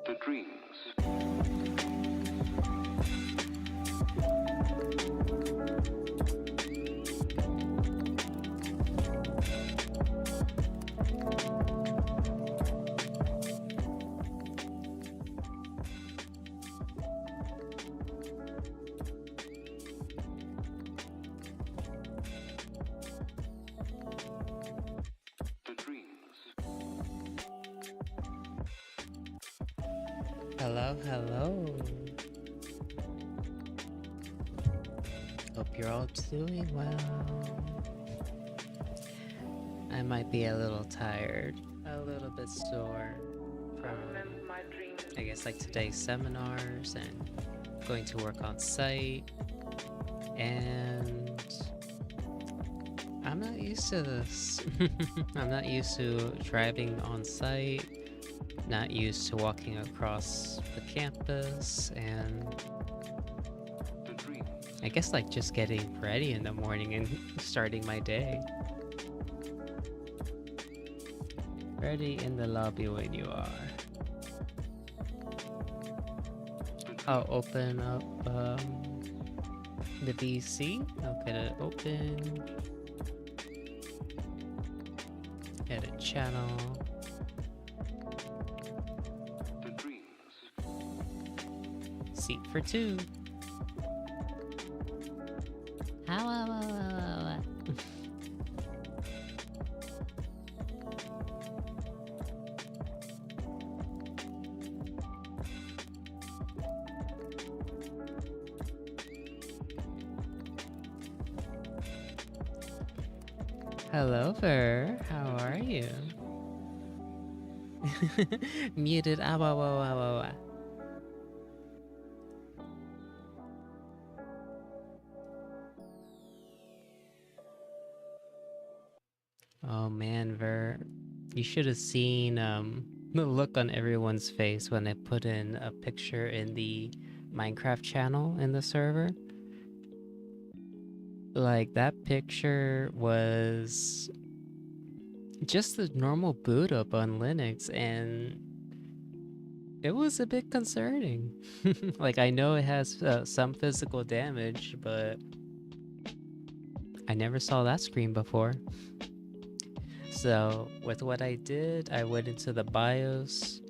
The dreams. Hello, hello. you're all doing well. I might be a little tired, a little bit sore from, I guess, like today's seminars and going to work on site, and I'm not used to this. I'm not used to driving on site, not used to walking across the campus, and I guess like just getting ready in the morning and starting my day. Ready in the lobby when you are. I'll open up the VC. I'll get it open. Edit channel. Seat for two. Hello, Ver. How are you? Muted. Oh man, Ver. You should have seen the look on everyone's face when I put in a picture in the Minecraft channel in the server. Like, that picture was just the normal boot up on Linux, and it was a bit concerning. Like, I know it has some physical damage, but I never saw that screen before. So with what I did, I went into the BIOS,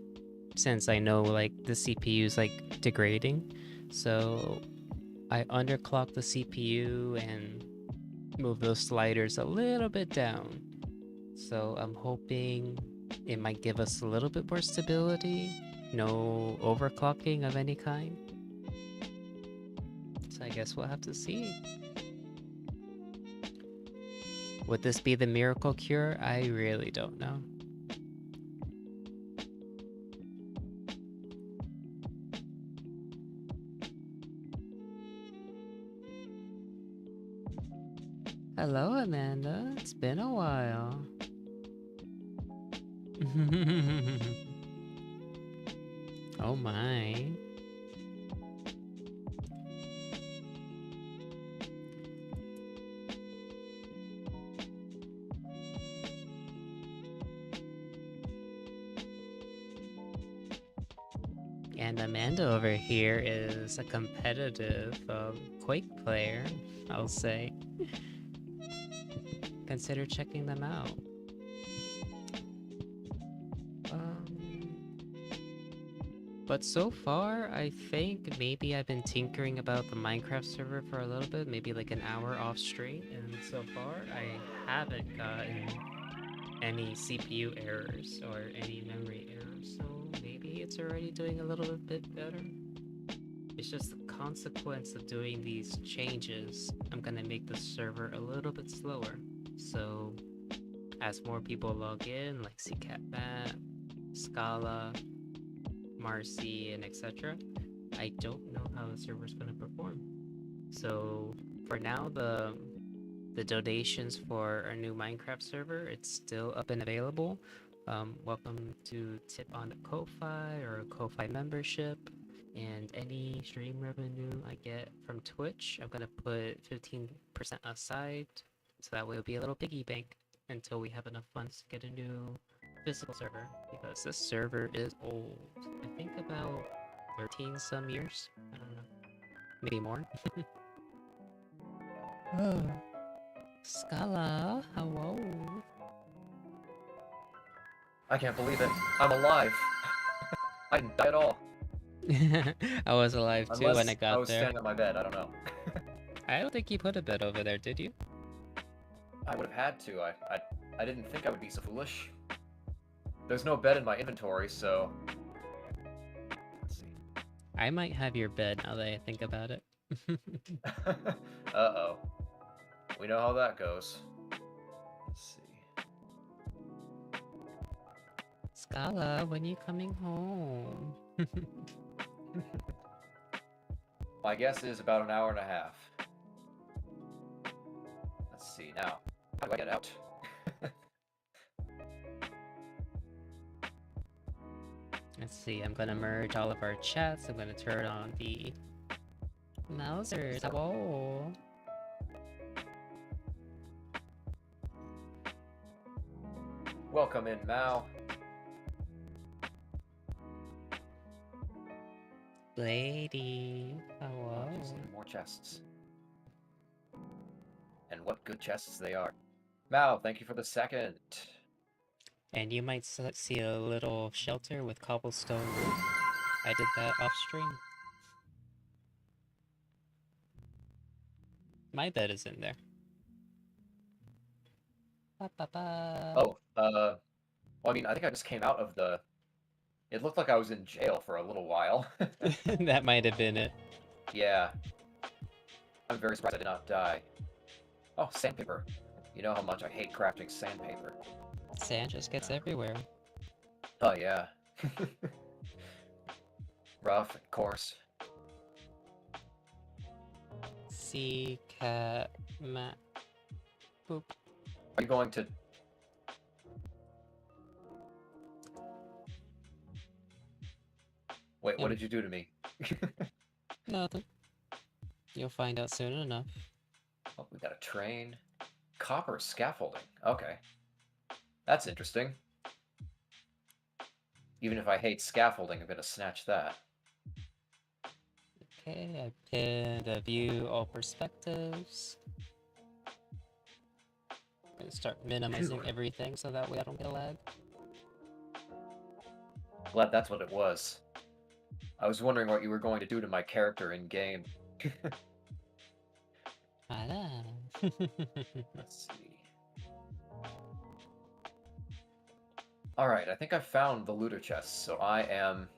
since I know like the CPU is like degrading. So I underclocked the CPU and moved those sliders a little bit down. So I'm hoping it might give us a little bit more stability, no overclocking of any kind. So I guess we'll have to see. Would this be the miracle cure? I really don't know. Hello, Amanda. It's been a while. Oh my. And Amanda over here is a competitive Quake player, I'll say. Consider checking them out. But so far, I think maybe I've been tinkering about the Minecraft server for a little bit, maybe like an hour off stream, and so far I haven't gotten any CPU errors or any memory errors, so maybe it's already doing a little bit better. It's just the consequence of doing these changes. I'm gonna make the server a little bit slower. So as more people log in, like CCatMat, Scala, Marcy, and etc., I don't know how the server's gonna perform. So for now, the donations for our new Minecraft server, it's still up and available. Welcome to tip on a Ko-Fi or a Ko-Fi membership, and any stream revenue I get from Twitch, I'm gonna put 15% aside, so that way it'll be a little piggy bank until we have enough funds to get a new physical server, because this server is old. I think about 13 some years. I don't know, maybe more. Oh, Scala, hello. I can't believe it. I'm alive. I didn't die at all. I was alive too when I got there. I was standing on my bed, I don't know. I don't think you put a bed over there, did you? I would have had to. I didn't think I would be so foolish. There's no bed in my inventory, so... Let's see. I might have your bed now that I think about it. Uh-oh. We know how that goes. Let's see. Scala, when you coming home? My guess is about an hour and a half. Let's see now. How do I get out? Let's see, I'm gonna merge all of our chats. I'm gonna turn on the Mousers. Whoa. Welcome in, Mao. Lady. Oh, Hello. just need more chests. And what good chests they are. Mao, thank you for the second. And you might see a little shelter with cobblestone roof. I did that off stream. My bed is in there. Ba-ba-ba. Oh, well, I mean, I think I just came out of the... It looked like I was in jail for a little while. That might have been it. Yeah. I'm very surprised I did not die. Oh, sandpaper. You know how much I hate crafting sandpaper. Sand just gets everywhere. Oh, yeah. Rough and coarse. Sea cat mat. Boop. Are you going to... Wait, what did you do to me? Nothing. You'll find out soon enough. Oh, we got a train. Copper scaffolding. Okay. That's interesting. Even if I hate scaffolding, I'm gonna snatch that. Okay, I pinned a view all perspectives. I'm gonna start minimizing everything so that way I don't get a lag. Glad that's what it was. I was wondering what you were going to do to my character in game. Let's see. Alright, I think I've found the looter chest, so I am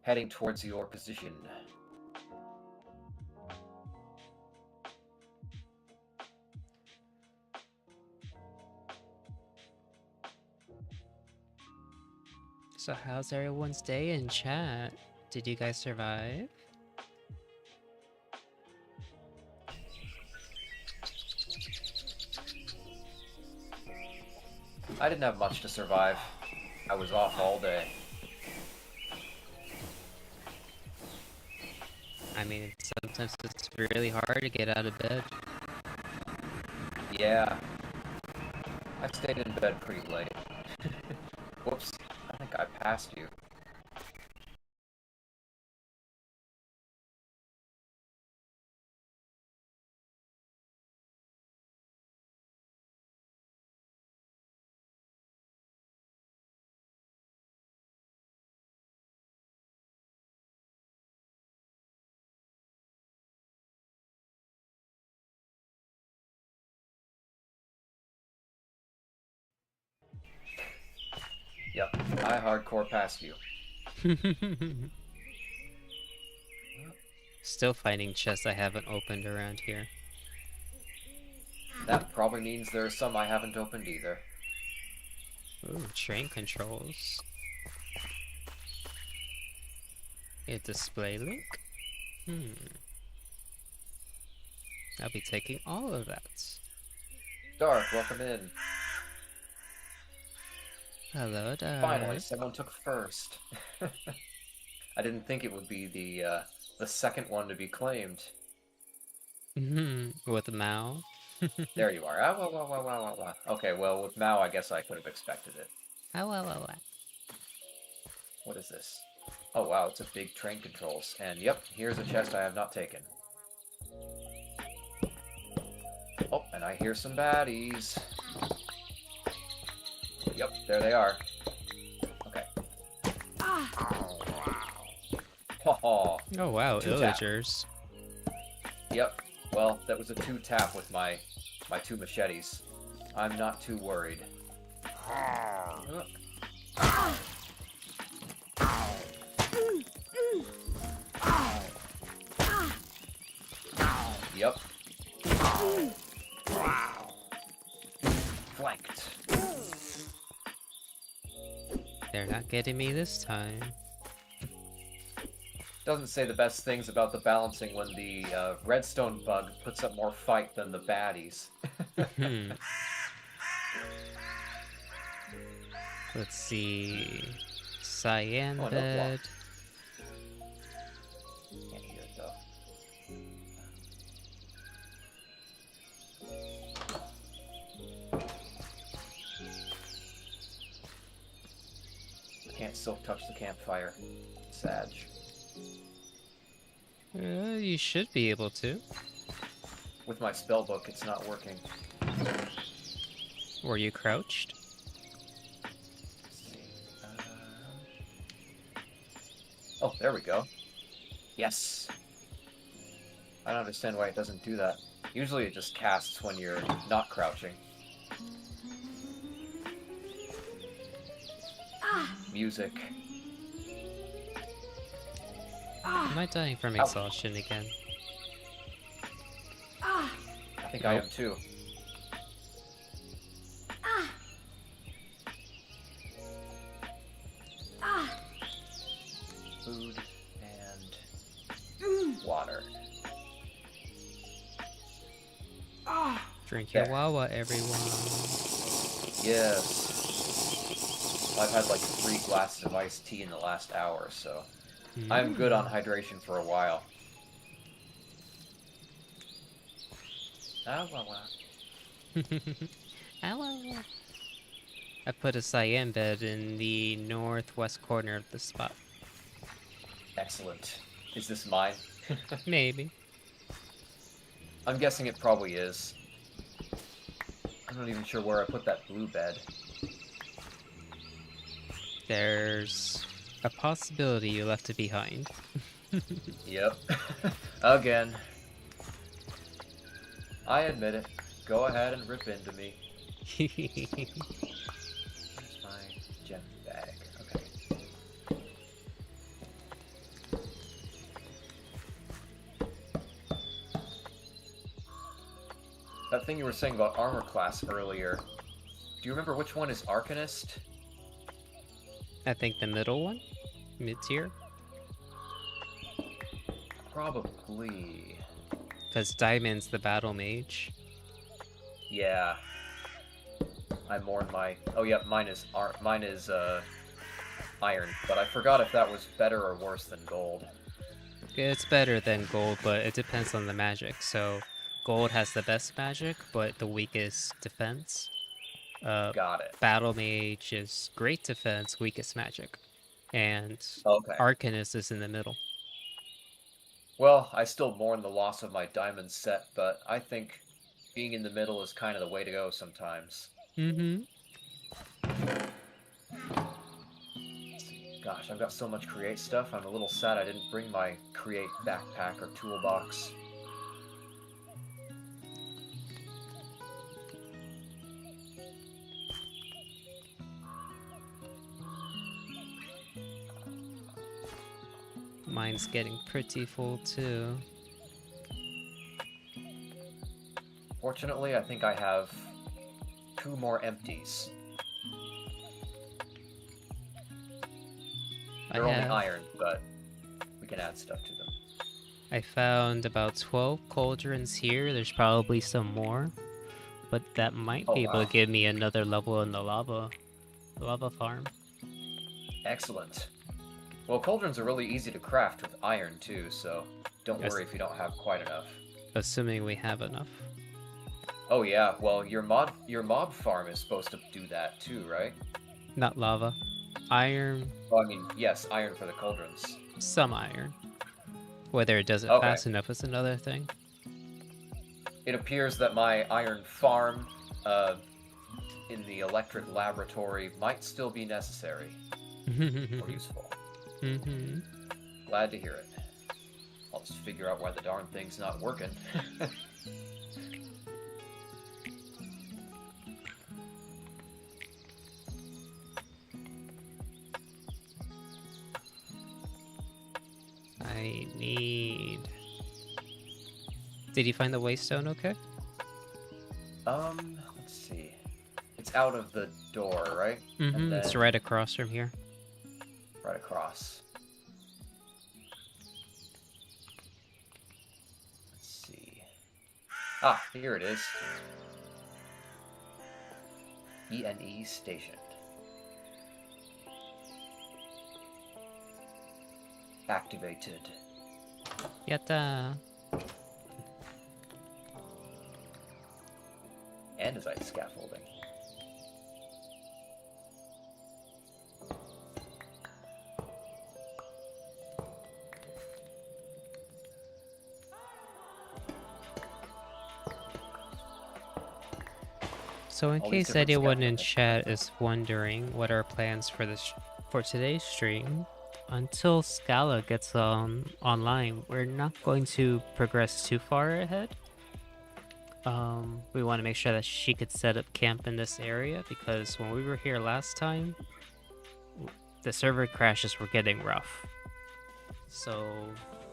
heading towards your position. So how's everyone's day in chat? Did you guys survive? I didn't have much to survive. I was off all day. I mean, sometimes it's really hard to get out of bed. Yeah. I stayed in bed pretty late. Whoops, I think I passed you. Yep, I hardcore passed you. Still finding chests I haven't opened around here. That probably means there are some I haven't opened either. Ooh, train controls. A display link? I'll be taking all of that. Dark, welcome in. Hello, Dark. Finally, someone took first. I didn't think it would be the second one to be claimed. With Mao. There you are. Ah, wah, wah, wah, wah, wah, wah. Okay, well, with Mao, I guess I could have expected it. What is this? Oh, wow, it's a big train controls. And yep, here's a chest I have not taken. Oh, and I hear some baddies. Yep, there they are. Okay. Oh, Oh wow, Two-tap. villagers. Yep. Well, that was a 2-tap with my two machetes. I'm not too worried. Flanked. They're not getting me this time. Doesn't say the best things about the balancing when the redstone bug puts up more fight than the baddies. Hmm. Let's see. Cyan Oh, no bed. Can't hear it though. Can't silk touch the campfire. Sag. You should be able to. With my spell book, it's not working. Were you crouched? Let's see. Oh, there we go. Yes. I don't understand why it doesn't do that. Usually it just casts when you're not crouching. Music. Am I dying from exhaustion again? I think I am too. Food and water. Drink your There. Wawa, everyone. Yes. I've had like 3 glasses of iced tea in the last hour, so I'm good on hydration for a while. Ah, well, Ow. I put a cyan bed in the northwest corner of the spot. Excellent. Is this mine? Maybe. I'm guessing it probably is. I'm not even sure where I put that blue bed. There's a possibility you left it behind. Yep. Again. I admit it. Go ahead and rip into me. Where's my gem bag? Okay. That thing you were saying about armor class earlier, do you remember which one is Arcanist? I think the middle one? Mid-tier? Probably. Because Diamond's the battle mage. Yeah. I mourn my... Oh, yeah, mine is iron, but I forgot if that was better or worse than gold. It's better than gold, but it depends on the magic. So, gold has the best magic, but the weakest defense. Got it. Battle mage is great defense, weakest magic. And Okay. Arcanist is in the middle. Well, I still mourn the loss of my diamond set, but I think being in the middle is kind of the way to go sometimes. Mm-hmm. Gosh, I've got so much create stuff, I'm a little sad I didn't bring my create backpack or toolbox. Mine's getting pretty full too. Fortunately, I think I have 2 more empties. They're only iron, but we can add stuff to them. I found about 12 cauldrons here. There's probably some more, but that might be able to give me another level in the lava farm. Excellent. Well, cauldrons are really easy to craft with iron too, so don't worry if you don't have quite enough. Assuming we have enough. Oh yeah, well your mob farm is supposed to do that too, right? Not lava. Iron. Oh, I mean, yes, iron for the cauldrons. Some iron. Whether it does it fast enough is another thing. It appears that my iron farm in the electric laboratory might still be necessary or useful. Mm-hmm. Glad to hear it. I'll just figure out why the darn thing's not working. I need... Did you find the waystone okay? Let's see. It's out of the door, right? Mm-hmm, it's right across from here. Right across. Let's see. Ah, here it is. ENE stationed. Activated. Yatta! Andesite scaffolding. So in All these case different anyone in scaffolding. chat is wondering what our plans for for today's stream, until Scala gets online, we're not going to progress too far ahead. We want to make sure that she could set up camp in this area because when we were here last time, the server crashes were getting rough. So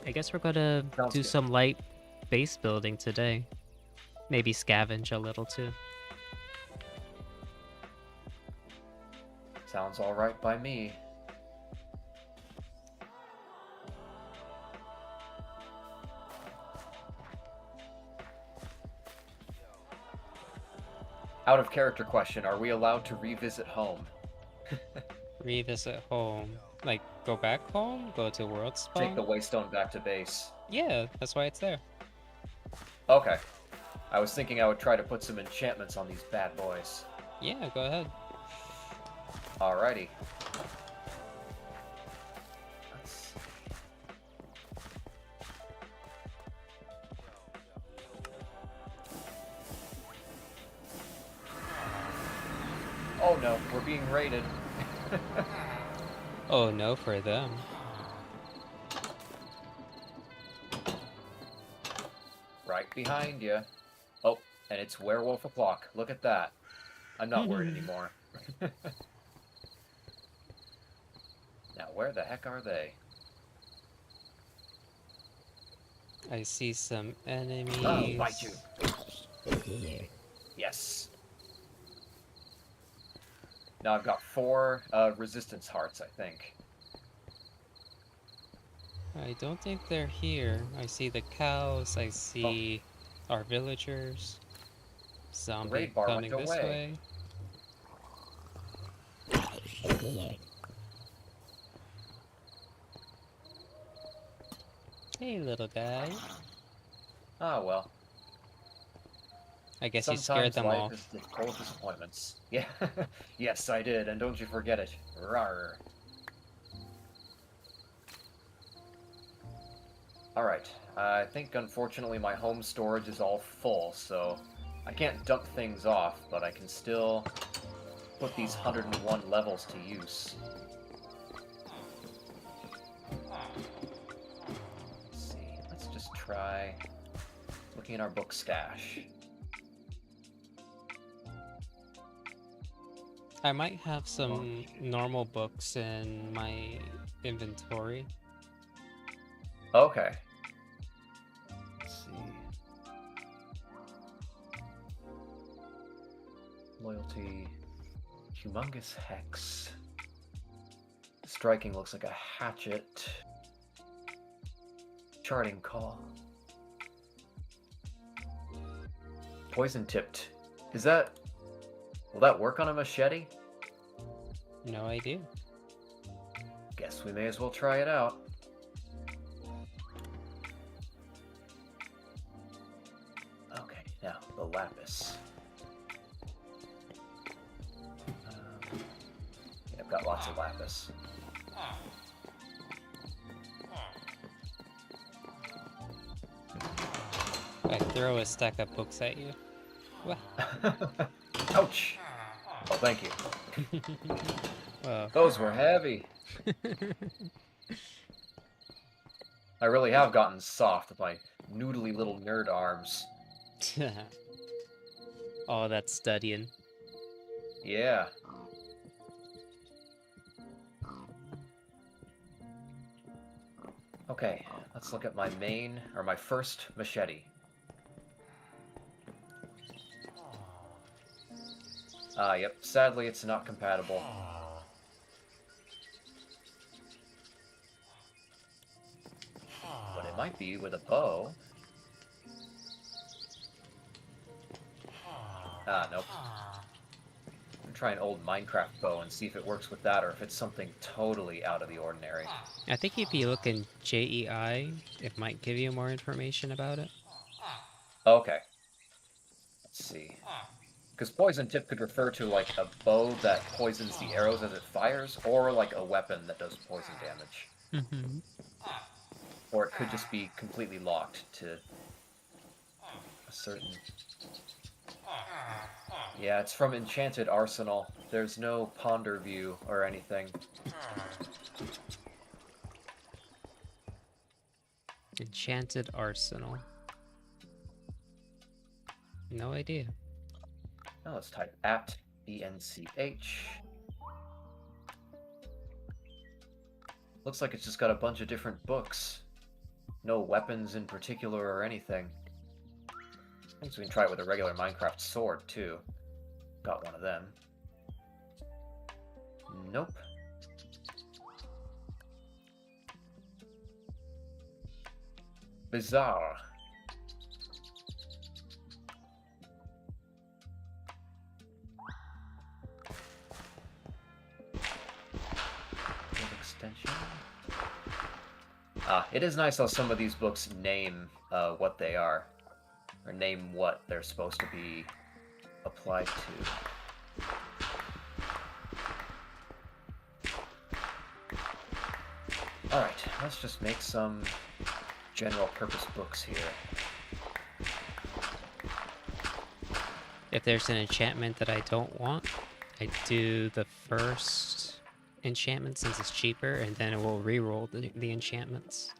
I guess we're gonna Sounds do good. some light base building today. Maybe scavenge a little too. Sounds alright by me. Out of character question, are we allowed to revisit home? Revisit home. Like, go back home? Go to world spawn? Take the waystone back to base. Yeah, that's why it's there. Okay. I was thinking I would try to put some enchantments on these bad boys. Yeah, go ahead. Alrighty. Let's see. Oh no, we're being raided. Oh no for them. Right behind you. Oh, and it's werewolf o'clock. Look at that. I'm not worried anymore. Now, where the heck are they? I see some enemies. I'll bite you. Yes. Now I've got 4 resistance hearts, I think. I don't think they're here. I see the cows, I see our villagers. Zombie raid bar coming went this away. way. Hey little guy. Ah, well. I guess you scared them life off. is full of disappointments. Yeah, yes, I did, and don't you forget it. Rawr. Alright, I think unfortunately my home storage is all full, so I can't dump things off, but I can still put these 101 levels to use. Let's see, let's just try looking at our book stash. I might have some normal books in my inventory. Okay. Let's see. Loyalty. Humongous Hex. Striking looks like a hatchet. Charting Call. Poison Tipped. Is that... Will that work on a machete? No idea. Guess we may as well try it out. Okay, now the lapis. Yeah, I've got lots of lapis. I throw a stack of books at you. What? Ouch! Oh, thank you. Well. Those were heavy. I really have gotten soft with my noodly little nerd arms. All that studying. Yeah. Okay, let's look at my main, or my first machete. Yep. Sadly, it's not compatible. But it might be with a bow. Nope. Try an old Minecraft bow and see if it works with that or if it's something totally out of the ordinary. I think if you look in JEI, it might give you more information about it. Okay. Let's see. Because poison tip could refer to like a bow that poisons the arrows as it fires, or like a weapon that does poison damage. Mm-hmm. Or it could just be completely locked to a certain... Yeah, it's from Enchanted Arsenal. There's no ponder view or anything. Enchanted Arsenal. No idea. Now let's type at ENCH. Looks like it's just got a bunch of different books. No weapons in particular or anything. I think we can try it with a regular Minecraft sword, too. Got one of them. Nope. Bizarre. Extension. It is nice how some of these books name what they are. Or name what they're supposed to be applied to. Alright, let's just make some general purpose books here. If there's an enchantment that I don't want, I do the first enchantment since it's cheaper, and then it will re-roll the enchantments.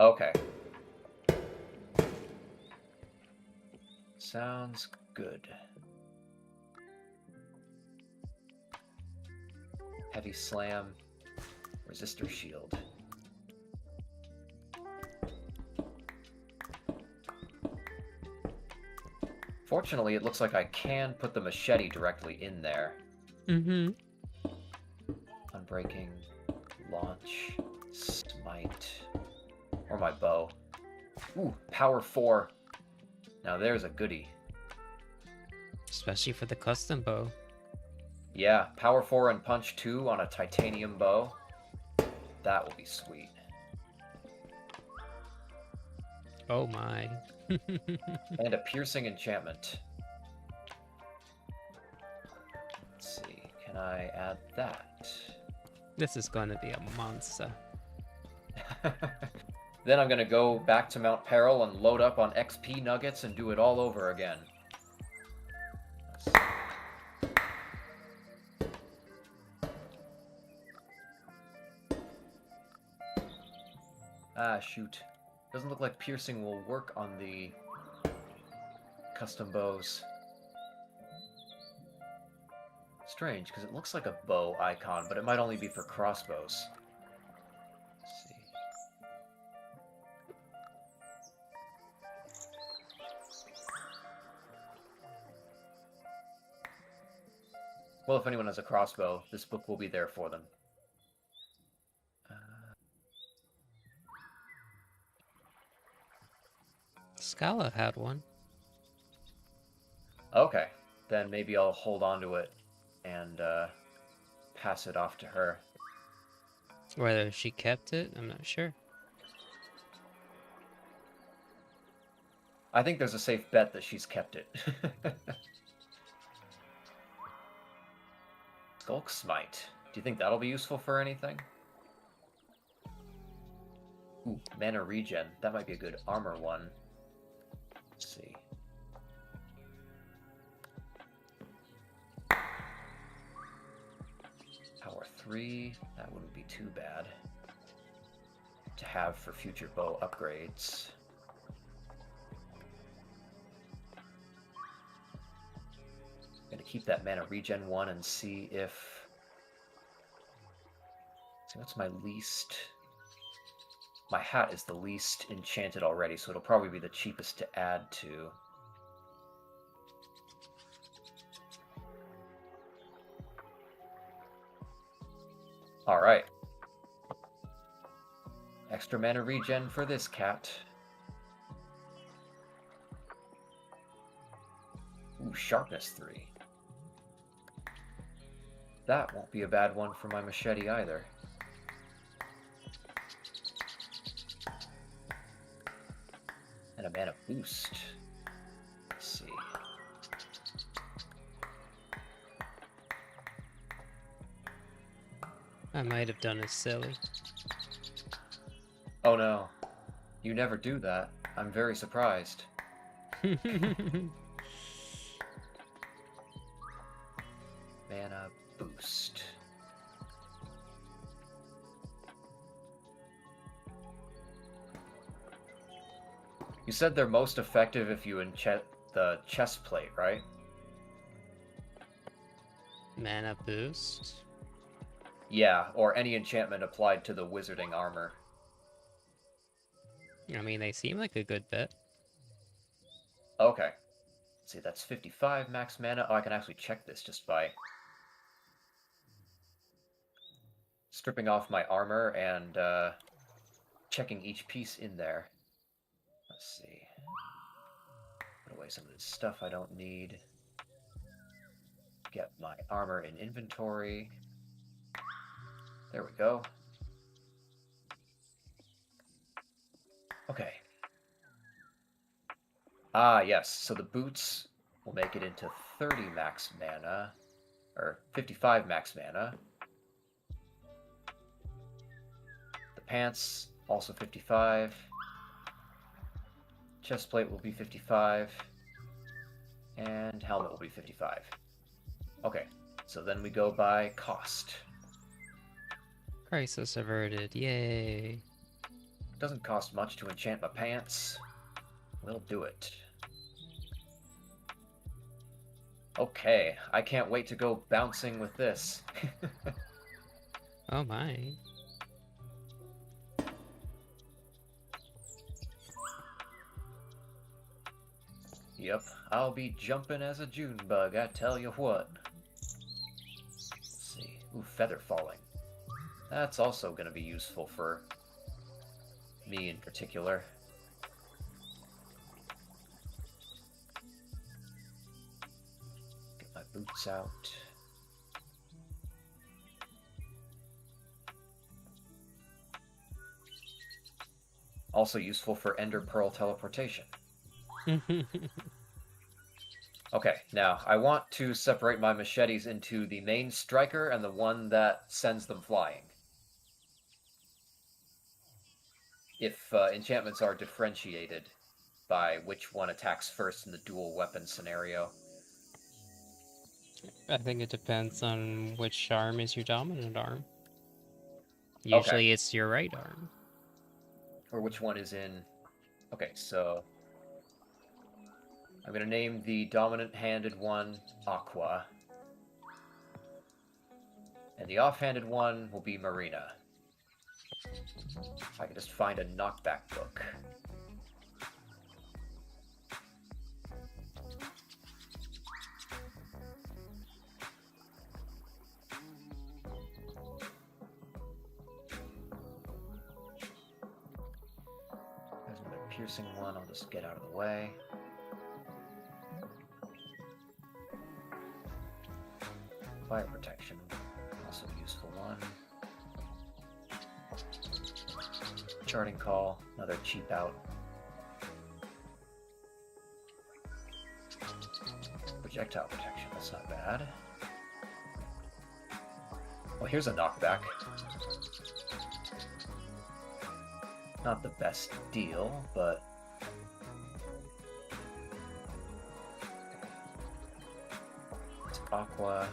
Okay. Sounds good. Heavy slam, resistor shield. Fortunately, it looks like I can put the machete directly in there. Mm-hmm. Unbreaking, launch, smite, or my bow. Ooh, power 4. Now there's a goodie. Especially for the custom bow. Yeah, power 4 and punch 2 on a titanium bow. That will be sweet. Oh my. And a piercing enchantment. Let's see, can I add that? This is going to be a monster. Then I'm going to go back to Mount Peril and load up on XP nuggets and do it all over again. Let's see. Ah, shoot. Doesn't look like piercing will work on the custom bows. Strange, because it looks like a bow icon, but it might only be for crossbows. Let's see. Well, if anyone has a crossbow, this book will be there for them. Scala had one. Okay, then maybe I'll hold on to it and pass it off to her. Whether she kept it, I'm not sure. I think there's a safe bet that she's kept it. Skulk Smite. Do you think that'll be useful for anything? Ooh, mana regen. That might be a good armor one. Let's see. Power 3. That wouldn't be too bad to have for future bow upgrades. Gonna keep that mana regen one and see if... See, what's my least... My hat is the least enchanted already, so it'll probably be the cheapest to add to. Alright. Extra mana regen for this cat. Ooh, sharpness 3. That won't be a bad one for my machete either. And a mana boost. Let's see. I might have done it silly. Oh no. You never do that. I'm very surprised. Mana boost. You said they're most effective if you enchant the chest plate, right? Mana boost? Yeah, or any enchantment applied to the wizarding armor. I mean, they seem like a good bet. Okay. Let's see, that's 55 max mana. Oh, I can actually check this just by stripping off my armor and checking each piece in there. Let's see. Put away some of this stuff I don't need. Get my armor in inventory. There we go. Okay. Ah, yes. So the boots will make it into 30 max mana. Or 55 max mana. The pants, also 55. Chestplate will be 55. And helmet will be 55. Okay, so then we go by cost. Crisis averted, yay. Doesn't cost much to enchant my pants. We'll do it. Okay, I can't wait to go bouncing with this. Oh my. Yep, I'll be jumping as a June bug, I tell you what. Let's see. Ooh, feather falling. That's also going to be useful for me in particular. Get my boots out. Also useful for Ender Pearl teleportation. Okay, now I want to separate my machetes into the main striker and the one that sends them flying. If enchantments are differentiated by which one attacks first in the dual weapon scenario. I think it depends on which arm is your dominant arm. Usually it's your right arm. Or which one is in... Okay, so... I'm going to name the dominant-handed one Aqua. And the off-handed one will be Marina. If I can just find a knockback book. There's another piercing one, I'll just get out of the way. Fire protection, also a useful one. Charting call, another cheap out. Projectile protection, that's not bad. Oh, here's a knockback. Not the best deal, but... It's Aqua.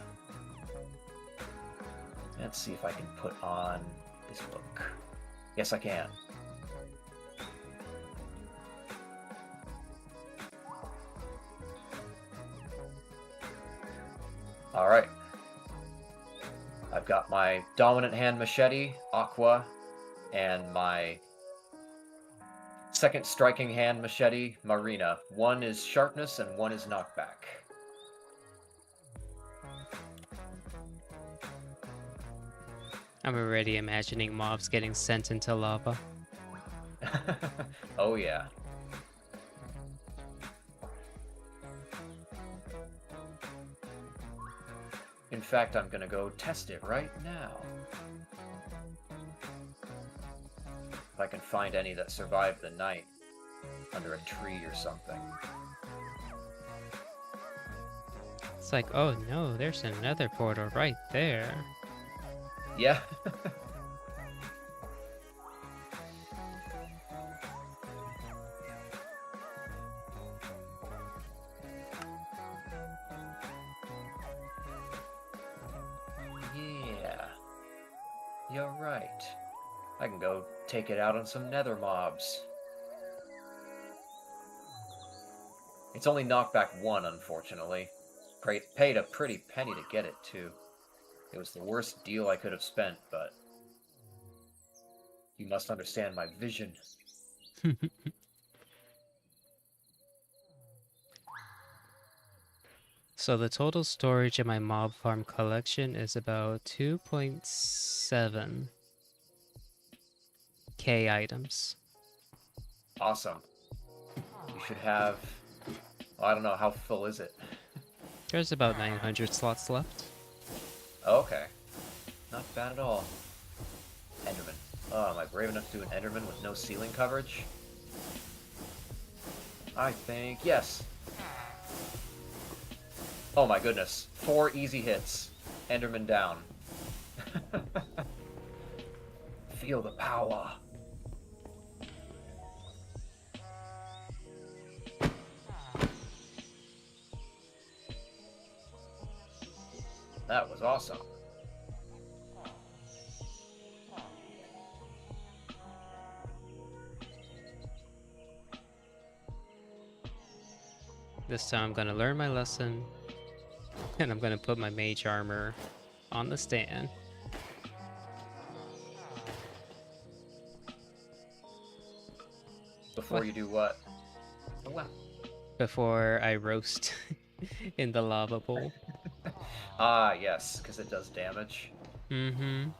Let's see if I can put on this book. Yes, I can. Alright. I've got my dominant hand machete, Aqua, and my second striking hand machete, Marina. One is sharpness and one is knockback. I'm already imagining mobs getting sent into lava. Oh yeah. In fact, I'm gonna go test it right now. If I can find any that survived the night under a tree or something. It's like, oh no, there's another portal right there. Yeah. Yeah. You're right. I can go take it out on some nether mobs. It's only knockback 1, unfortunately. Paid a pretty penny to get it, too. It was the worst deal I could have spent, but... You must understand my vision. So the total storage in my mob farm collection is about 2.7k items. Awesome. You should have... I don't know, how full is it? There's about 900 slots left. Okay. Not bad at all. Enderman. Oh, am I brave enough to do an Enderman with no ceiling coverage? I think yes. Oh my goodness. 4 easy hits. Enderman down. Feel the power. That was awesome. This time I'm gonna learn my lesson, and I'm gonna put my mage armor on the stand. Before you do what? What? Before I roast in the lava pool. Ah, yes, because it does damage. Mm-hmm.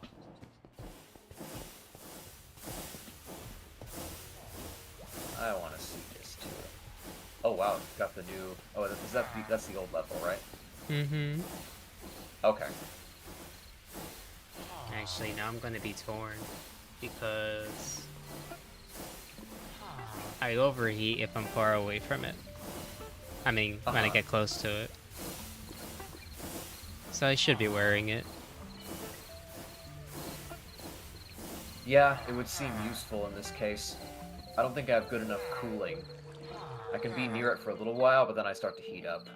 I want to see this too. Oh wow, got the new. Oh, that's the old level, right? Mm-hmm. Okay. Actually, now I'm gonna be torn because I overheat if I'm far away from it. I mean, when I get close to it. So I should be wearing it. Yeah, it would seem useful in this case. I don't think I have good enough cooling. I can be near it for a little while, but then I start to heat up.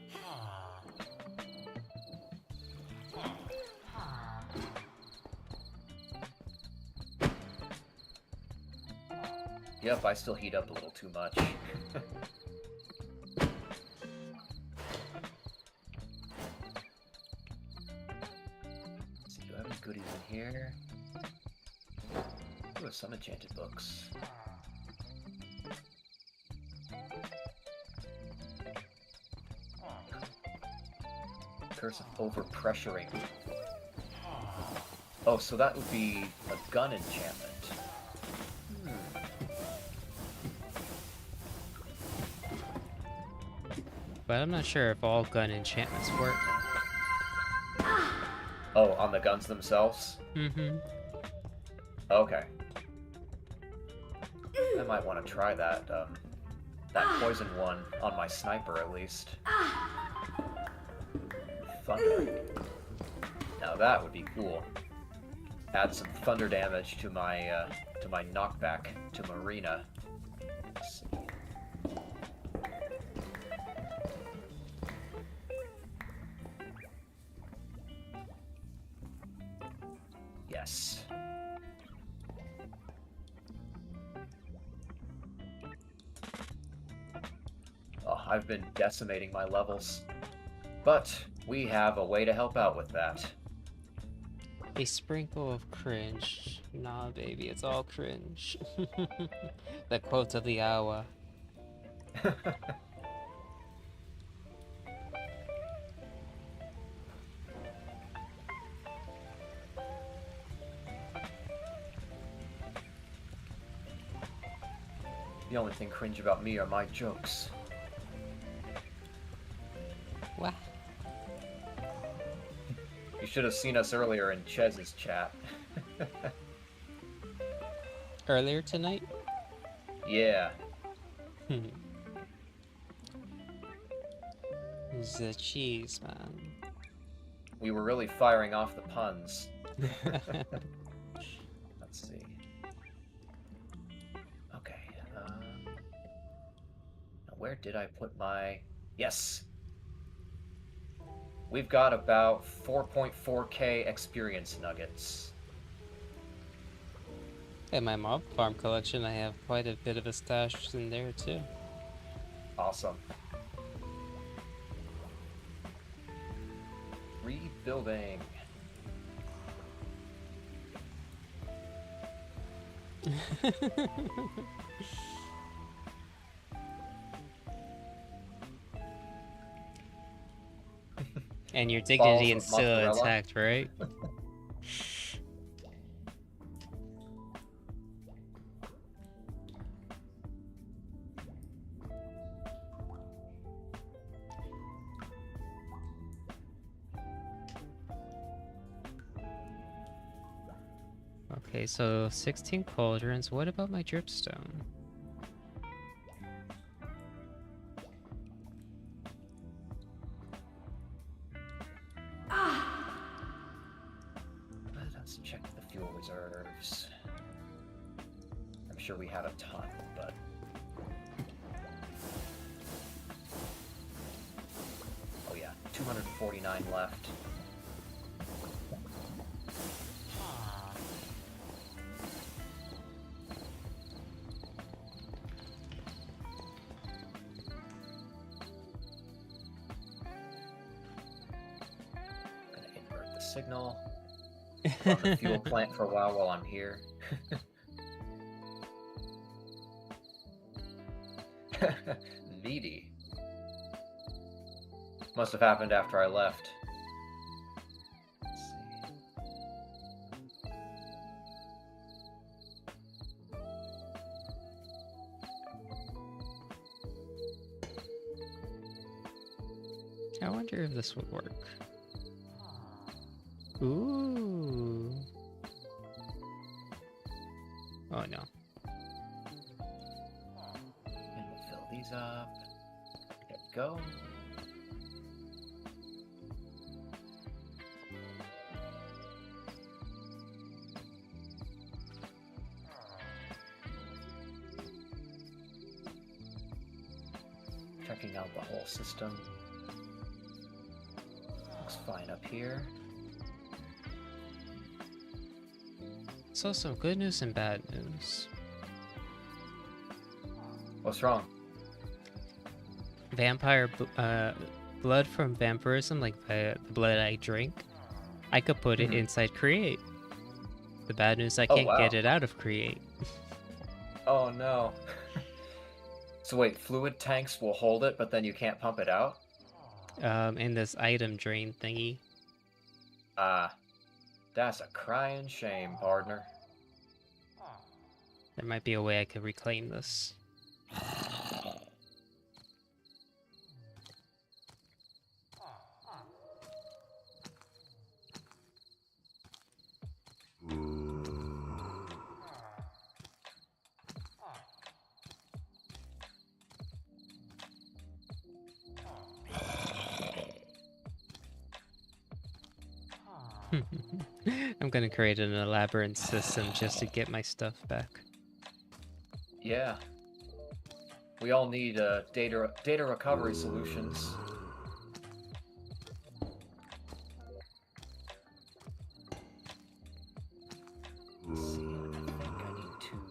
Yep, I still heat up a little too much. Let's see, do I have any goodies in here? Ooh, some enchanted books. Curse of overpressuring. Oh, so that would be a gun enchantment. But I'm not sure if all gun enchantments work. Oh, on the guns themselves? Mm-hmm. Okay. I might want to try that, that poison one on my sniper at least. Thunder. Now that would be cool. Add some thunder damage to my knockback to Marina. Let's see. Yes. Oh, I've been decimating my levels. But we have a way to help out with that. A sprinkle of cringe. Nah, baby, it's all cringe. The quote of the hour. The only thing cringe about me are my jokes. What? You should have seen us earlier in Chez's chat. Earlier tonight? Yeah. The cheese, man. We were really firing off the puns. Let's see. Okay. Now where did I put my... Yes! We've got about 4.4k experience nuggets. In my mob farm collection, I have quite a bit of a stash in there too. Awesome. Rebuilding. And your dignity Balls is of still mozzarella. intact, right? Okay, so 16 cauldrons. What about my dripstone? Let's check the fuel reserves. I'm sure we have a ton, but... Oh yeah, 249 left. Gonna invert the signal. Run the fuel plant for a while I'm here. Needy. Must have happened after I left. Let's see. I wonder if this would work. Ooh. Oh no. And we'll fill these up. There we go. Checking out the whole system. Looks fine up here. So some good news and bad news. What's wrong? Blood from vampirism, like the blood I drink, I could put it inside Create. The bad news, I can't get it out of Create. Oh no. So wait, fluid tanks will hold it, but then you can't pump it out? In this item drain thingy. Ah, that's a crying shame, partner. There might be a way I could reclaim this. I'm gonna create an elaborate system just to get my stuff back. Yeah. We all need data recovery solutions. Let's see, I think I need to...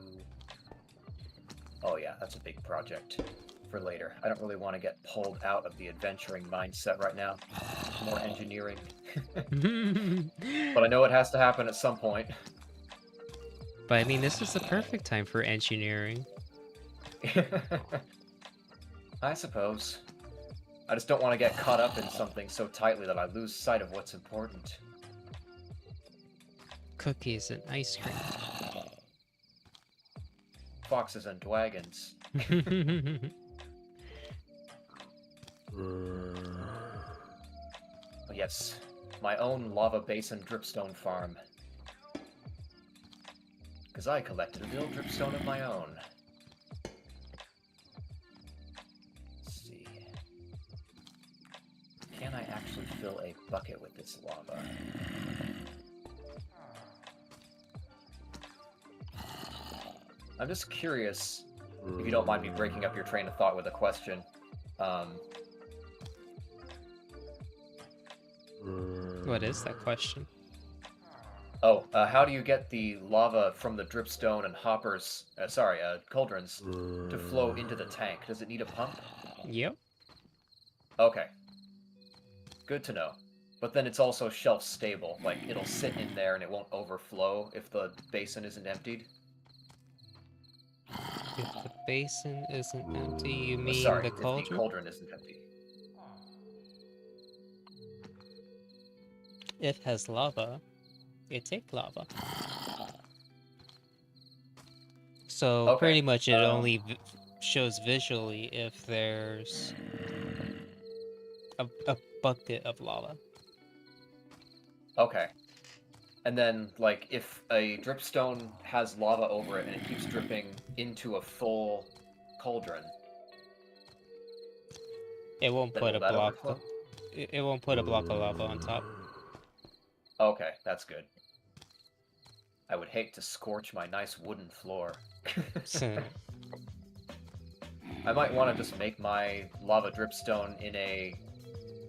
Oh yeah, that's a big project for later. I don't really want to get pulled out of the adventuring mindset right now. More engineering. But I know it has to happen at some point. But I mean, this is the perfect time for engineering. I suppose. I just don't want to get caught up in something so tightly that I lose sight of what's important. Cookies and ice cream. Foxes and dragons. Oh, yes, my own lava basin dripstone farm. Because I collected a real dripstone of my own. Let's see. Can I actually fill a bucket with this lava? I'm just curious, if you don't mind me breaking up your train of thought with a question. What is that question? Oh, how do you get the lava from the dripstone and hoppers, cauldrons, to flow into the tank? Does it need a pump? Yep. Okay. Good to know. But then it's also shelf stable, like it'll sit in there and it won't overflow if the basin isn't emptied. If the basin isn't empty, you Oh, mean sorry, the if the cauldron? cauldron isn't empty. It has lava. It take lava. So Okay, pretty much it only shows visually if there's a bucket of lava. Okay. And then, like, if a dripstone has lava over it and it keeps dripping into a full cauldron, It won't then put will a that block. overflow? It won't put a block of lava on top. Okay, that's good. I would hate to scorch my nice wooden floor. I might want to just make my lava dripstone in a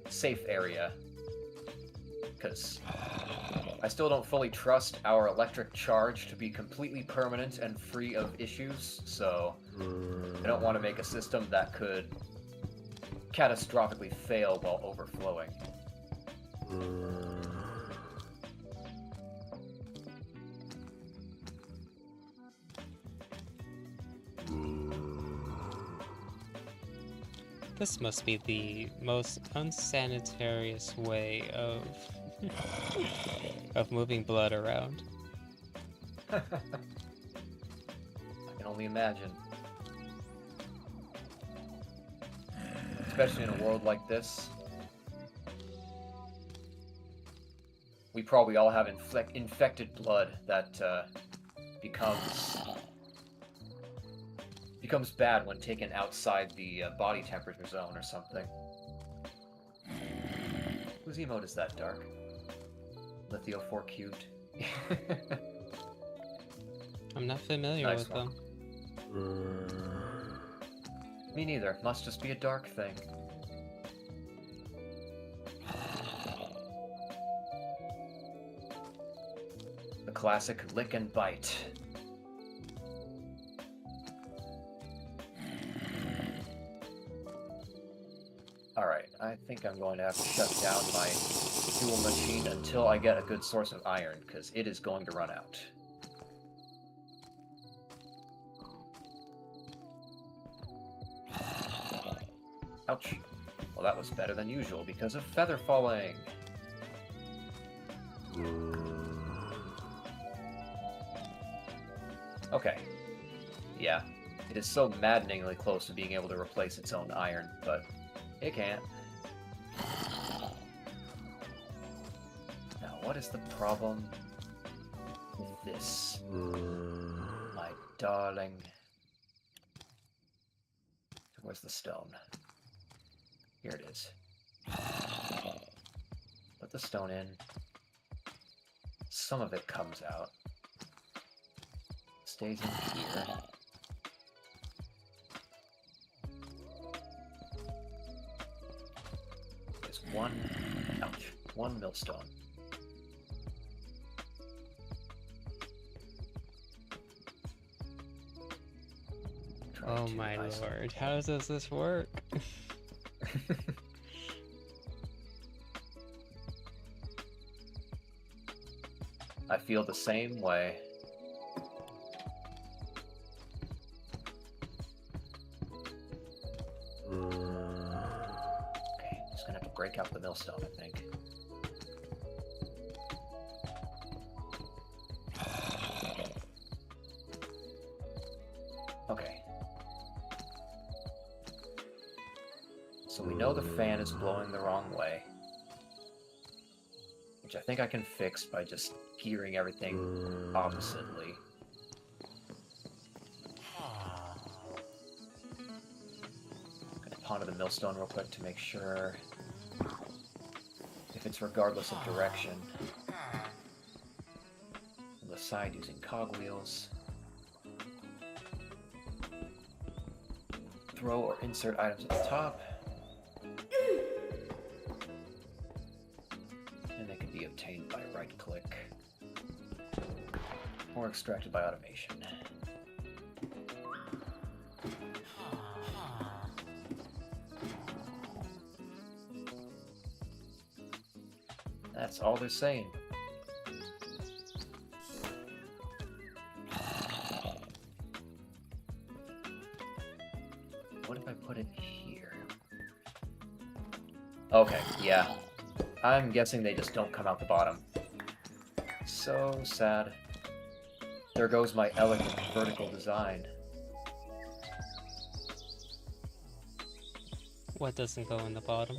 safe area, because I still don't fully trust our electric charge to be completely permanent and free of issues, so I don't want to make a system that could catastrophically fail while overflowing. This must be the most unsanitarious way of of moving blood around. I can only imagine. Especially in a world like this. We probably all have infected blood that becomes bad when taken outside the body temperature zone or something. Whose emote is that, Dark? Lithio4 cubed. I'm not familiar Nice with one. them. Me neither. Must just be a Dark thing. The classic lick and bite. Alright, I think I'm going to have to shut down my dual machine until I get a good source of iron, because it is going to run out. Ouch. Well, that was better than usual because of feather falling. Okay. Yeah, it is so maddeningly close to being able to replace its own iron, but it can't. Now, what is the problem with this? My darling. Where's the stone? Here it is. Put the stone in. Some of it comes out. Stays in here. There's one millstone. Oh my lord, how does this work? I feel the same way. Okay, just gonna have to break out the millstone, I think. Okay. So we know the fan is blowing the wrong way. Which I think I can fix by just gearing everything oppositely. Gonna ponder the millstone real quick to make sure if it's regardless of direction. On the side using cogwheels. Throw or insert items at the top. And they can be obtained by right-click or extracted by automation. That's all they're saying. What if I put it here? Okay, yeah. I'm guessing they just don't come out the bottom. So sad. There goes my elegant vertical design. What doesn't go in the bottom?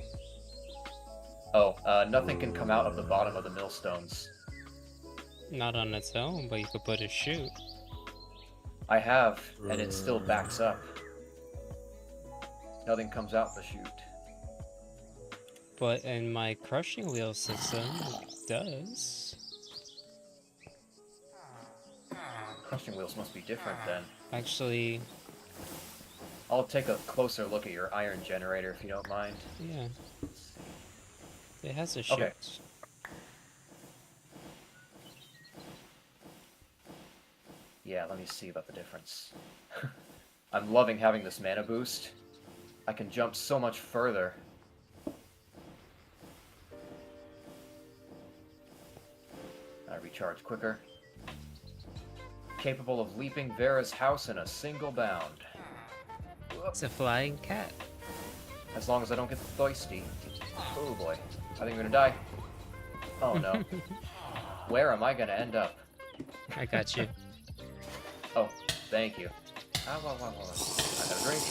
Oh, nothing can come out of the bottom of the millstones. Not on its own, but you could put a chute. I have, and it still backs up. Nothing comes out the chute. But in my crushing wheel system, it does. Crushing wheels must be different then. Actually, I'll take a closer look at your iron generator if you don't mind. yeah. It has a chute. Okay. Yeah, let me see about the difference. I'm loving having this mana boost. I can jump so much further. I recharge quicker. Capable of leaping Vera's house in a single bound. It's a flying cat. As long as I don't get thirsty. Oh boy. I think I'm gonna die. Oh no. Where am I gonna end up? I got you. Oh, thank you. I got a drink.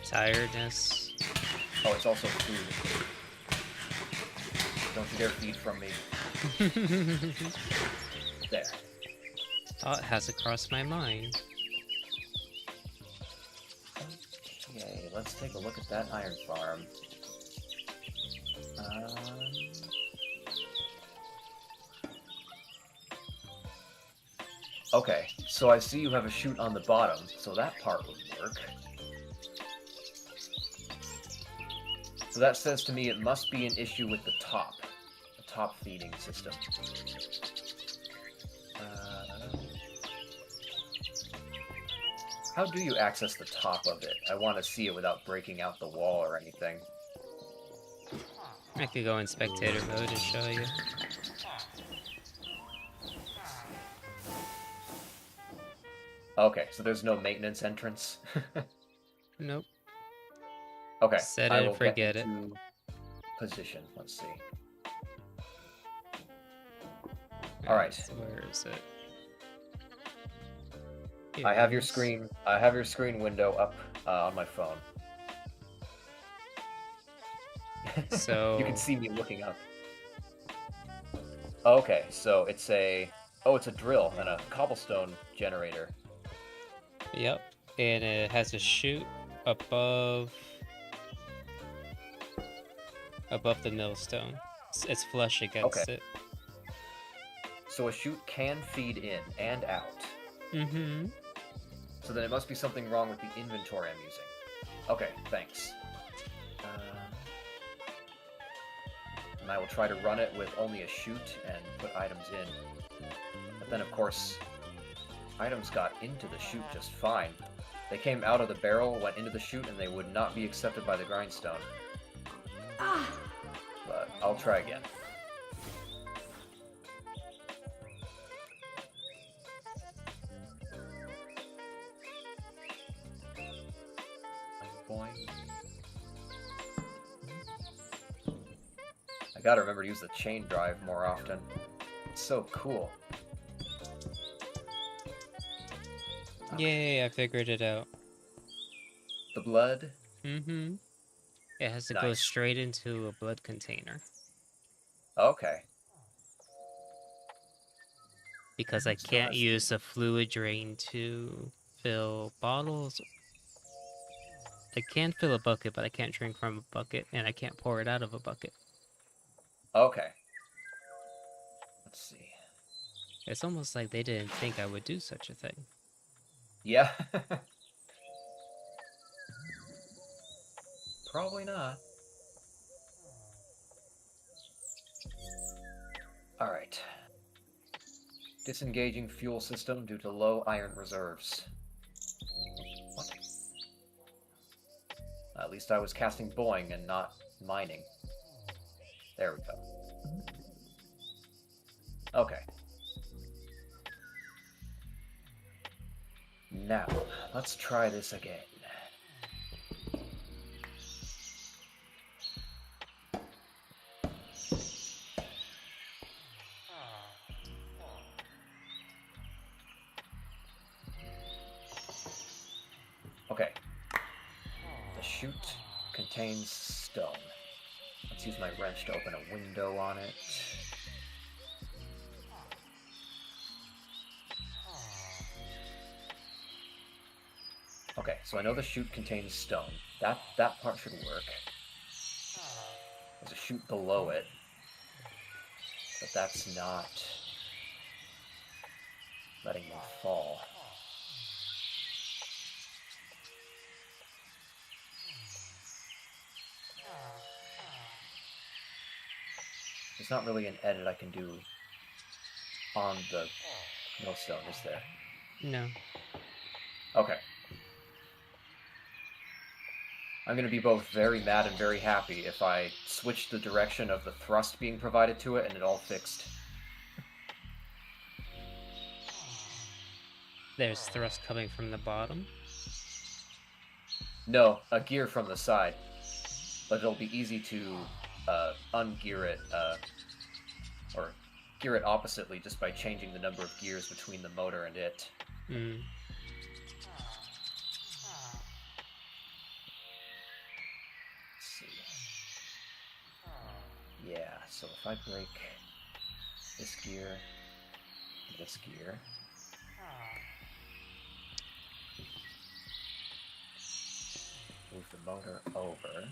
Tiredness. Oh, it's also food. Don't you dare feed from me. There. Thought hasn't crossed my mind. Okay, let's take a look at that iron farm. Okay, so I see you have a chute on the bottom, so that part would work. So that says to me it must be an issue with the top feeding system. How do you access the top of it? I want to see it without breaking out the wall or anything. I could go in spectator mode and show you. Okay, so there's no maintenance entrance? Nope. Okay, Set I it will and forget get it. to position. Let's see. Alright. So where is it? I have your Here it is. screen. I have your screen window up on my phone. So You can see me looking up. Okay, so it's a it's a drill and a cobblestone generator. Yep, and it has a chute above the millstone. It's flush against Okay. it. So a chute can feed in and out. Mm-hmm. So then it must be something wrong with the inventory I'm using. Okay, thanks. And I will try to run it with only a chute and put items in. But then, of course, items got into the chute just fine. They came out of the barrel, went into the chute, and they would not be accepted by the grindstone. But I'll try again. Boing. I gotta remember to use the chain drive more often. It's so cool. Yay, I figured it out. The blood? Mm-hmm. It has to go Nice. straight into a blood container. Okay. Because I Still can't has use a fluid drain to fill bottles. I can fill a bucket, but I can't drink from a bucket, and I can't pour it out of a bucket. Okay. Let's see. It's almost like they didn't think I would do such a thing. Yeah. Probably not. Alright. Disengaging fuel system due to low iron reserves. What? At least I was casting Boing and not mining. There we go. Okay. Now, let's try this again. Okay. The chute contains stone. Let's use my wrench to open a window on it. Okay, so I know the chute contains stone. That part should work. There's a chute below it. But that's not letting me fall. There's not really an edit I can do on the millstone, is there? No. Okay. I'm going to be both very mad and very happy if I switch the direction of the thrust being provided to it and it all fixed. There's thrust coming from the bottom. No, a gear from the side. But it'll be easy to ungear it, or gear it oppositely just by changing the number of gears between the motor and it. Mm. Let's see. Yeah, so if I break this gear, move the motor over.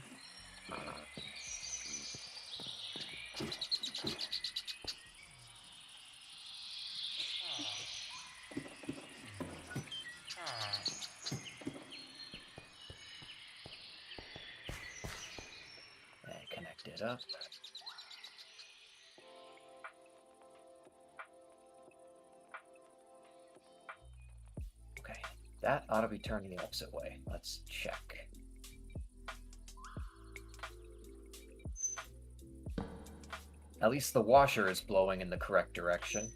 And connect it up. Okay, that ought to be turning the opposite way. Let's check. At least the washer is blowing in the correct direction.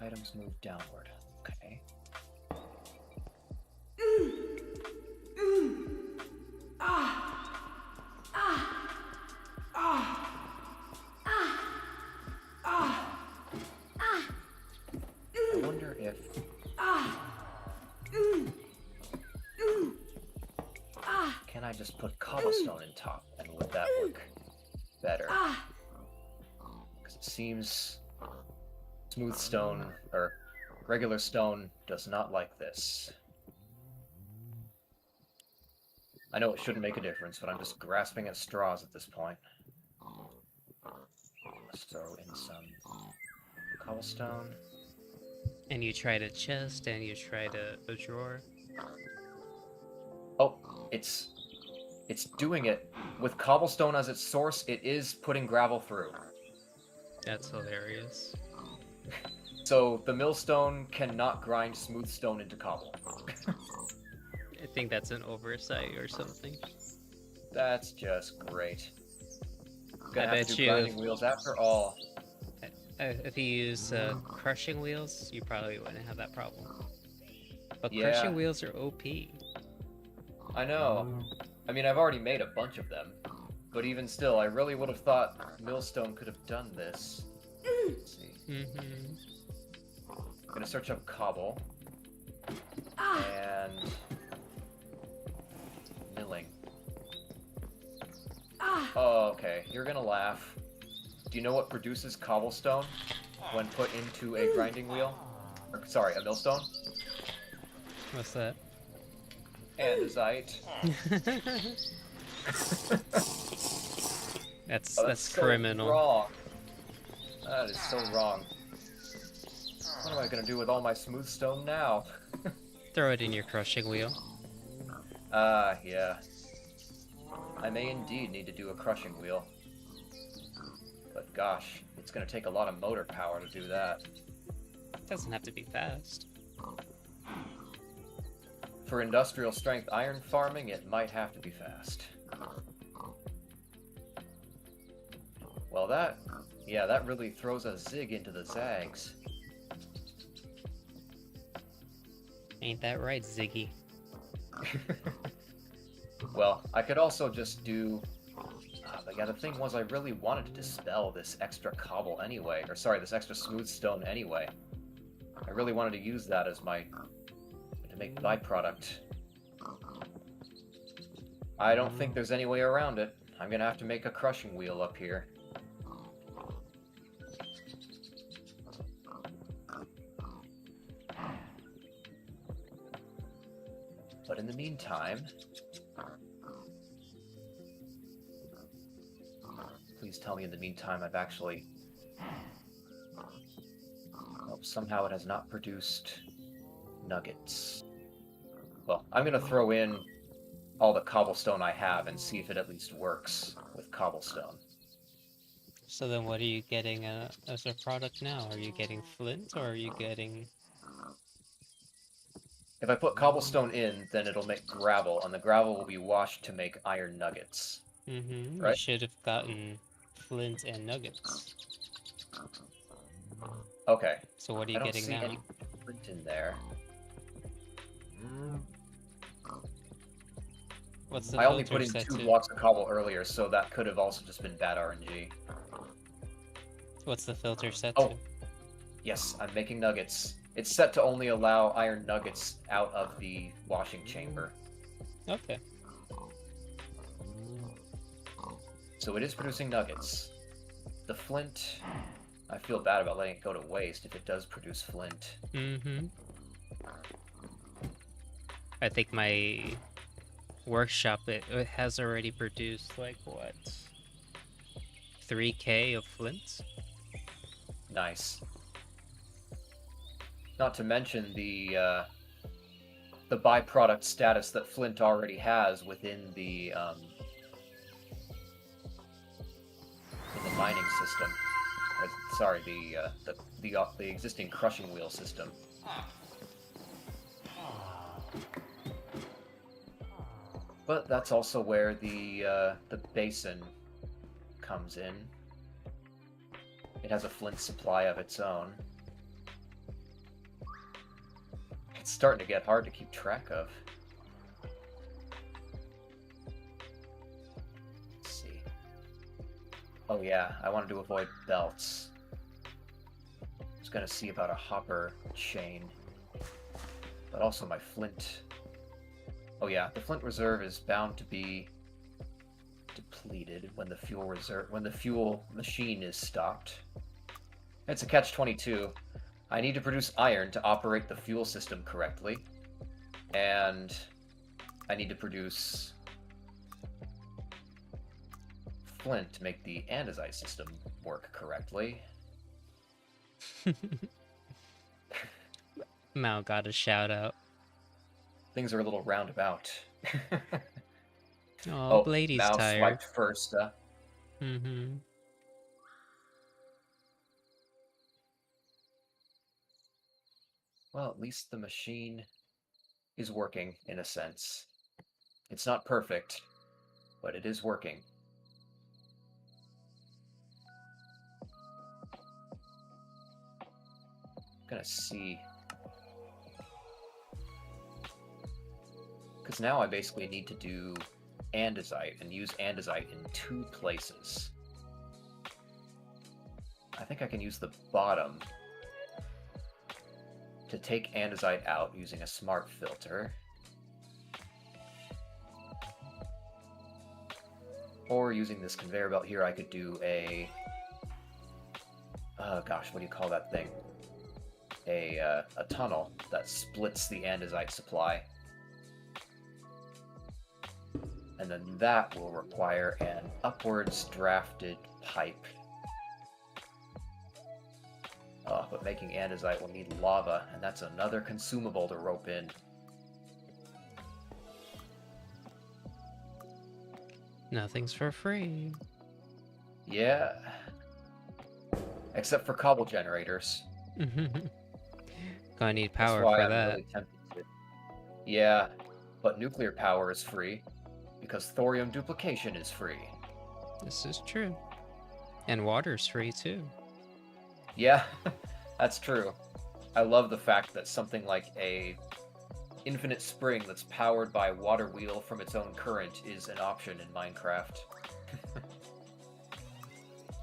Items move downward. Okay. I wonder if... Can I just put cobblestone in top, and would that work better? Because it seems smooth stone, or regular stone, does not like this. I know it shouldn't make a difference, but I'm just grasping at straws at this point. Let's throw in some cobblestone. And you tried a chest, and you tried a drawer. it's doing it with cobblestone as its source. It is putting gravel through. That's hilarious. So the millstone cannot grind smooth stone into cobble. I think that's an oversight or something. That's just great. Gonna I have bet to do you grinding wheels after all. If you use crushing wheels, you probably wouldn't have that problem. But Yeah. crushing wheels are OP. I know. I mean, I've already made a bunch of them. But even still, I really would have thought millstone could have done this. Let's see. Mm-hmm. I'm gonna search up cobble. And... milling. Oh, okay. You're gonna laugh. Do you know what produces cobblestone when put into a grinding wheel? Or, sorry, a millstone? What's that? Andesite. That's Oh, that's so criminal. wrong. That is so wrong. What am I gonna do with all my smooth stone now? Throw it in your crushing wheel. Yeah. I may indeed need to do a crushing wheel. But gosh, it's gonna take a lot of motor power to do that. It doesn't have to be fast. For industrial strength iron farming, it might have to be fast. Well, that really throws a zig into the zags. Ain't that right, Ziggy? Well, I could also just do... but yeah, the thing was I really wanted to dispel this extra cobble anyway. Or sorry, this extra smooth stone anyway. I really wanted to use that as my... to make byproduct. I don't think there's any way around it. I'm gonna have to make a crushing wheel up here. But in the meantime... Please tell me in the meantime I've actually... Oh, somehow it has not produced nuggets. Well, I'm gonna throw in all the cobblestone I have and see if it at least works with cobblestone. So then what are you getting as a product now? Are you getting flint or are you getting... If I put cobblestone in, then it'll make gravel, and the gravel will be washed to make iron nuggets. Mm-hmm. Right? You should have gotten flint and nuggets. Okay. So what are I you don't getting see now? any flint in there. What's the I only filter put in set 2 to? blocks of cobble earlier, so that could have also just been bad RNG. What's the filter set Oh. to? Yes, I'm making nuggets. It's set to only allow iron nuggets out of the washing chamber. Okay. So it is producing nuggets. The flint... I feel bad about letting it go to waste if it does produce flint. Mm-hmm. I think my workshop, it has already produced, like, what? 3K of flint? Nice. Not to mention the byproduct status that flint already has within the in the mining system. Sorry, the existing crushing wheel system. But that's also where the basin comes in. It has a flint supply of its own. It's starting to get hard to keep track of. Let's see. Oh yeah, I wanted to avoid belts. I was gonna see about a hopper chain. But also my flint. Oh yeah, the flint reserve is bound to be depleted when the fuel machine is stopped. It's a catch-22. I need to produce iron to operate the fuel system correctly, and I need to produce flint to make the andesite system work correctly. Mal got a shout out. Things are a little roundabout. Oh, Oh, Blady's mouse tired. swiped first. Mm-hmm. Well, at least the machine is working, in a sense. It's not perfect, but it is working. I'm gonna see. Because now I basically need to do andesite and use andesite in 2 places. I think I can use the bottom to take andesite out using a smart filter. Or using this conveyor belt here, I could do a... oh gosh, what do you call that thing? A tunnel that splits the andesite supply. And then that will require an upwards drafted pipe. But making andesite will need lava, and that's another consumable to rope in. Nothing's for free. Yeah. Except for cobble generators. Gonna need That's power why for I'm that. really tempted to. Yeah, but nuclear power is free, because thorium duplication is free. This is true. And water's free too. Yeah, that's true. I love the fact that something like a infinite spring that's powered by water wheel from its own current is an option in Minecraft.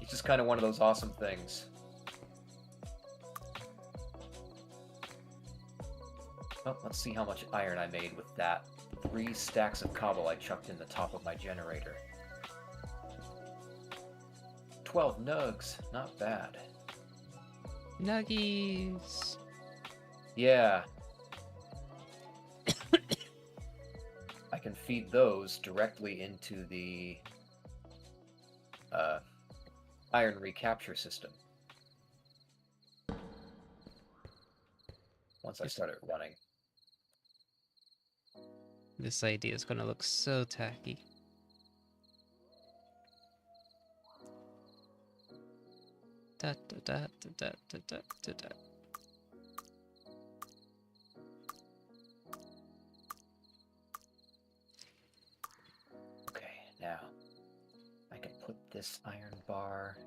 It's just kind of one of those awesome things. Oh, let's see how much iron I made with that 3 stacks of cobble I chucked in the top of my generator. 12 nugs, not bad. Nuggies. Yeah. I can feed those directly into the iron recapture system. Once I start it running. This idea is gonna look so tacky. Da da da da da da da da. Okay, now I can put this iron bar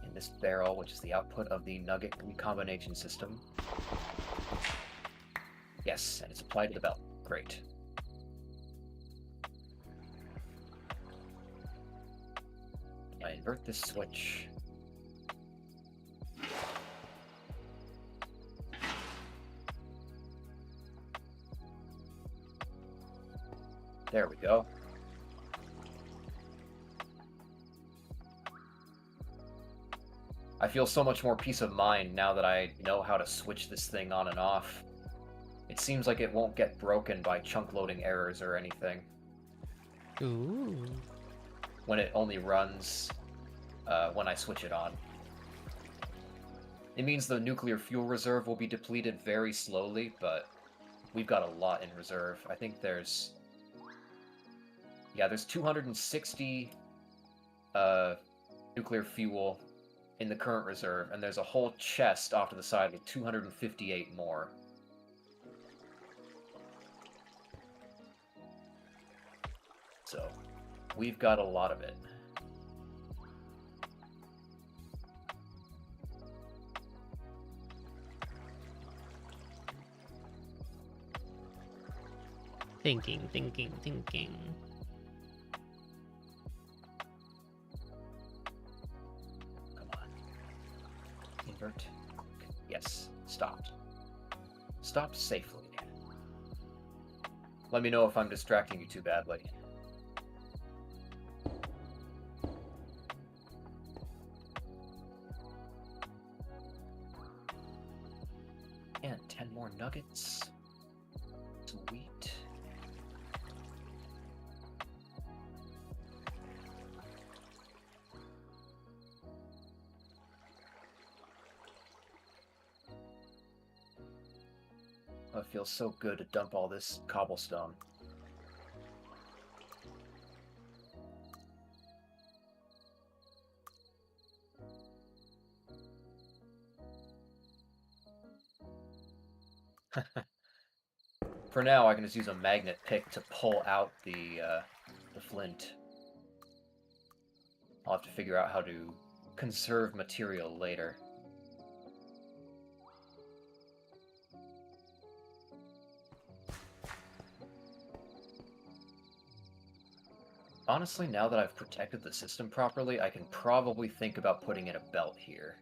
in this barrel, which is the output of the nugget recombination system. Yes, and it's applied to the belt. Great. I invert this switch. There we go. I feel so much more peace of mind now that I know how to switch this thing on and off. It seems like it won't get broken by chunk loading errors or anything. Ooh. When it only runs when I switch it on. It means the nuclear fuel reserve will be depleted very slowly, but we've got a lot in reserve. I think there's... yeah, there's 260 nuclear fuel in the current reserve, and there's a whole chest off to the side with 258 more. So, we've got a lot of it. Thinking. Come on. Invert. Yes. Stopped. Stopped safely. Let me know if I'm distracting you too badly. And 10 more nuggets. Sweet. Oh, it feels so good to dump all this cobblestone. For now, I can just use a magnet pick to pull out the flint. I'll have to figure out how to conserve material later. Honestly, now that I've protected the system properly, I can probably think about putting in a belt here.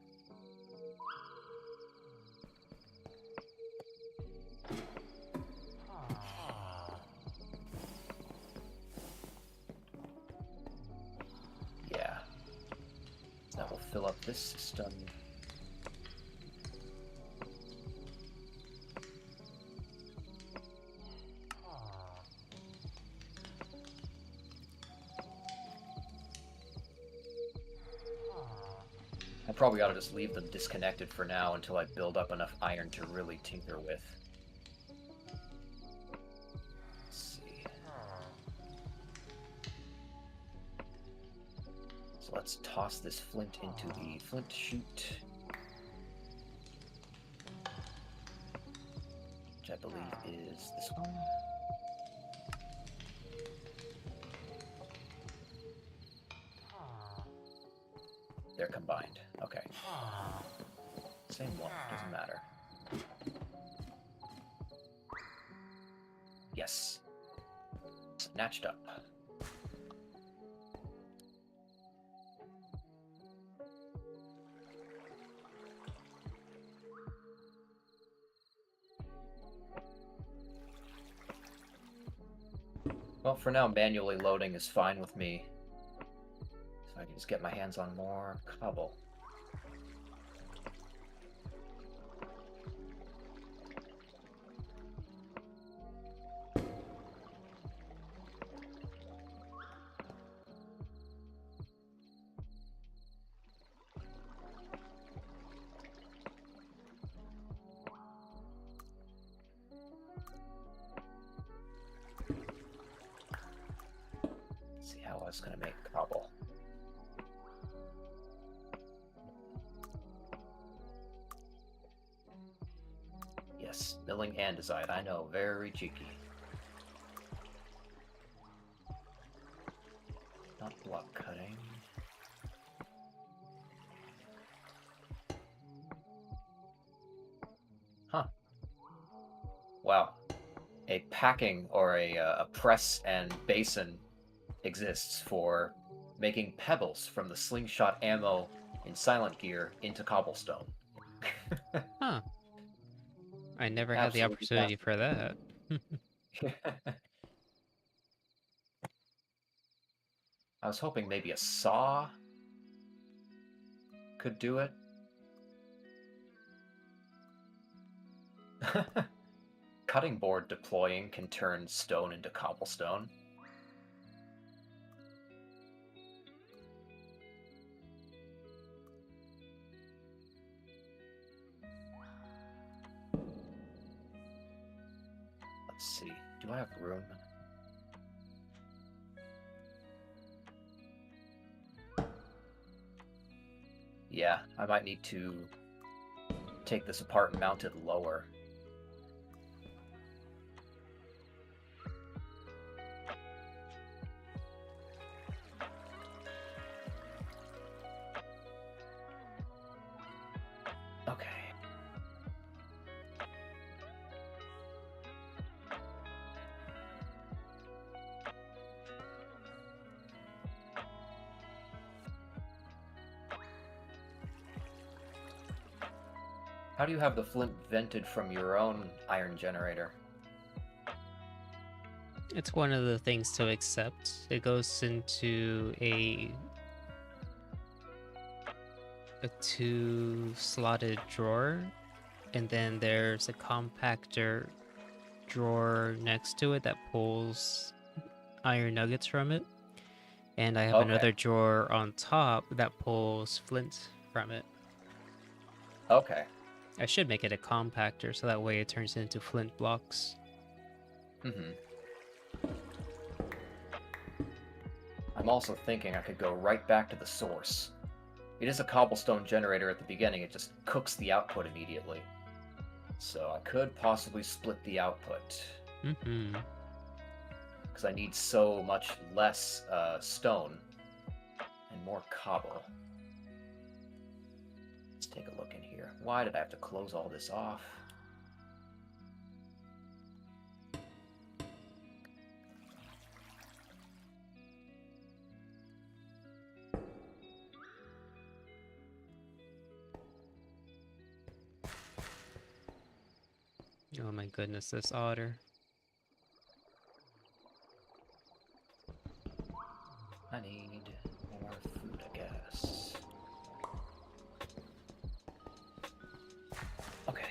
Yeah. That will fill up this system. I probably ought to just leave them disconnected for now until I build up enough iron to really tinker with. Let's see. So let's toss this flint into the flint chute, which I believe is this one. They're combined. Okay. Same one, doesn't matter. Yes. Snatched up. Well, for now, manually loading is fine with me. So I can just get my hands on more cobble. Let's see how I was going to make cobble. Yes, milling andesite. I know, very cheeky. Not block cutting. Huh. Wow. A packing or a press and basin exists for making pebbles from the slingshot ammo in Silent Gear into cobblestone. Huh. I never had the opportunity for that. I was hoping maybe a saw could do it. Cutting board deploying can turn stone into cobblestone. Let's see. Do I have room? Yeah, I might need to take this apart and mount it lower. Okay. How do you have the flint vented from your own iron generator? It's one of the things to accept. It goes into a 2-slotted drawer, and then there's a compactor drawer next to it that pulls iron nuggets from it. And I have another drawer on top that pulls flint from it. Okay. I should make it a compactor so that way it turns into flint blocks. Mm-hmm. I'm also thinking I could go right back to the source. It is a cobblestone generator at the beginning, it just cooks the output immediately. So I could possibly split the output. Mm-hmm. Because I need so much less stone and more cobble. Let's take a look in here. Why did I have to close all this off? Oh my goodness, this otter. I need more food, I guess. Okay.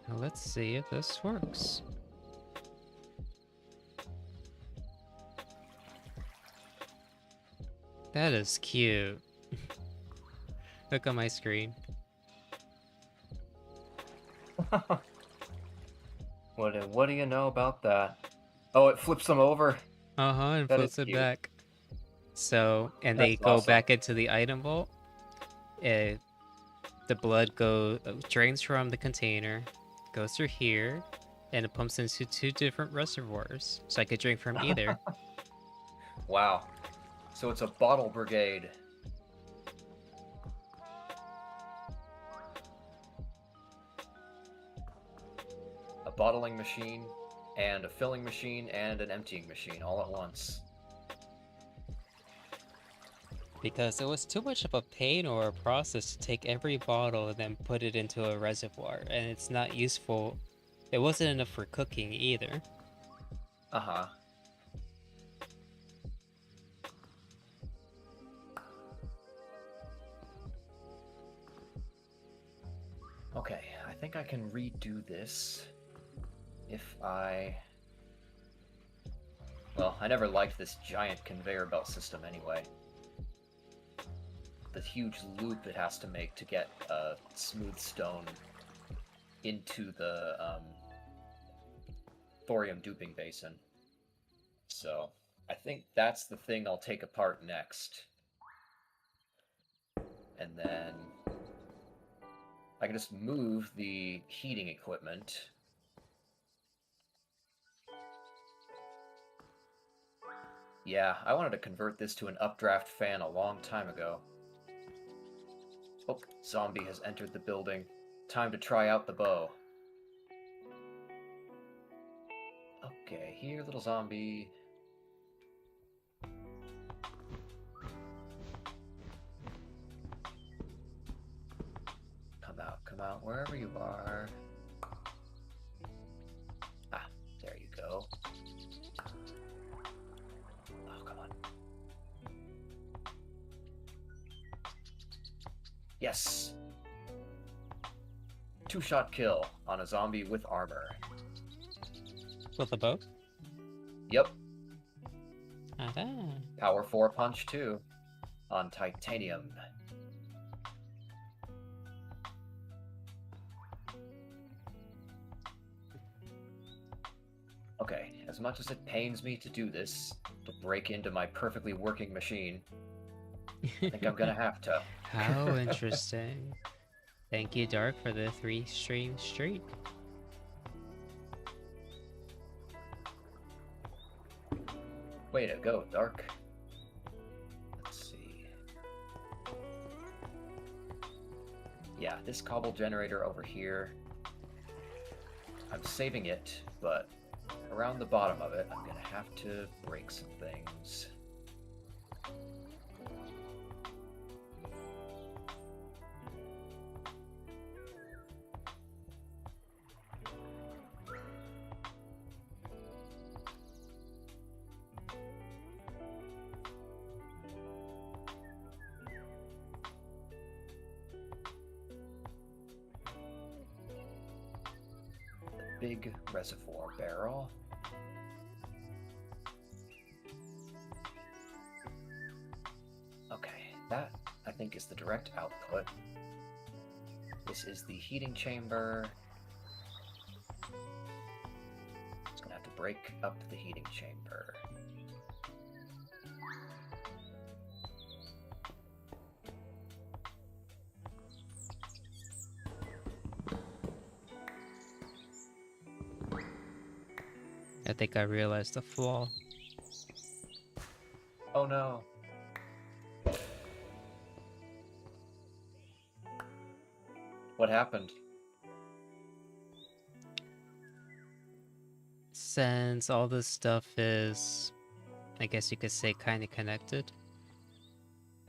Now let's see if this works. That is cute. Look on my screen. What do you know about that? Oh, it flips them over. And That flips is it cute. back. So, and they That's go awesome. back into the item vault. The blood drains from the container, goes through here, and it pumps into 2 different reservoirs. So I could drink from either. Wow. So it's a bottle brigade. A bottling machine, and a filling machine, and an emptying machine all at once. Because it was too much of a pain or a process to take every bottle and then put it into a reservoir, and it's not useful. It wasn't enough for cooking either. Uh-huh. Okay, I think I can redo this if I... Well, I never liked this giant conveyor belt system anyway. The huge loop it has to make to get smooth stone into the thorium duping basin. So, I think that's the thing I'll take apart next. And then I can just move the heating equipment. Yeah, I wanted to convert this to an updraft fan a long time ago. Oh, zombie has entered the building. Time to try out the bow. Okay, here, little zombie. Come out, wherever you are. Ah, there you go. Oh, come on. Yes! 2-shot kill on a zombie with armor. With a bow? Yep. Ah. Power 4 punch too on titanium. Okay, as much as it pains me to do this, to break into my perfectly working machine, I think I'm gonna have to. How interesting. Thank you, Dark, for the 3-stream streak. Way to go, Dark. Let's see. Yeah, this cobble generator over here, I'm saving it, but around the bottom of it, I'm gonna have to break some things. big reservoir barrel. Okay, that I think is the direct output. This is the heating chamber. It's gonna have to break up the heating chamber. I think I realized the flaw. Oh no. What happened? Since all this stuff is, I guess you could say, kind of connected,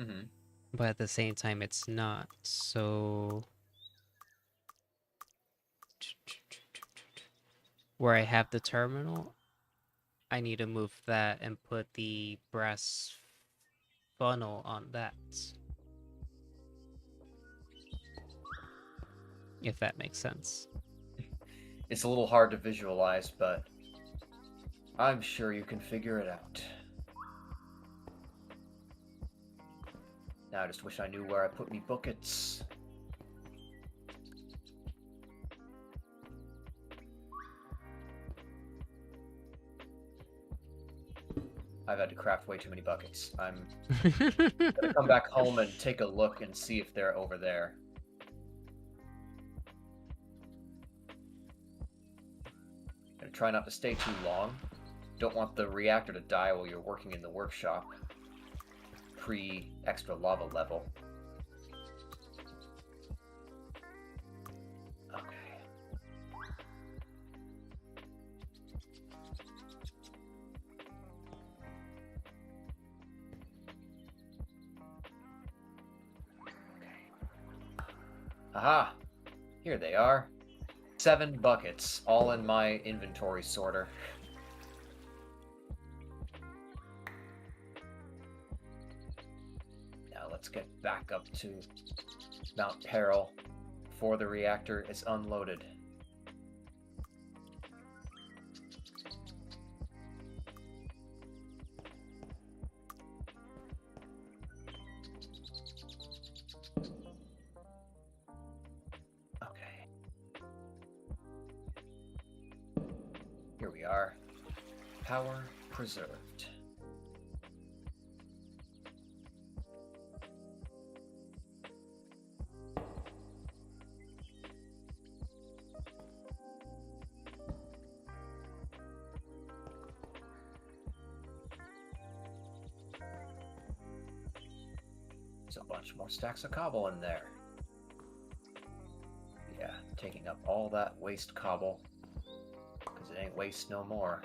Mm-hmm. but at the same time it's not. So where I have the terminal, I need to move that and put the brass funnel on that. If that makes sense. It's a little hard to visualize, but I'm sure you can figure it out. Now I just wish I knew where I put me buckets. I've had to craft way too many buckets. I'm gonna come back home and take a look and see if they're over there. Gonna try not to stay too long. Don't want the reactor to die while you're working in the workshop. Pre-extra lava level. Okay. Aha! Here they are. 7 buckets, all in my inventory sorter. Now let's get back up to Mount Peril before the reactor is unloaded. Here we are. Power preserved. There's a bunch more stacks of cobble in there. Yeah, taking up all that waste cobble. It ain't waste no more.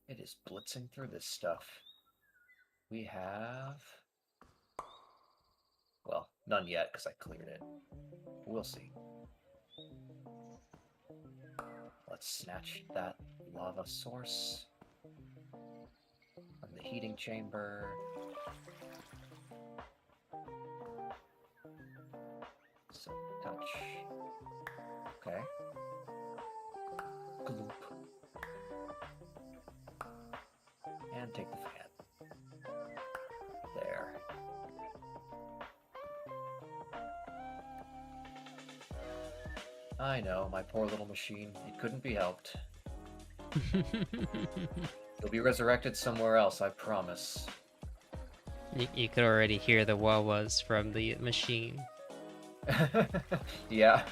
It is blitzing through this stuff. We have... well, none yet because I cleared it. We'll see. Let's snatch that lava source from the heating chamber. So touch. Okay. Gloop. And take the fan. There. I know, my poor little machine. It couldn't be helped. You'll be resurrected somewhere else, I promise. You could already hear the wah-wahs from the machine. Yeah.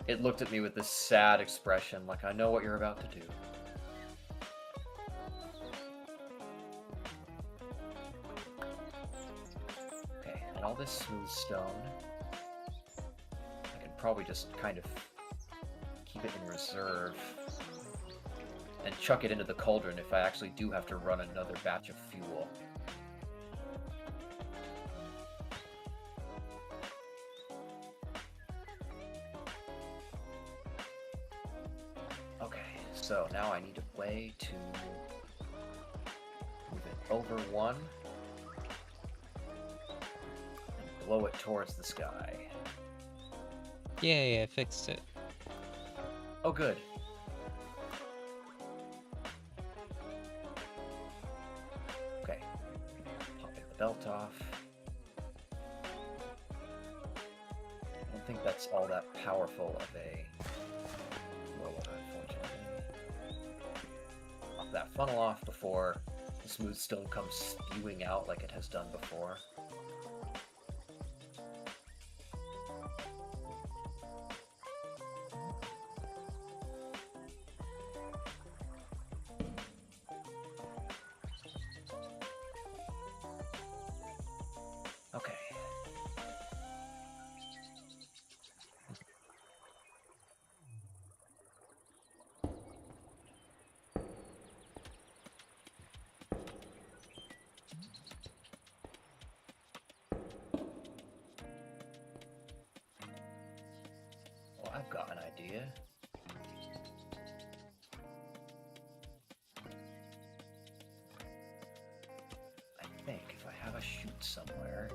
It looked at me with this sad expression, like I know what you're about to do. Okay, and all this smooth stone, I can probably just kind of keep it in reserve and chuck it into the cauldron if I actually do have to run another batch of fuel. So now I need a way to move it over one and blow it towards the sky. Yeah, I fixed it. Oh, good. Okay. Popping the belt off. I don't think that's all that powerful of a roller, unfortunately. Pop that funnel off before the smooth stone comes spewing out like it has done before. Okay. Well, I've got an idea. I think if I have a chute somewhere.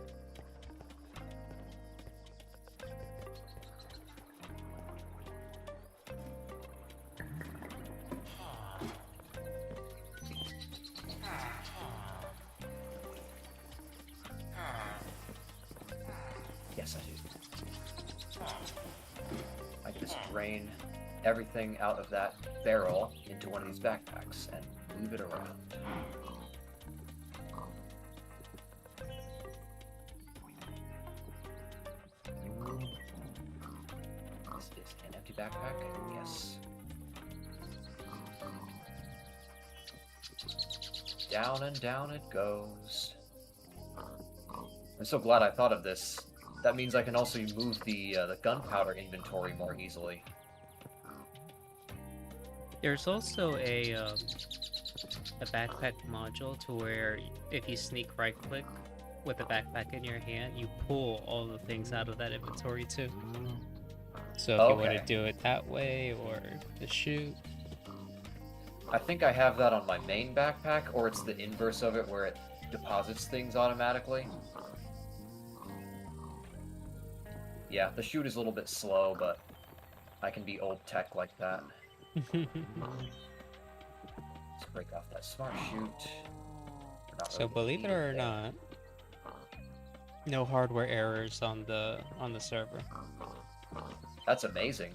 Yes, I do. I can just drain everything out of that barrel into one of these backpacks and move it around. This is an empty backpack? Yes. Down and down it goes. I'm so glad I thought of this. That means I can also move the gunpowder inventory more easily. There's also a backpack module to where if you sneak right click with the backpack in your hand, you pull all the things out of that inventory too. So if you want to do it that way or the chute. I think I have that on my main backpack, or it's the inverse of it where it deposits things automatically. Yeah, the chute is a little bit slow, but I can be old tech like that. Let's break off that smart chute. So believe it or not, no hardware errors on the server. That's amazing.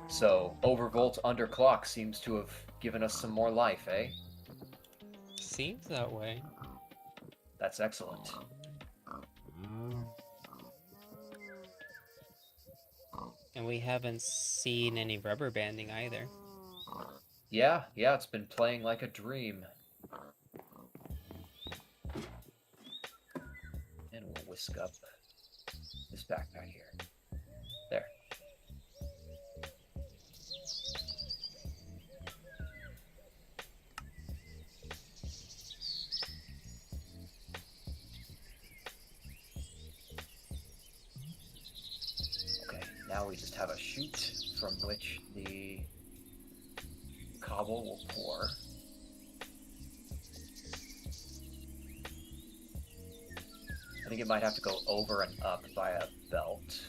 So overvolt underclock seems to have given us some more life, eh? Seems that way. That's excellent. And we haven't seen any rubber banding either. Yeah, it's been playing like a dream. And we'll whisk up this backpack here. There. Okay, now we just have a chute from which the cobble will pour. I think it might have to go over and up by a belt,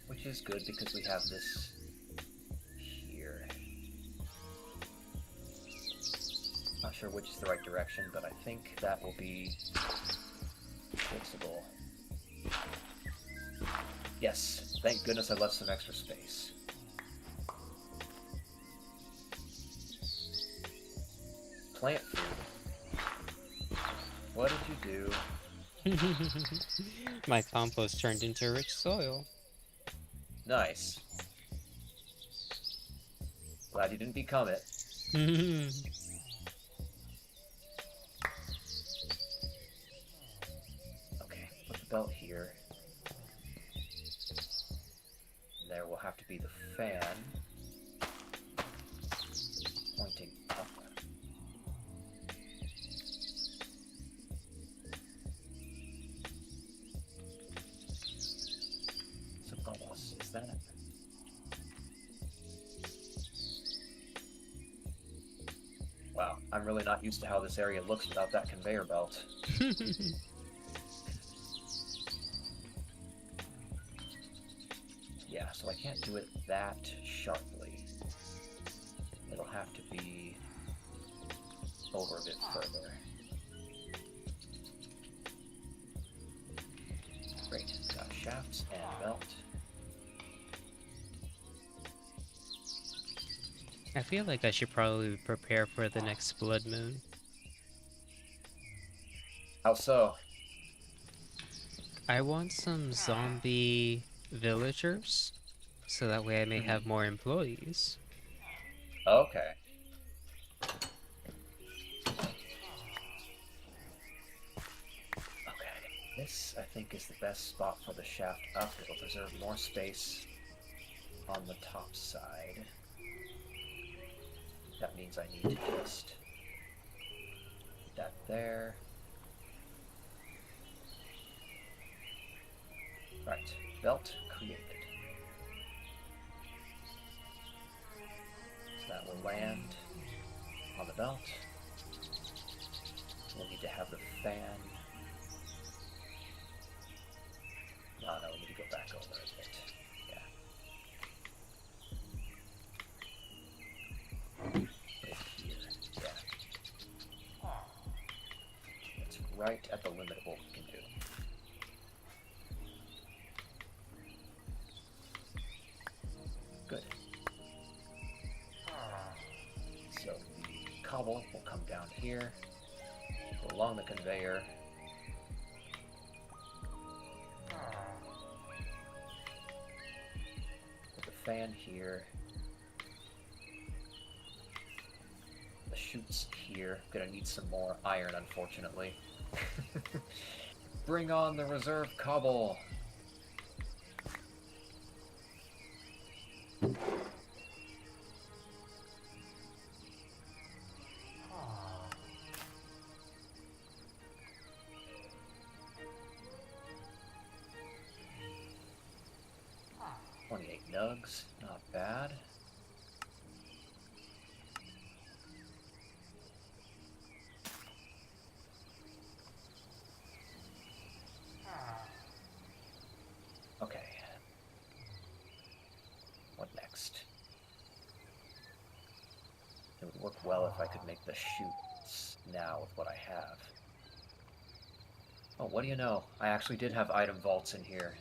which is good because we have this here. Not sure which is the right direction, but I think that will be fixable. Yes, thank goodness I left some extra space. Plant food. What did you do? My compost turned into rich soil. Nice. Glad you didn't become it. Okay, put the belt here. There will have to be the fan pointing up. Is that it? I'm really not used to how this area looks without that conveyor belt. Yeah, so I can't do it that sharply. It'll have to be over a bit further. Great, got shafts and belt. I feel like I should probably prepare for the next blood moon. How so? I want some zombie villagers, so that way I may have more employees. Okay. Okay, this I think is the best spot for the shaft up. It'll preserve more space on the top side. That means I need to just put that there. Right, belt created. So that will land on the belt. We'll need to have the fan. No, we need to go back over a bit. Yeah. Put it here. Yeah. It's right at the limit of what we can do. Good. So the cobble will come down here, go along the conveyor. Put the fan here. The chutes here. Gonna need some more iron, unfortunately. Bring on the reserve cobble. Nugs, not bad. Okay. What next? It would work well if I could make the chutes now with what I have. Oh, what do you know? I actually did have item vaults in here.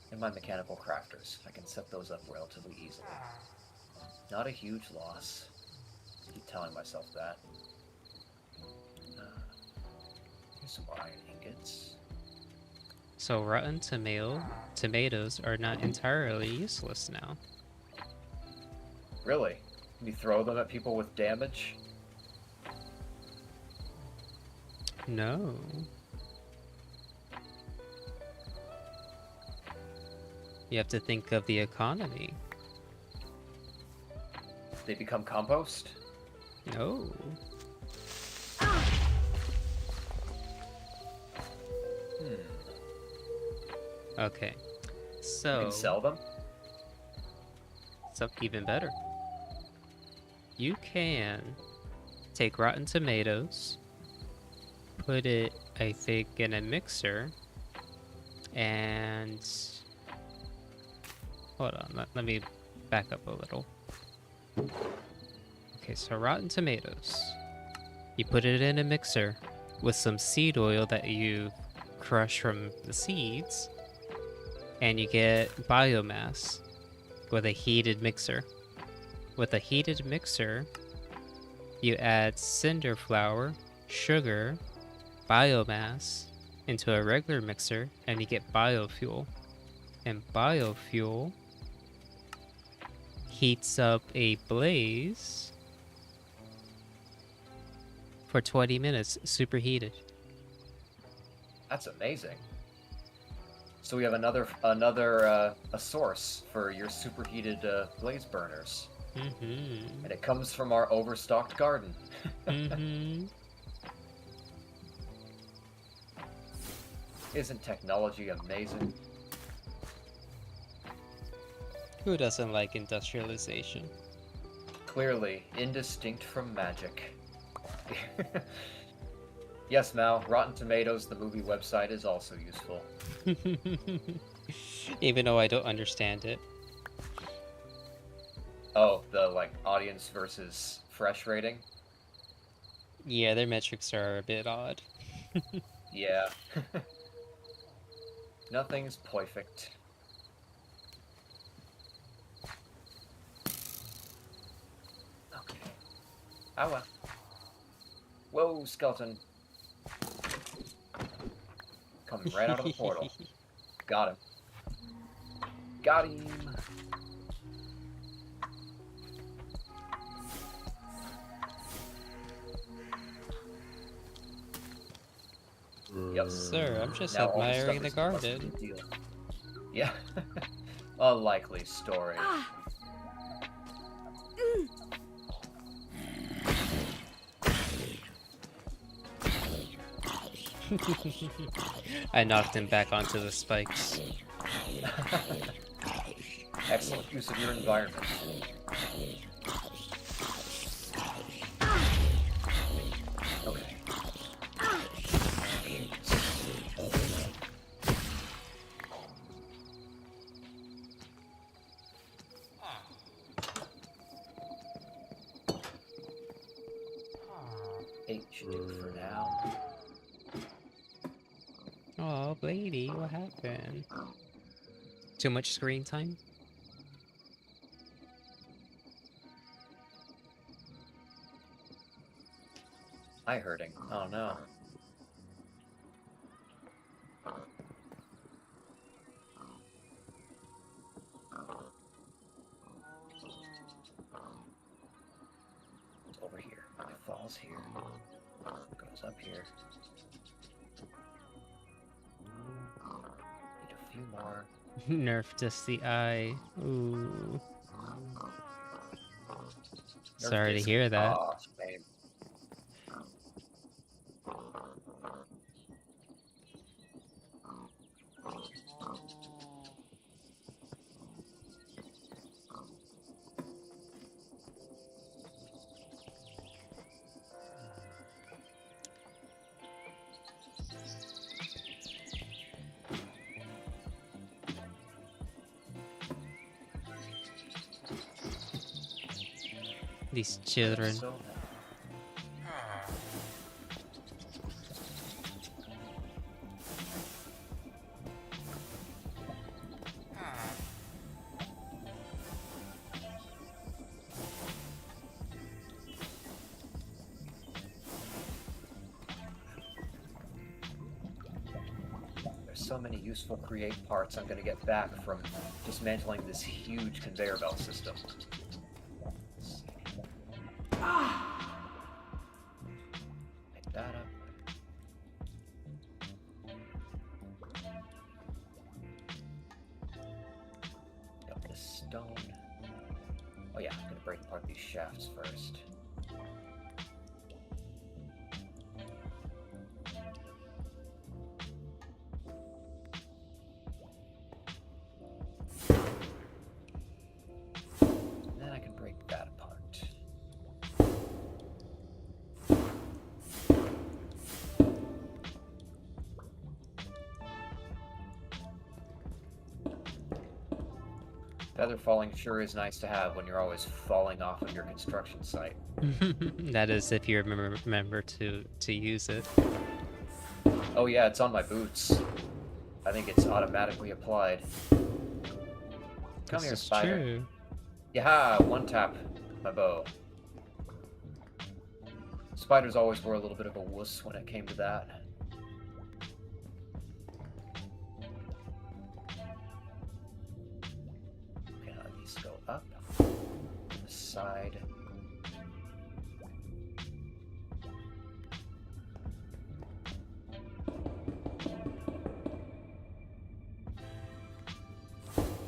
And my mechanical crafters. I can set those up relatively easily. Not a huge loss. I keep telling myself that. Here's some more iron ingots. So rotten tomatoes are not entirely useless now. Really? Can you throw them at people with damage? No. You have to think of the economy. They become compost? No. Okay. So You can sell them? Something even better. You can take rotten tomatoes, put it, I think, in a mixer, and hold on, let me back up a little. Okay, so rotten tomatoes. You put it in a mixer with some seed oil that you crush from the seeds, and you get biomass with a heated mixer. With a heated mixer, you add cinder flour, sugar, biomass into a regular mixer, and you get biofuel. And biofuel heats up a blaze for 20 minutes, superheated. That's amazing. So we have another a source for your superheated blaze burners. Mm-hmm. And it comes from our overstocked garden. Mm-hmm. Isn't technology amazing? Who doesn't like industrialization? Clearly, indistinct from magic. Yes, Mal, Rotten Tomatoes, the movie website, is also useful. Even though I don't understand it. Oh, the, like, audience versus fresh rating? Yeah, their metrics are a bit odd. Yeah. Nothing's perfect. Okay. Ow. Whoa, skeleton. Coming right out of the portal. Got him. Got him. Yep. Sir, I'm just Now all this admiring the stuff is a garden. deal. Yeah. A likely story. I knocked him back onto the spikes. Excellent use of your environment. Okay. 8 should do for now. Oh, lady, what happened? Too much screen time? Eye hurting. Oh no. It's over here. It falls here. It goes up here. Need a few more. Nerf just the eye. Ooh. Sorry to hear that. Oh, shame. These children. So there's so many useful create parts I'm going to get back from dismantling this huge conveyor belt system. Pick that up. Got this stone. Oh yeah, I'm gonna break apart these shafts first. And then I can break that apart. Feather falling sure is nice to have when you're always falling off of your construction site. That is if you remember to use it. Oh yeah, it's on my boots. I think it's automatically applied. Come This here, is spider. true. Yeah, one tap. My bow. Spiders always were a little bit of a wuss when it came to that. Okay, now these go up. To the side.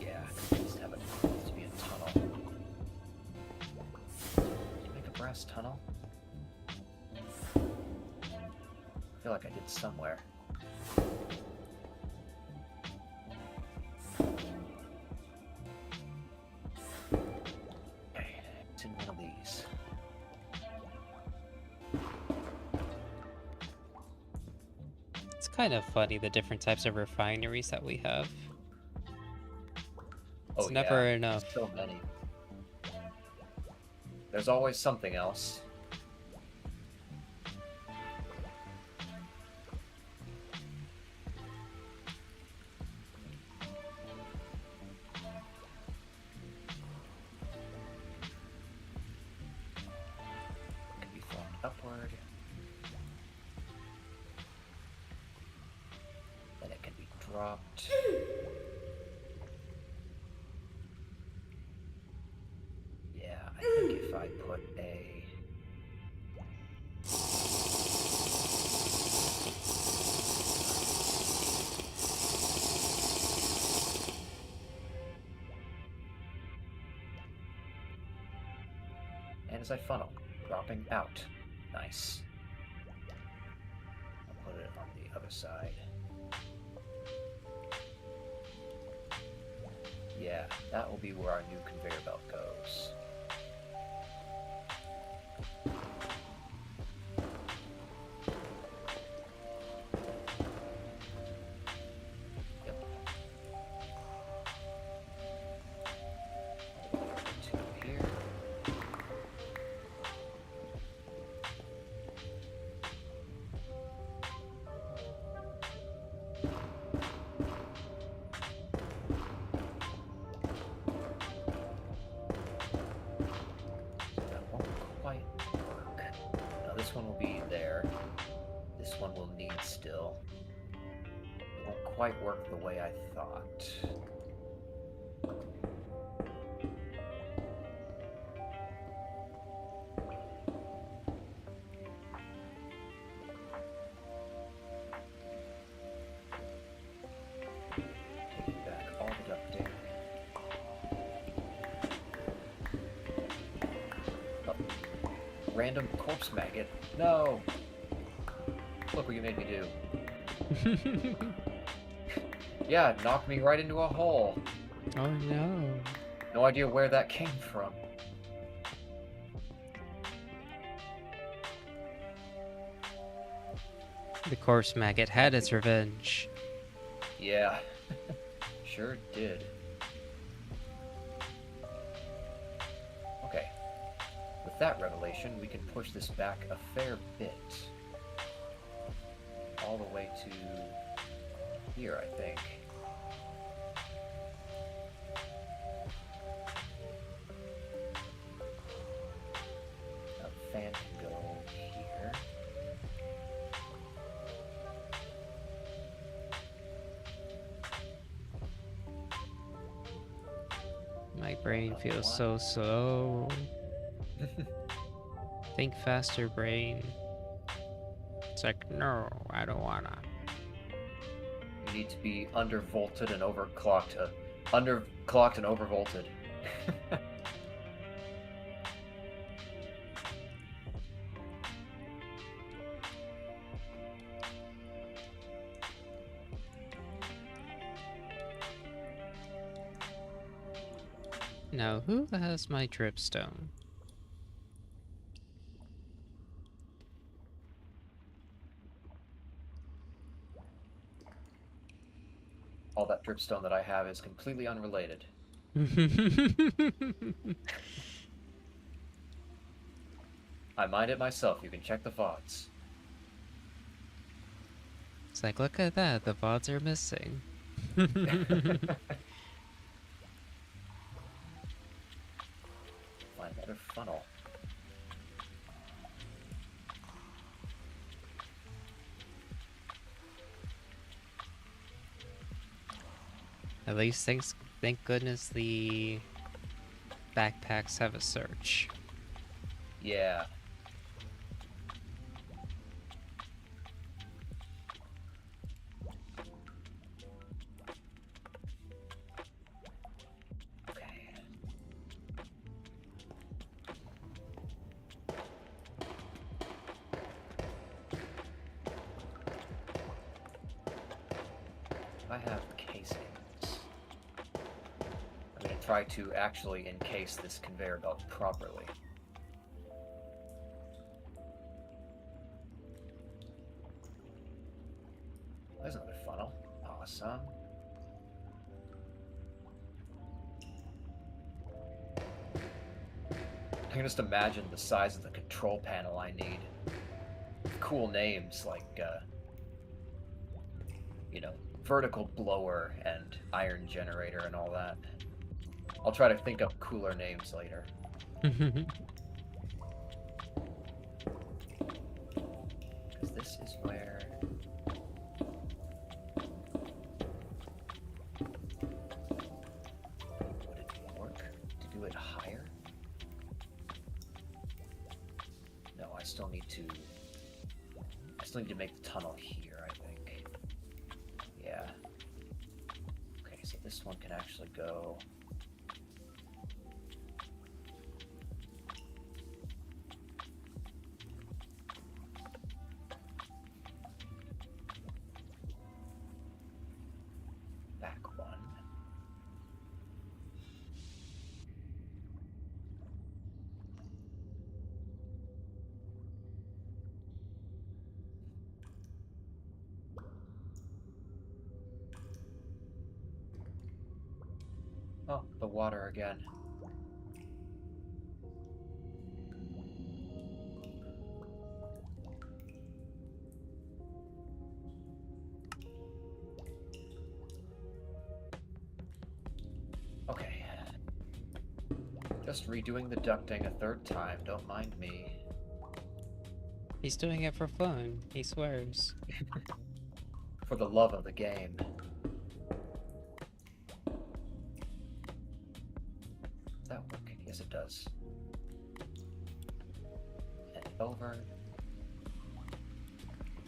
Yeah, at least have it needs to be a tunnel. Did you make a brass tunnel? I feel like I did somewhere. kind of funny, the different types of refineries that we have. It's Oh, never yeah. enough. So many. There's always something else. Can be thrown upward. Then it can be dropped. Yeah, I think if I put a... And as I funnel, dropping out. Nice. I'll put it on the other side. Yeah, that will be where our new conveyor belt goes. Yep. To here. That won't quite work. Now this one will be there. This one will need still. It won't quite work the way I thought. Taking back all the ducting. Oh. Random corpse maggot. No! Look what you made me do. Yeah, it knocked me right into a hole. Oh no. No idea where that came from. The corpse maggot had its revenge. Yeah, sure did. Okay, with that revelation, we can push this back a fair bit. All the way to here, I think. Now the fan can go here. My brain feels so slow. Think faster, brain. It's like, no, I don't wanna. You need to be undervolted and overclocked. Underclocked and overvolted. Now, who has my dripstone? All that dripstone that I have is completely unrelated. I mined it myself. You can check the VODs. It's like, look at that, the VODs are missing. Find another funnel. At least thank goodness the backpacks have a search. Yeah. Okay. I have casings. I'm going to try to actually encase this conveyor belt properly. Awesome. I can just imagine the size of the control panel I need. Cool names like, you know, vertical blower and iron generator and all that. I'll try to think up cooler names later. Because this is where... Would it work to do it higher? No, I still need to make the tunnel here, I think. Yeah. Okay, so this one can actually go... back one. Oh, the water again. Okay. Just redoing the ducting a third time, don't mind me. He's doing it for fun. He swears. For the love of the game. Does that work? Yes, it does. And over.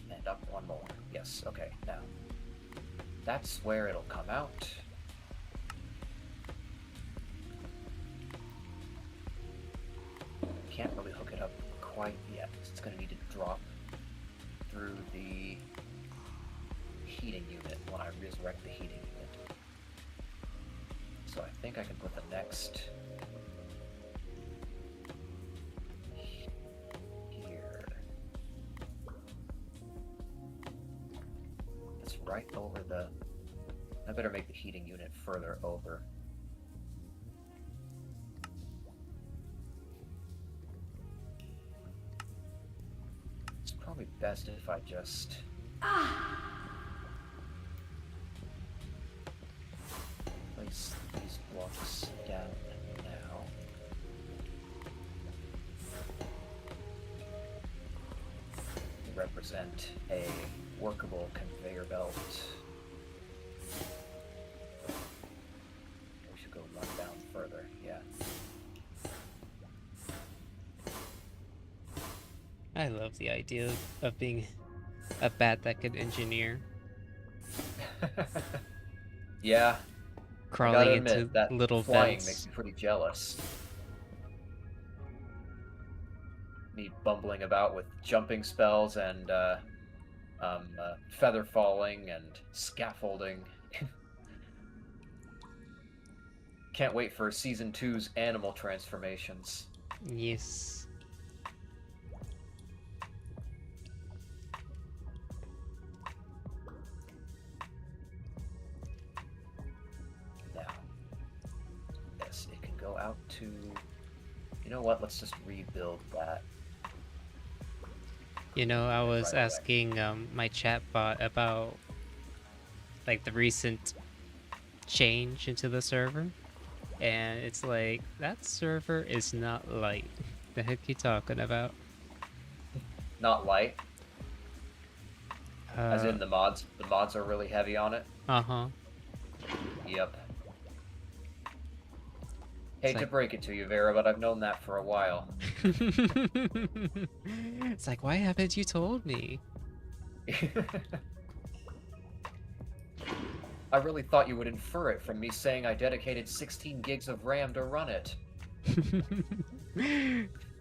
And up one more. Yes, okay, now. That's where it'll come out. Can't really hook it up quite yet. It's going to need to drop through the heating unit when I resurrect the heating unit. So I think I can put the next here. It's right over the... I better make the heating unit further over. It's probably best if I just... place these blocks down now. They represent a workable conveyor belt. We should go run down further, yeah. I love the idea of being a bat that could engineer. Yeah. Crawling I gotta into admit, that little flying vents. makes me pretty jealous. Me bumbling about with jumping spells and feather falling and scaffolding. Can't wait for Season 2's animal transformations. Yes. Now, yes, it can go out to... You know what? Let's just rebuild that. You know, I was Right away. asking my chatbot about like the recent change into the server, and it's like that server is not light. The heck you talking about? Not light, as in Uh the mods. The mods are really heavy on it. huh. Yep. Hate to like- break it to you, Vera, but I've known that for a while. It's like, why haven't you told me? I really thought you would infer it from me saying I dedicated 16 gigs of RAM to run it.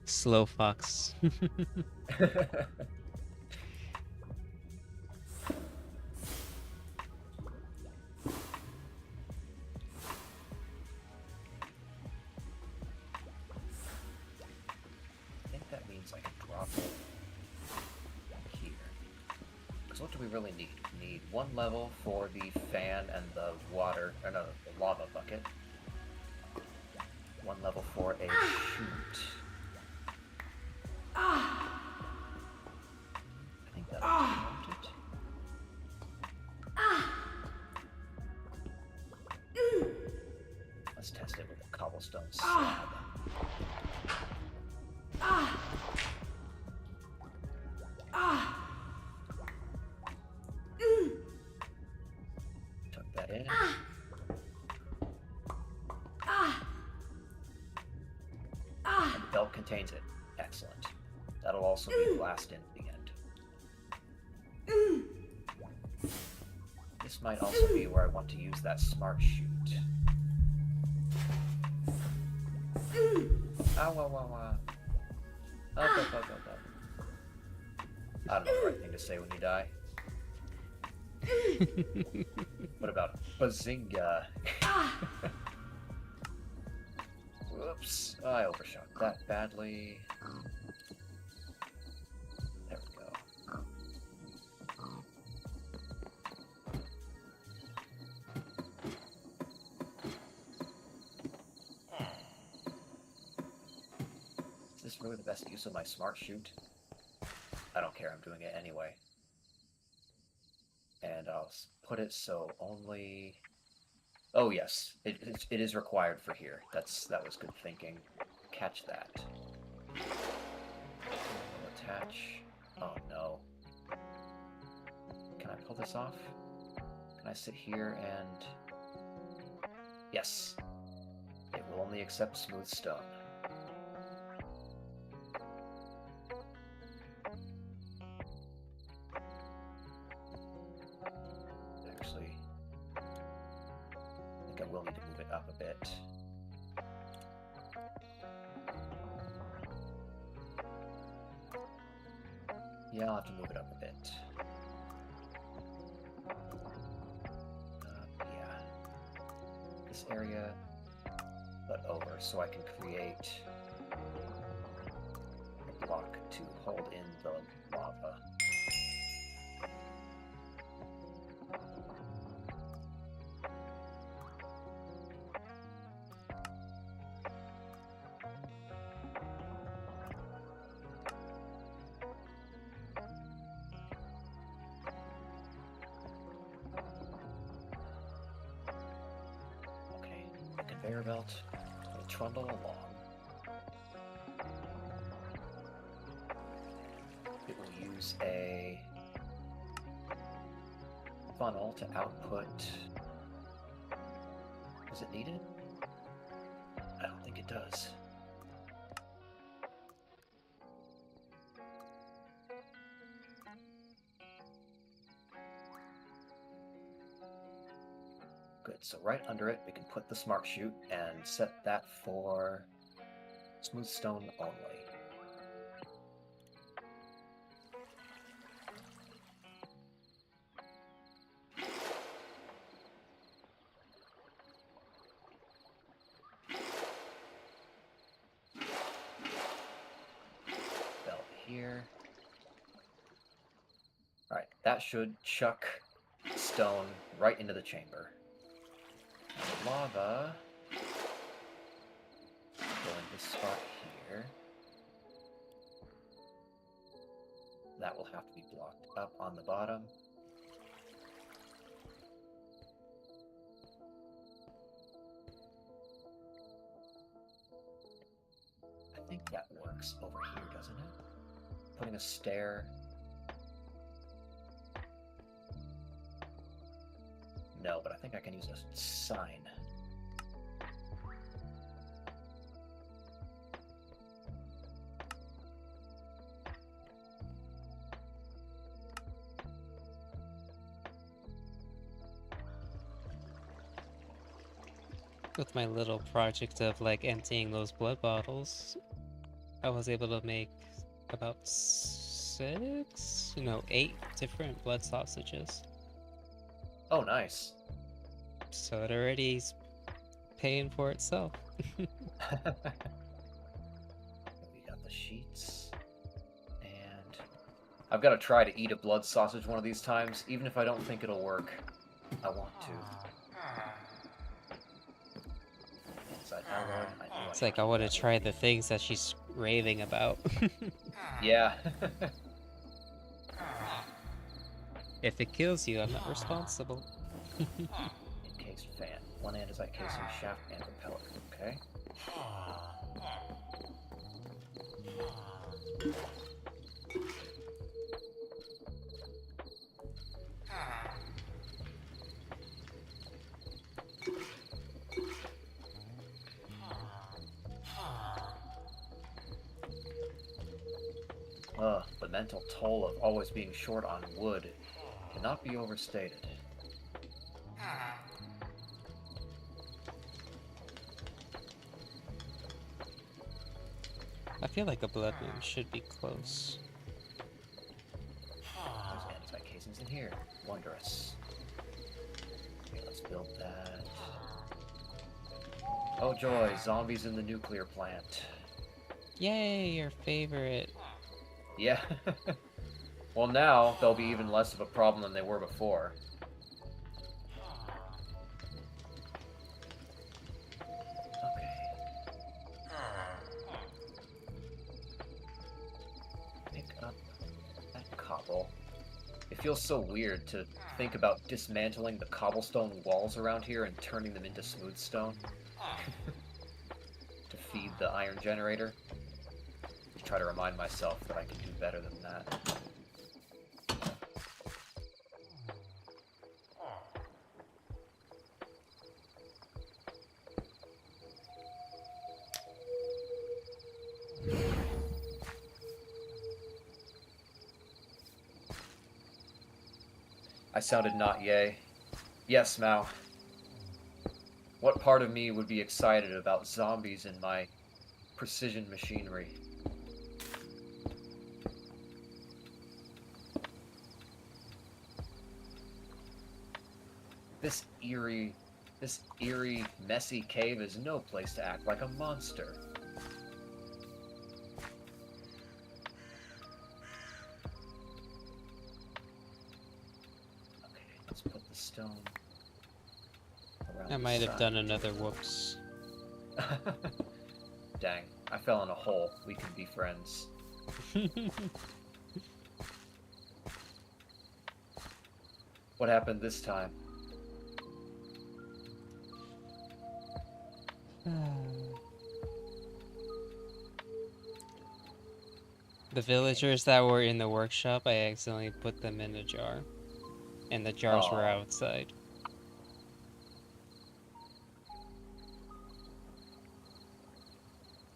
Slow fox. I think that means I can drop it here. Because what do do we really need? We need 1 level for the fan and the water, or no, the lava bucket. 1 level for a chute. I think that'll count it. Let's test it with a cobblestone slab. Tuck that in. And the belt contains it. Excellent. That'll also be glassed in at the end. This might also be where I want to use that smart chute. Ow, wow, wow, wow. Up. I don't know the right thing to say when you die. What about bazinga? Whoops, I overshot that badly. There we go. Is this really the best use of my smart chute? I don't care, I'm doing it anyway. And I'll put it so only... Oh yes, it is required for here. That was good thinking. Catch that. Attach. Oh no. Can I pull this off? Can I sit here and... Yes. It will only accept smooth stone. Actually, I think I will need to move it up a bit. Yeah, I'll have to move it up a bit. Yeah. This area, but over, so I can create a block to hold in the lava. Conveyor belt will trundle along. It will use a funnel to output. Is it needed? I don't think it does. Good, so right under it, we can put the smart chute and set that for smooth stone only. Belt here. Alright, that should chuck stone right into the chamber. Lava go in this spot here. That will have to be blocked up on the bottom. I think that works over here, doesn't it? Putting a stair. No, but I think I can use a sign. With my little project of like emptying those blood bottles, I was able to make about 8 different blood sausages. Oh, nice. So it already's paying for itself. We got the sheets and I've got to try to eat a blood sausage one of these times, even if I don't think it'll work. I want to. Inside alloy, I knew It's like I want to try the things that she's raving about. Yeah. If it kills you, I'm not responsible. Encased fan. One andesite casing, shaft, and propeller. Okay. The mental toll of always being short on wood cannot be overstated. I feel like a blood moon should be close. There's andesite casings in here. Wondrous. Okay, let's build that. Oh joy, zombies in the nuclear plant. Yay, your favorite. Yeah. Well, now they'll be even less of a problem than they were before. Okay. Pick up that cobble. It feels so weird to think about dismantling the cobblestone walls around here and turning them into smooth stone to feed the iron generator. Try to remind myself that I can do better than that. I sounded not yay. Yes, Mao. What part of me would be excited about zombies in my precision machinery? This eerie, messy cave is no place to act like a monster. Okay, let's put the stone around I the might have side. done another whoops. Dang, I fell in a hole. We can be friends. What happened this time? The villagers that were in the workshop, I accidentally put them in a jar. And the jars were Aw. outside.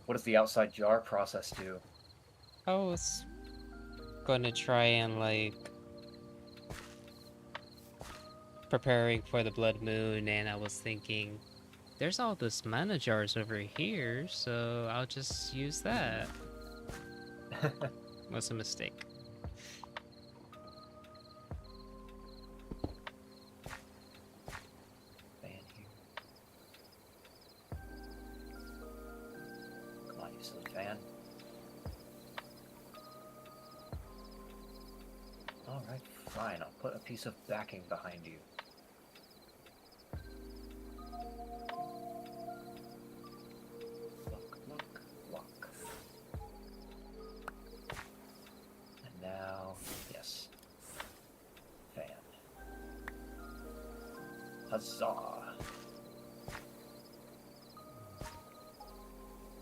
What does the outside jar process do? I was gonna try and like preparing for the blood moon, and I was thinking there's all this mana jars over here, so I'll just use that. Was a mistake. Fan here. Come on, you silly fan. Alright, fine. I'll put a piece of backing behind you. Look, look, look. And now, yes. Fan. Huzzah!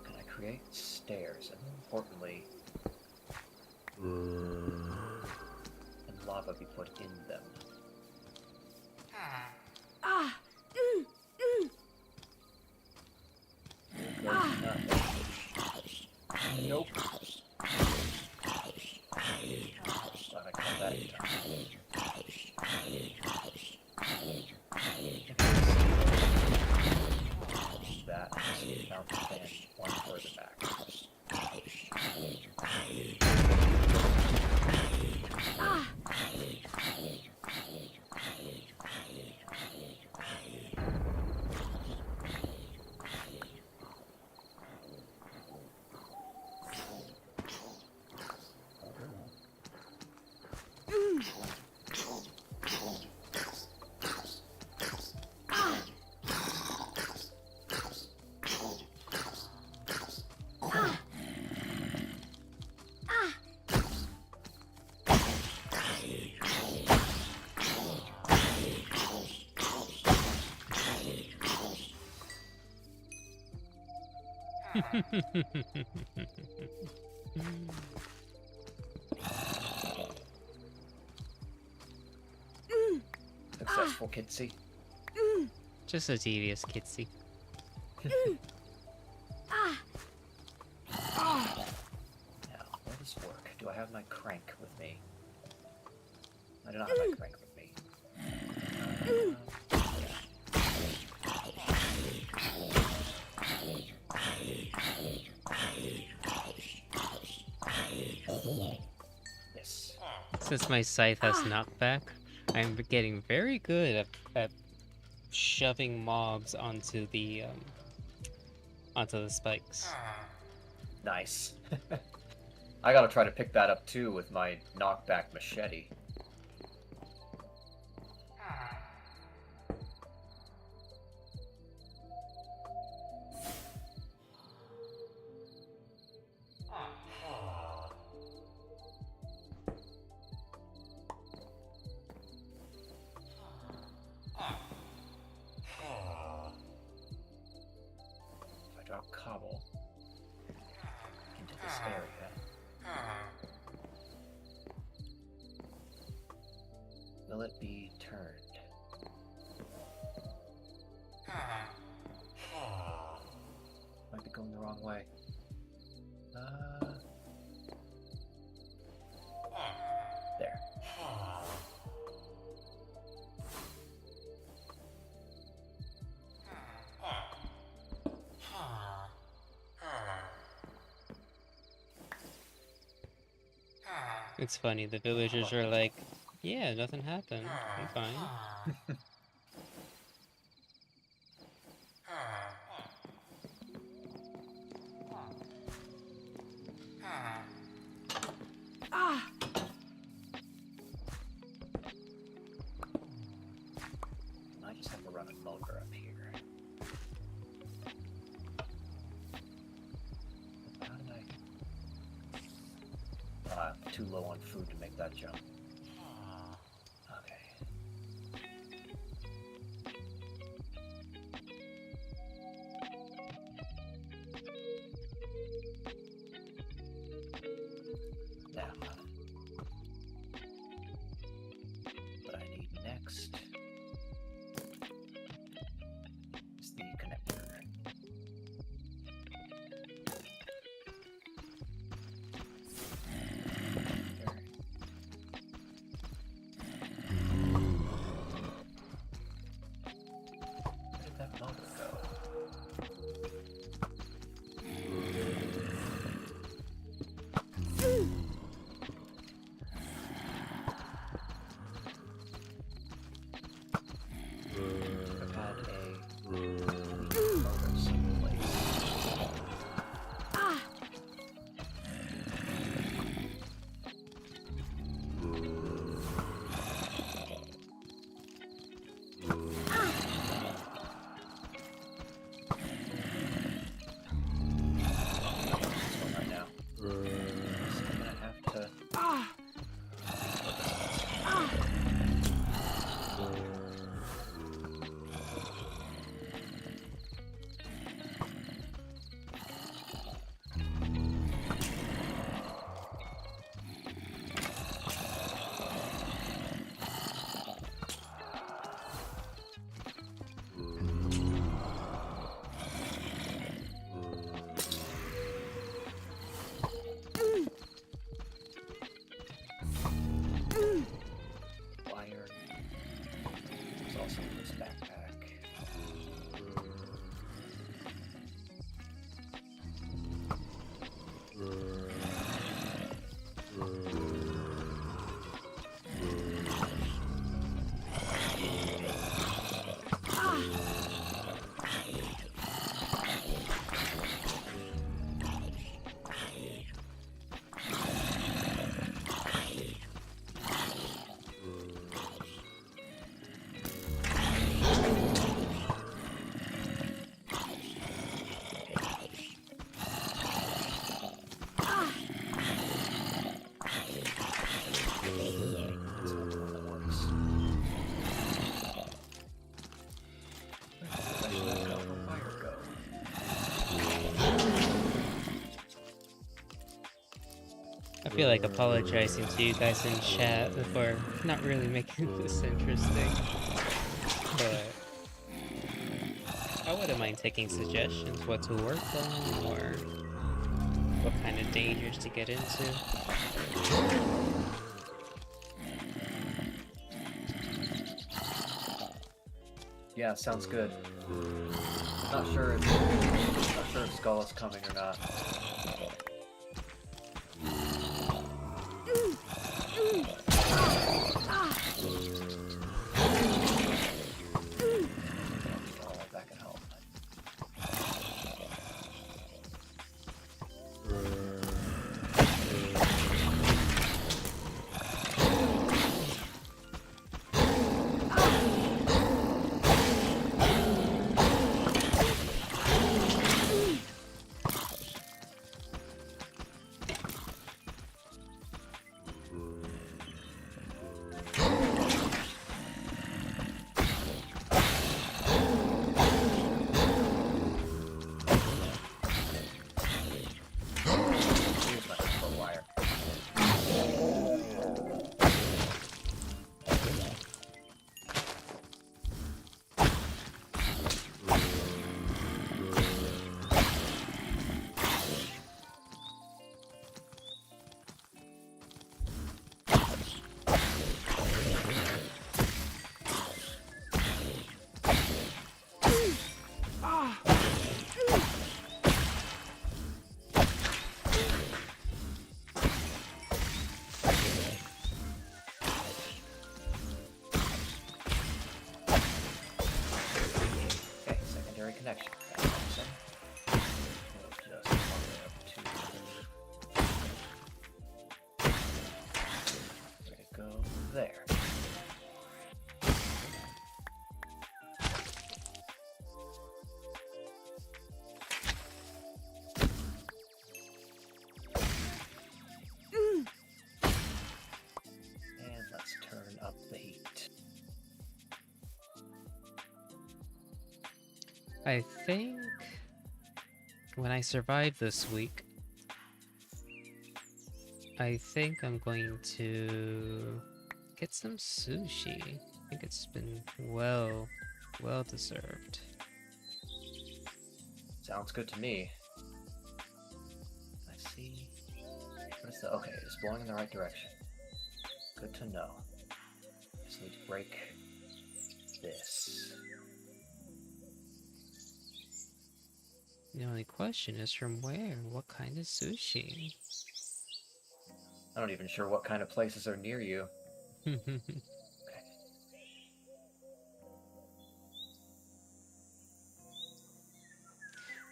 Can I create stairs? And more importantly, and lava be put in them. Nope. Glad I caught that in time. That is about to stand one further back. Successful kitsy. Just a devious kitsy. Now, where does work? Do I have my crank with me? I do not have my crank with me. Yes. Since my scythe has knockback, I'm getting very good at shoving mobs onto the spikes. Nice. I gotta try to pick that up too with my knockback machete. If I drop cobble into this area, will it be turned? Might be going the wrong way. There. It's funny, the villagers are like, yeah, nothing happened. I'm fine. I just have to run a motor up here. How did I... I'm too low on food to make that jump. Okay. Now. What I need next is the connector. I feel like apologizing to you guys in chat for not really making this interesting. But I wouldn't mind taking suggestions what to work on or what kind of dangers to get into. Yeah, sounds good. Not sure if Skull is coming or not. That can help. Connection. Just up to where to go there. And let's turn up the heat. I think when I survive this week, I think I'm going to get some sushi. I think it's been well deserved. Sounds good to me. Let's see. What is the... Okay, it's blowing in the right direction. Good to know. Just need to break this. The only question is from where? What kind of sushi? I'm not even sure what kind of places are near you. Okay.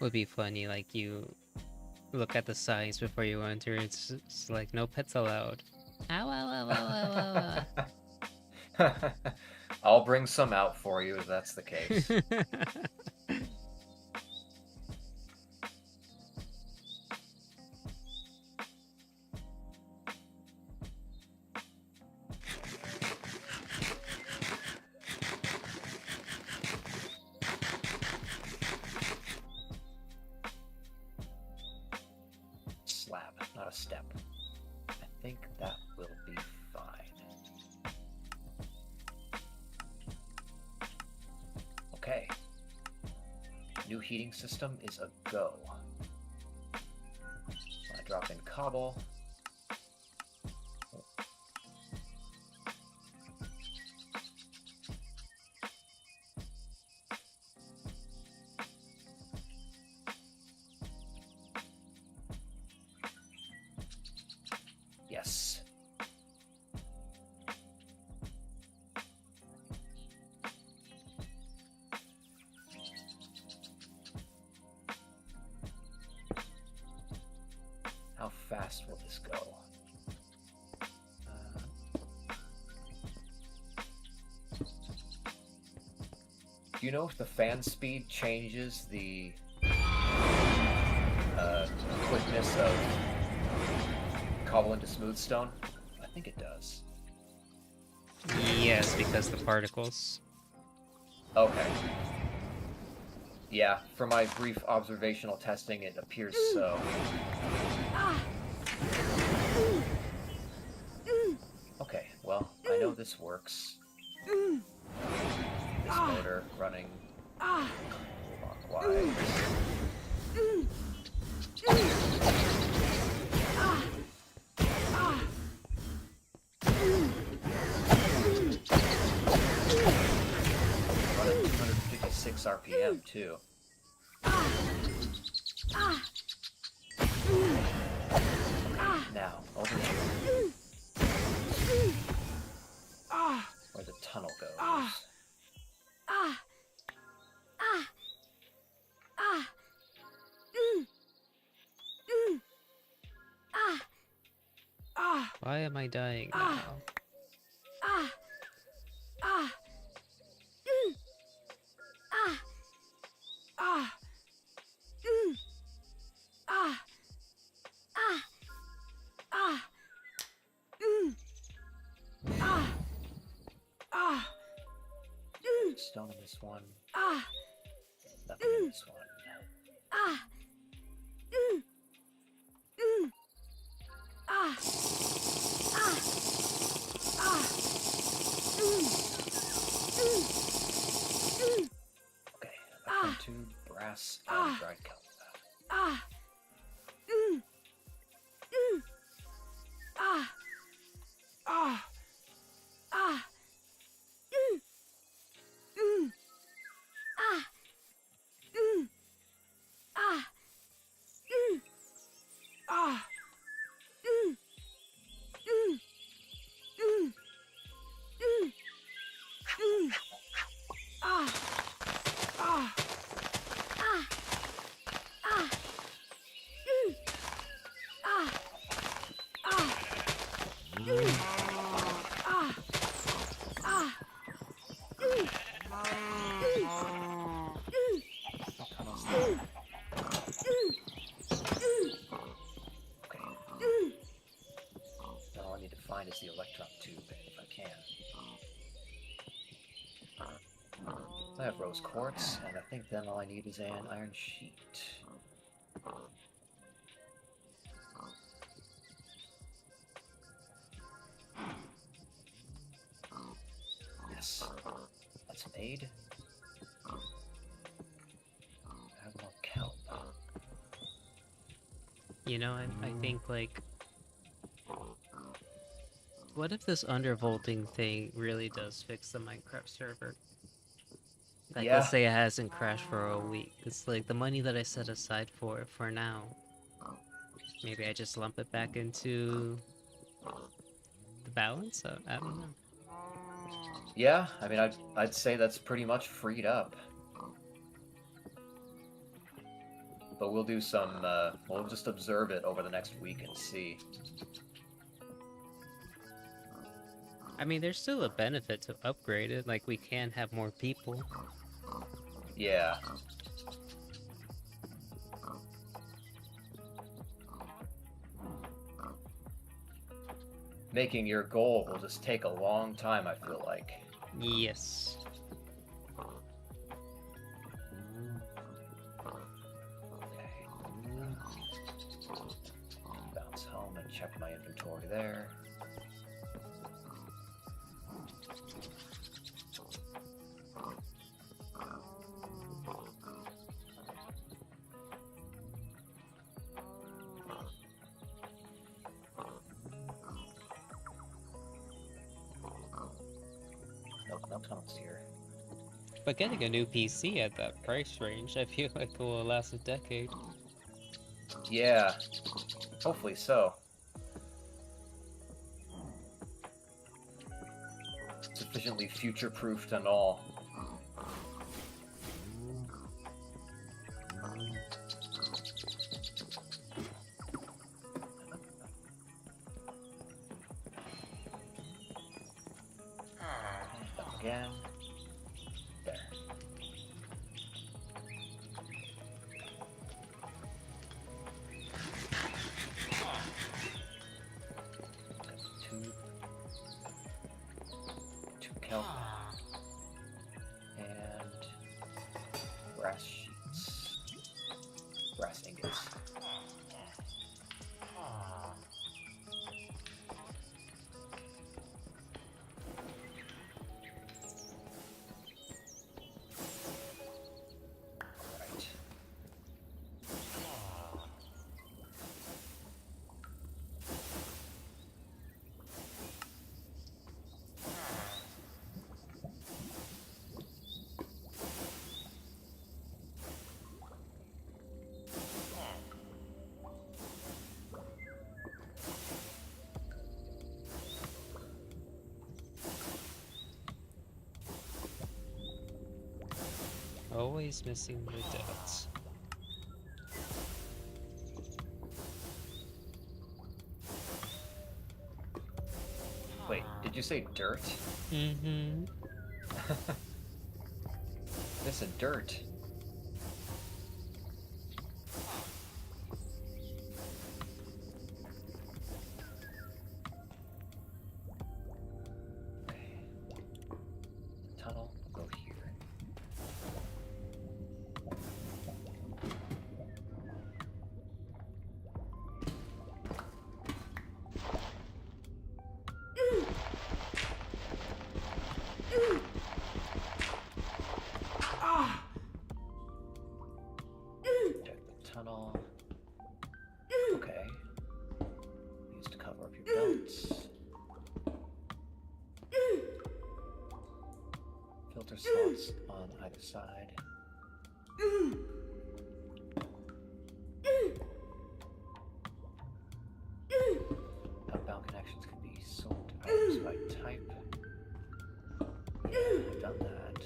Would be funny, like you look at the signs before you enter, it's like no pets allowed. Ow, ow, ow, ow, ow, ow. I'll bring some out for you if that's the case. Slab, not a step. I think that will be fine. Okay. New heating system is a go. I drop in cobble. Yes. How fast will this go? Do you know if the fan speed changes the quickness of cobble into smooth stone? I think it does. Yes, because the particles. Okay. Yeah, from my brief observational testing, it appears so. this works. This motor running clockwise. Running 256 RPM too. Now, over here. Where the tunnel goes. Why am I dying now? Stone in this one. Nothing in this one. Okay, back to brass and dried kelp. All I need to find is the electron tube, if I can. I have rose quartz, and I think then all I need is an iron sheet. Yes, that's made. I have more kelp. You know, I think, like, what if this undervolting thing really does fix the Minecraft server? Like, Yeah. let's say it hasn't crashed for a week. It's like the money that I set aside for now. Maybe I just lump it back into the balance? I don't know. Yeah, I mean, I'd say that's pretty much freed up. But we'll do some, we'll just observe it over the next week and see. I mean, there's still a benefit to upgrade it. Like, we can have more people. Yeah. Making your goal will just take a long time, I feel like. Yes. Okay. Bounce home and check my inventory there. No tunnels here. But getting a new PC at that price range, I feel like it will last a decade. Yeah. Hopefully so. Sufficiently future-proofed and all. Again. There. Two kelp. And brass sheets. Brass ingots. always missing the dots. Wait, did you say dirt? Mm-hmm. This is dirt. Okay. Tunnel will go here. Check the tunnel. Okay. Used to cover up your belts. Filter slots on either side. Outbound connections can be sorted to items by type. Yeah, I've done that.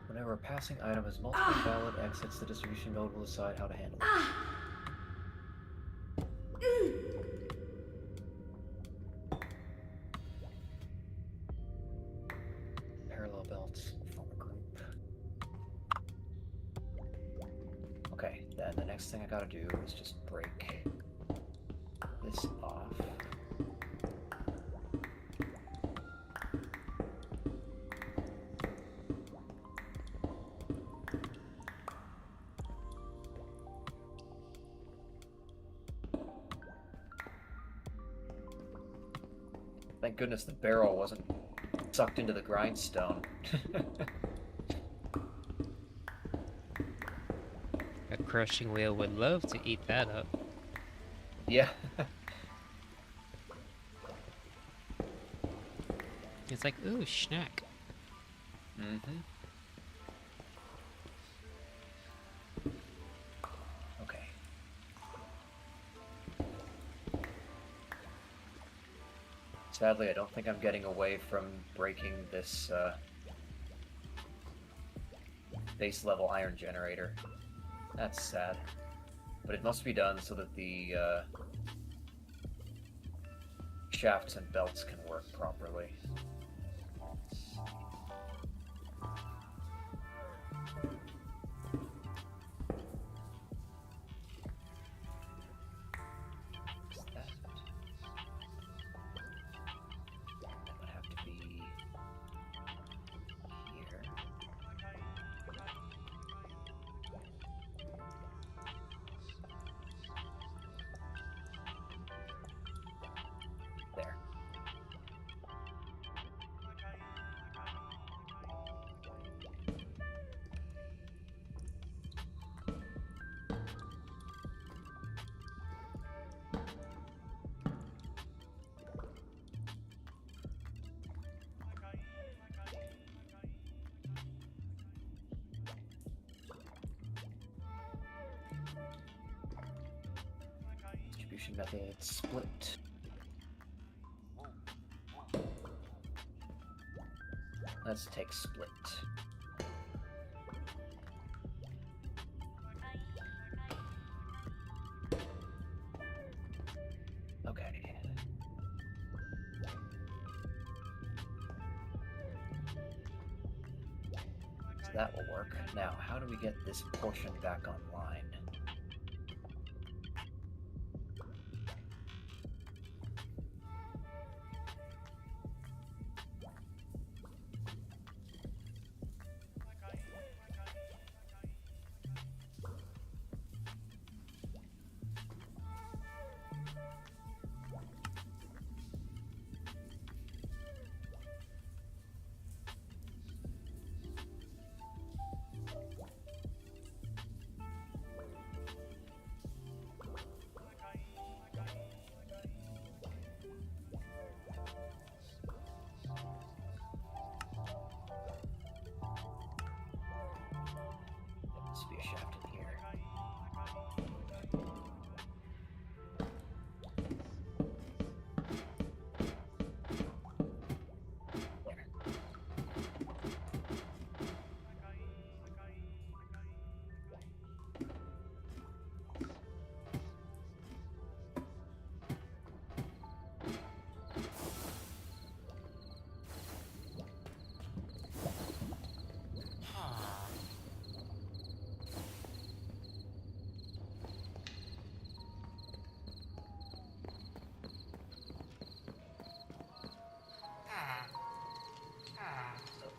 Whenever a passing item has multiple valid exits, the distribution node will decide how to handle it. Parallel belts form a group. Okay, then the next thing I gotta do is just break this off. Thank goodness the barrel wasn't sucked into the grindstone. A crushing whale would love to eat that up. Yeah. It's like, ooh, snack. Mm-hmm. Okay. Sadly, I don't think I'm getting away from breaking this base level iron generator. That's sad. But it must be done so that the shafts and belts can work properly. Distribution method split. Let's take split. Okay. So that will work. Now, how do we get this portion back online?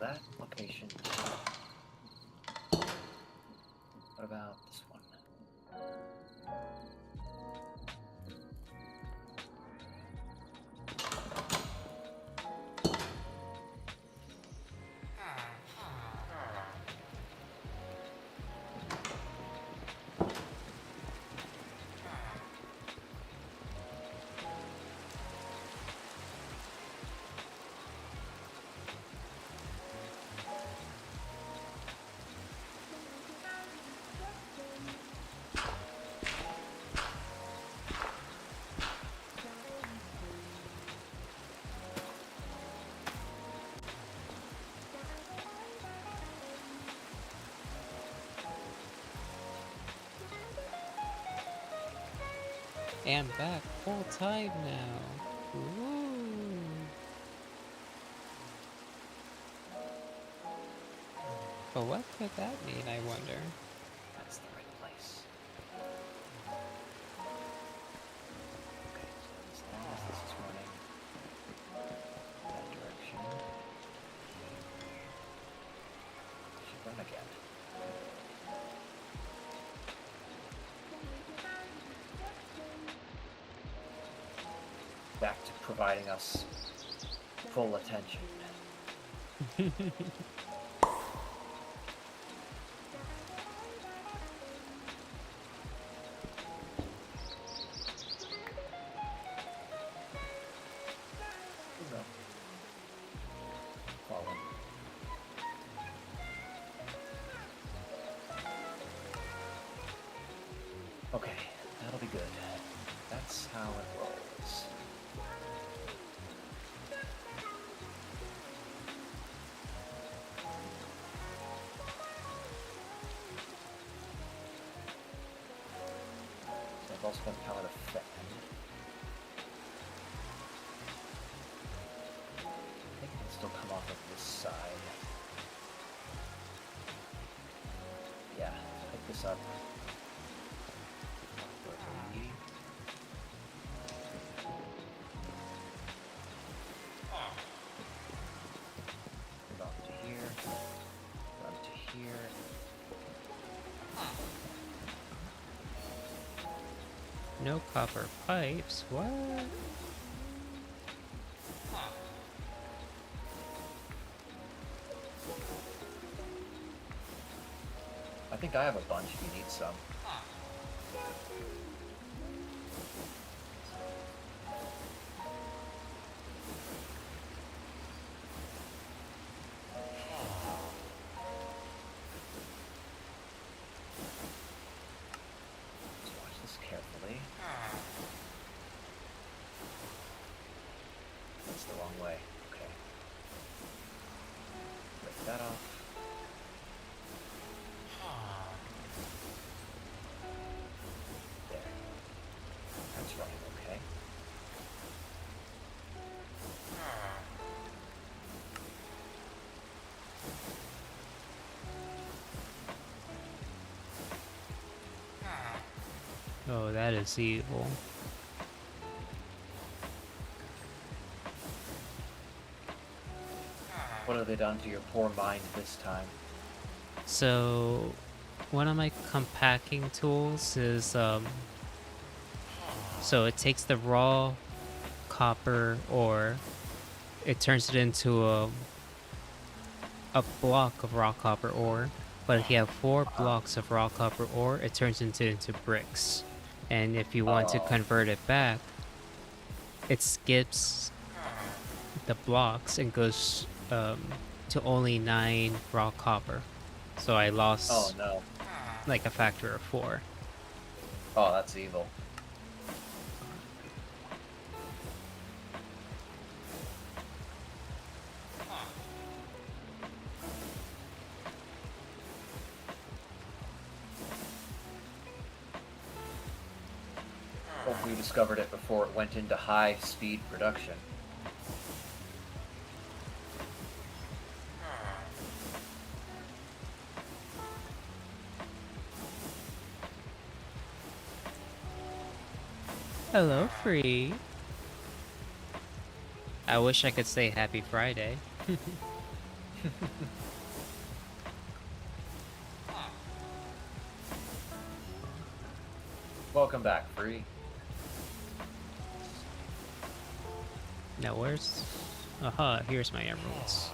that location. What about this one? And back full time now. Woo. But what could that mean, I wonder? That's the right place. Okay, so as long as this is running that direction, it should run again. Back to providing us full attention. Okay, that'll be good. That's how it rolls. So I've also got power to fan. I think it can still come off of this side. Yeah, pick this up. No copper pipes, what? I think I have a bunch if you need some. That's the wrong way. Okay. Break that off. There. That's running okay. Oh, that is evil. What have they done to your poor mind this time? So, one of my compacting tools is, so it takes the raw copper ore, it turns it into a block of raw copper ore, but if you have 4 blocks of raw copper ore, it turns into bricks. And if you want to convert it back, it skips the blocks and goes to only 9 raw copper. So I lost like a factor of 4. Oh, that's evil. Hope we discovered it before it went into high-speed production. Hello, Free. I wish I could say Happy Friday. Welcome back, Free. Now where's... Aha, here's my emeralds.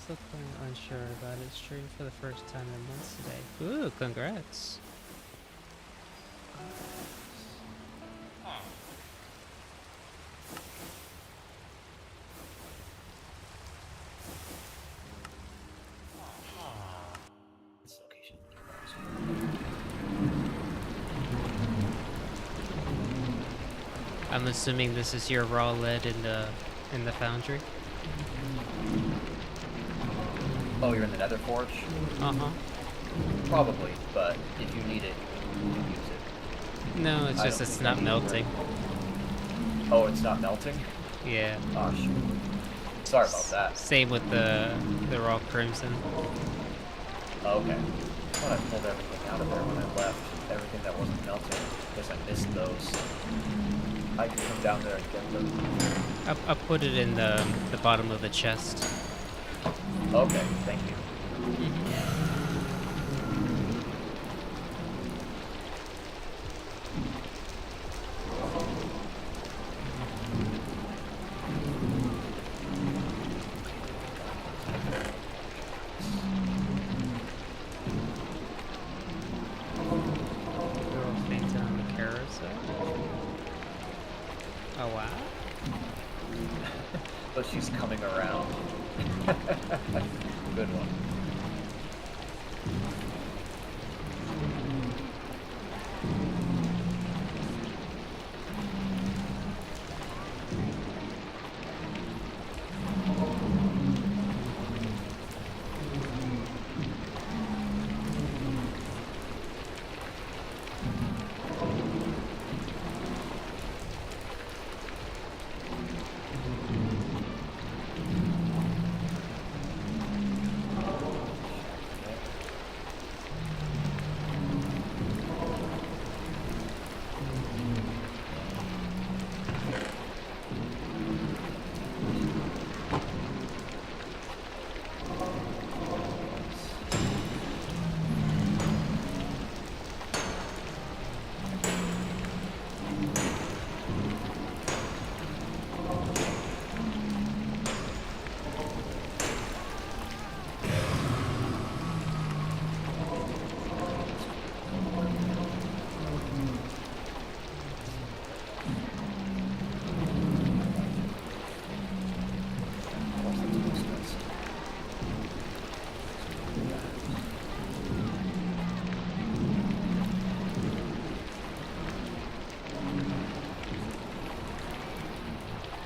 Still quite unsure about it. Stream for the first time in months today. Ooh, congrats. This location. I'm assuming this is your raw lead in the foundry. Oh, you're in the Nether Forge? Uh-huh. Probably, but if you need it, you can use it. No, it's I just don't it's think not I need melting. Oh, it's not melting? Yeah. Oh, shoot. Sorry about that. Same with the raw crimson. Oh, okay. I thought I pulled everything out of there when I left. Everything that wasn't melting. Guess I missed those. I can come down there and get them. I put it in the bottom of the chest. Okay, thank you. Girl fainted on the carousel. Oh wow. But she's coming around. Good one.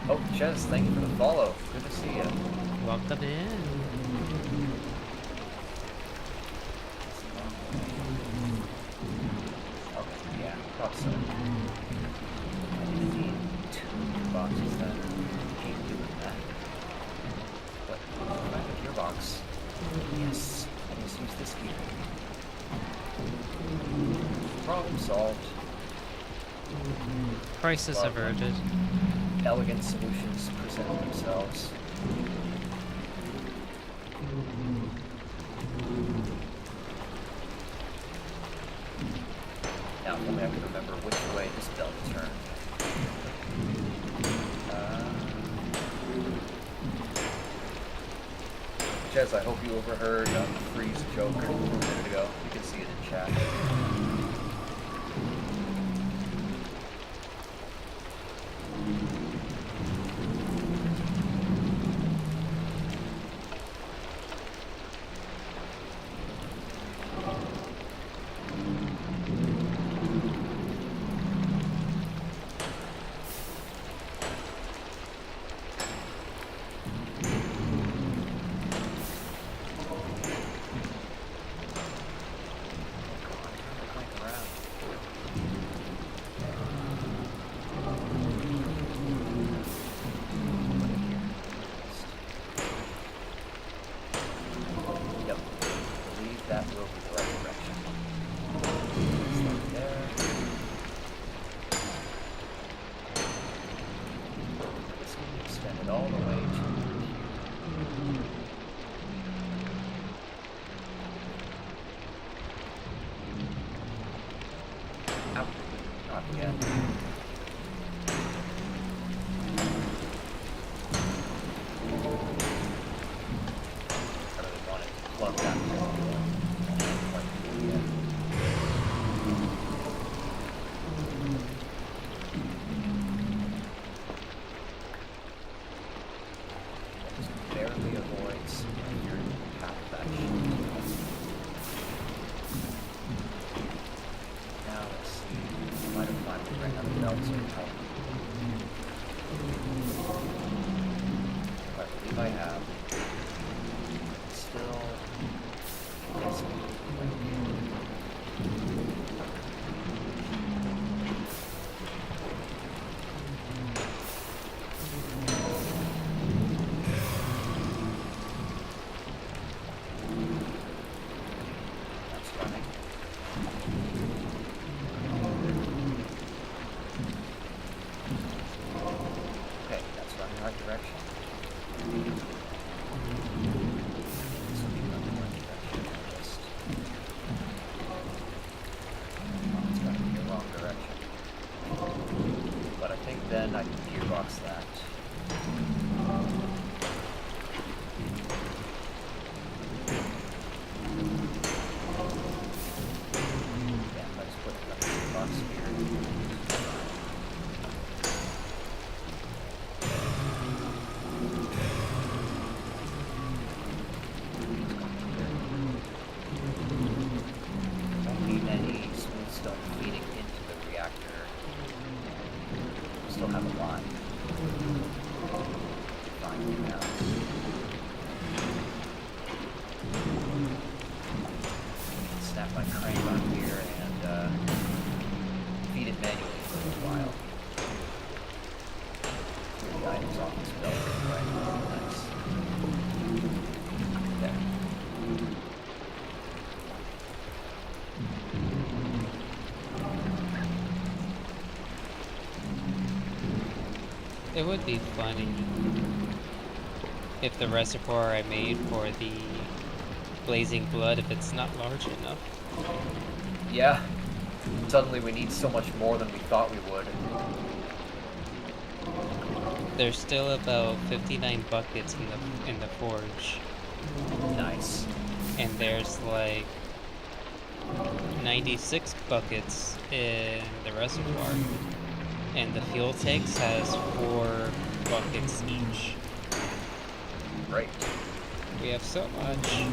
Oh, Ches, thank you for the follow. Good to see you. Welcome in. Okay, yeah, thought so. I need 2 boxes then. Keep doing that. But, back of your box. Yes, I just use this gear. Problem solved. Crisis Well, averted. Elegant solutions present themselves. Now, if only I could remember which way this belt turned. Jez, I hope you overheard Freeze joke a minute ago. You can see it in chat. send it all the way to here. Ow. Not yet. I really wanted to plug that hole. Quite cool yet. Just barely avoids your path back. Now let's see. Might have finally ran out of belts or help. I believe I have. Still. Yes. That's running. Okay, that's running the right direction. This will be running the right direction. Just. Oh, it's got to be the wrong direction. But I think then I can gearbox that. Yeah, let's put the gearbox here. Don't need any smooth stone feeding into the reactor. Still have a line. Fine now. Snap my crane on here and feed it manually for a little while. Clear the items off this belt real quick. Nice. There. It would be funny if the reservoir I made for the blazing blood, if it's not large enough. Yeah. Suddenly we need so much more than we thought we would. There's still about 59 buckets in the forge, Nice. and there's like 96 buckets in the reservoir, and the fuel tanks has 4 buckets each. Great. We have so much.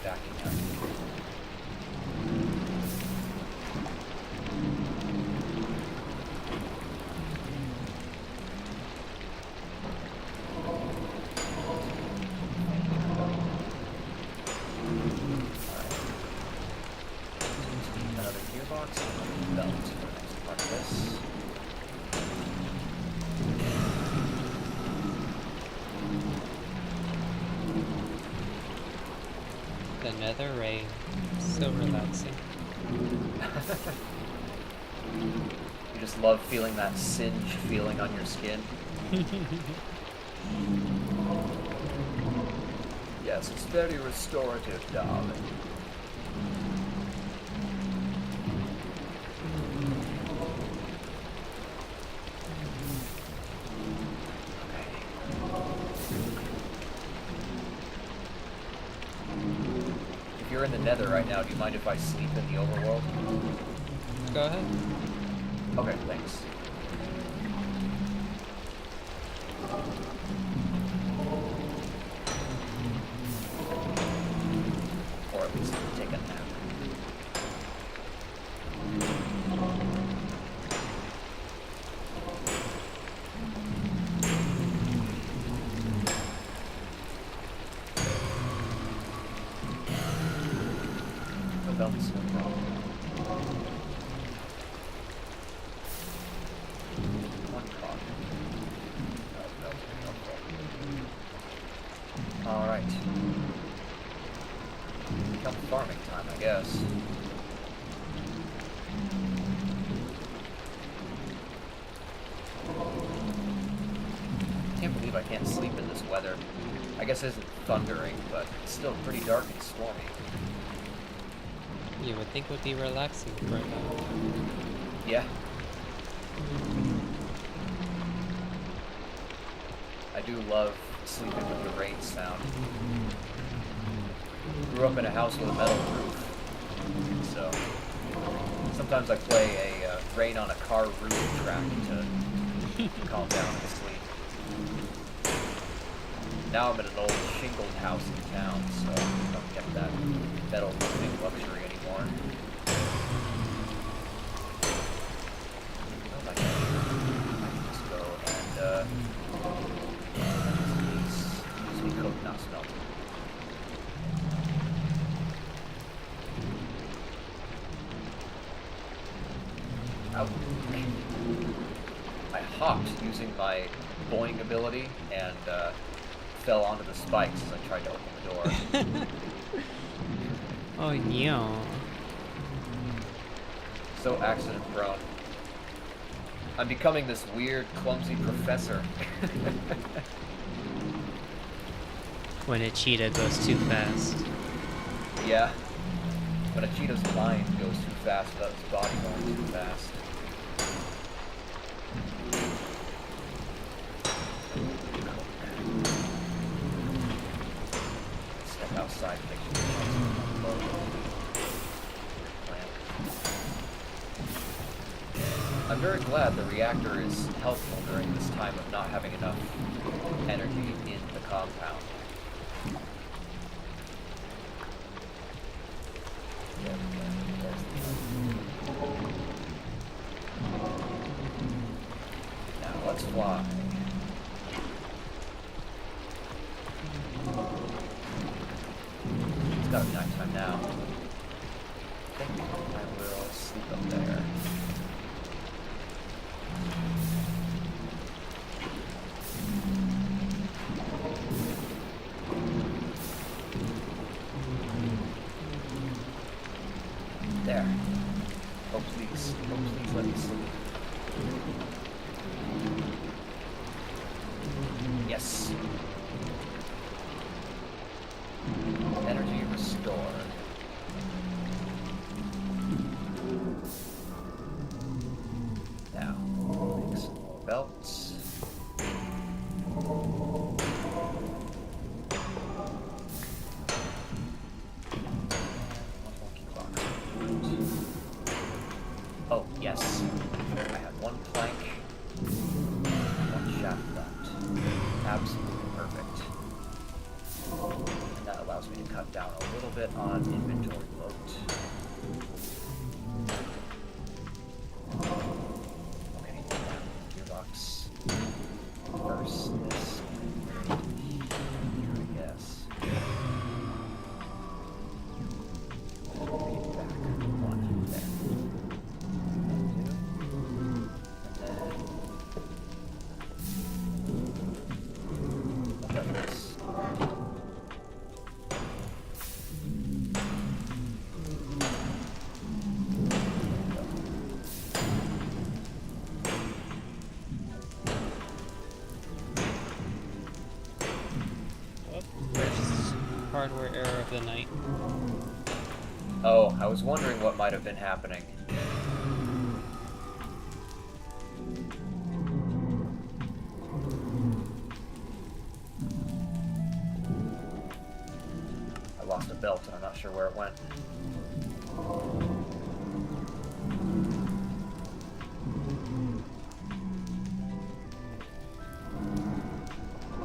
Backing up. Another gearbox and another belt for the next part of this. The nether rain, so relaxing. You just love feeling that singe feeling on your skin. Yes, it's very restorative, darling. If you're in the nether right now, do you mind if I sleep in the overworld? Go ahead. Okay, thanks. Or at least take a nap. The belts, no problem. One cog. No, no problem. Alright. come farming time, I guess. Can't believe I can't sleep in this weather. I guess it isn't thundering, but it's still pretty dark and stormy. You would think it would be relaxing right now. Yeah. I do love sleeping with the rain sound. Grew up in a house with a metal roof, so sometimes I play a rain on a car roof track to calm down and sleep. Now I'm in an old shingled house in town, so I don't get that metal roofing luxury anymore. Oh my gosh. I can just go and use me cook, not smelt. I hopped using my boing ability and fell onto the spikes as I tried to open the door. Oh no. So accident prone. I'm becoming this weird, clumsy professor. When a cheetah goes too fast. Yeah. When a cheetah's mind goes too fast without its body going too fast. Step outside, make sure the I'm very glad the reactor is helpful during this time of not having enough energy in the compound. Now let's fly. It's gotta be nighttime now. I think I will sleep up there. There. Oh please let me sleep. Yes. Energy restored. Now, make some more belts. Oh, yes. I have one plank, one shaft left. Absolutely perfect. And that allows me to cut down a little bit on inventory load. Okay, gearbox. First, this here, I guess. Back one there. Hardware error of the night. Oh, I was wondering what might have been happening. I lost a belt and I'm not sure where it went.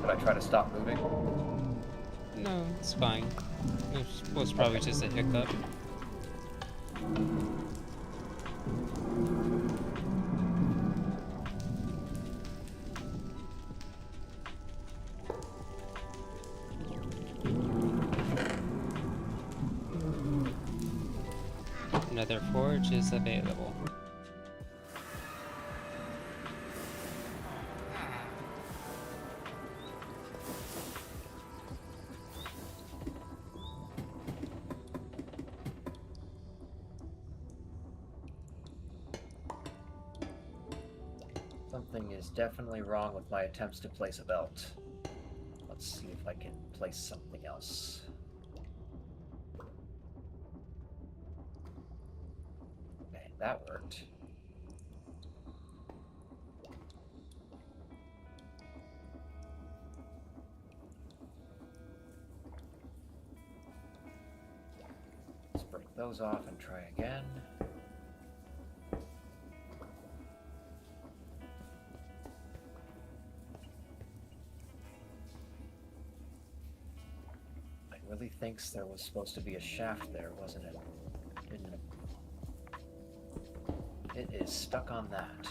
Should I try to stop moving? No, it's fine. It was probably just a hiccup. Another forge is available. Something is definitely wrong with my attempts to place a belt. Let's see if I can place something else. Okay, that worked. Let's break those off and try again. Really thinks there was supposed to be a shaft there, wasn't it? Didn't it? It is stuck on that.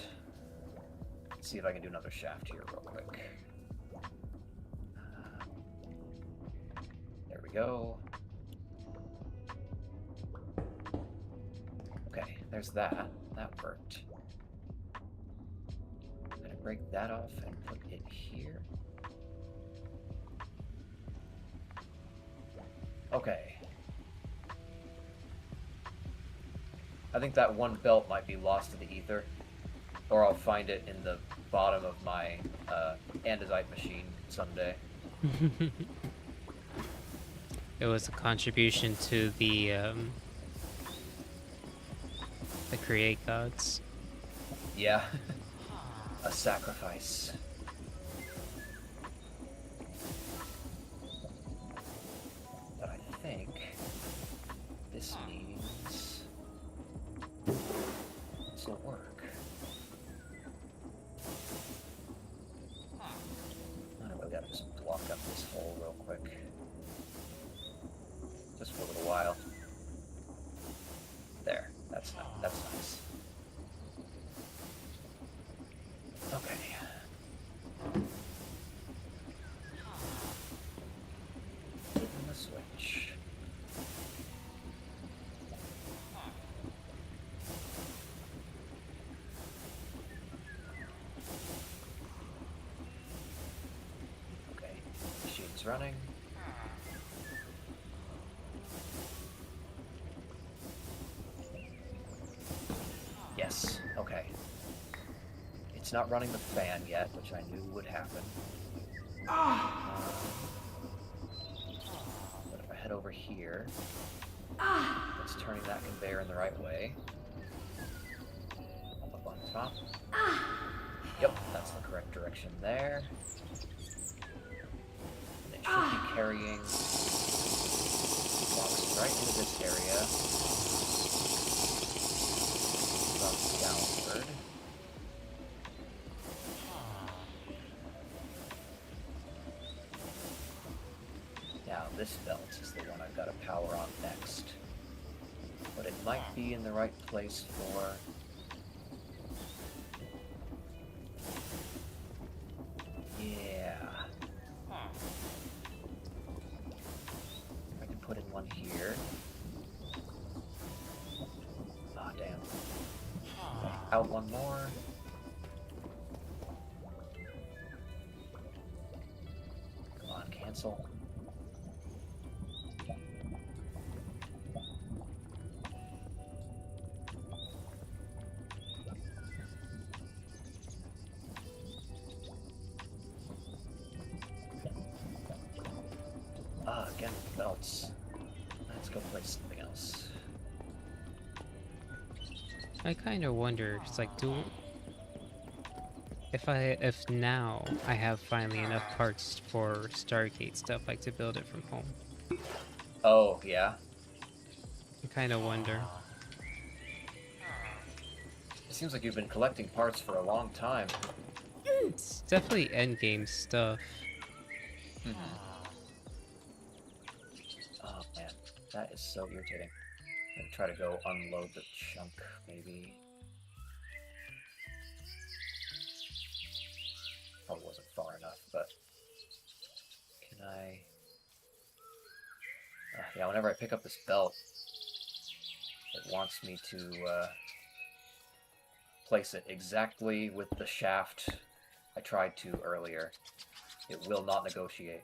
Let's see if I can do another shaft here real quick. There we go. Okay, there's that. That worked. I'm gonna break that off and put it here. Okay. I think that one belt might be lost to the ether, or I'll find it in the bottom of my andesite machine someday. It was a contribution to the create gods. Yeah. A sacrifice. But I think this means this will work. I don't know, we gotta just block up this hole real quick. Just for a little while. There. That's nice. Okay. Hitting the switch. Okay, machine's running. Yes, okay. It's not running the fan yet, which I knew would happen. But if I head over here, it's turning that conveyor in the right way. Up on top. Yep, that's the correct direction there. And it should be carrying blocks right into this area. From downward. Now this belt is the one I've got to power on next. But it might be in the right place for... Yeah. I can put in one here. Ah, damn. Out one more. Come on, cancel. Again with belts. Let's go play something else. I kind of wonder, it's like, if now I have finally enough parts for Stargate stuff, like to build it from home. Oh, yeah? I kind of wonder. It seems like you've been collecting parts for a long time. It's definitely endgame stuff. Oh man, that is so irritating. I'm gonna try to go unload the chunk, maybe. Probably wasn't far enough, but... Can I... yeah, whenever I pick up this belt, it wants me to place it exactly with the shaft I tried to earlier. It will not negotiate.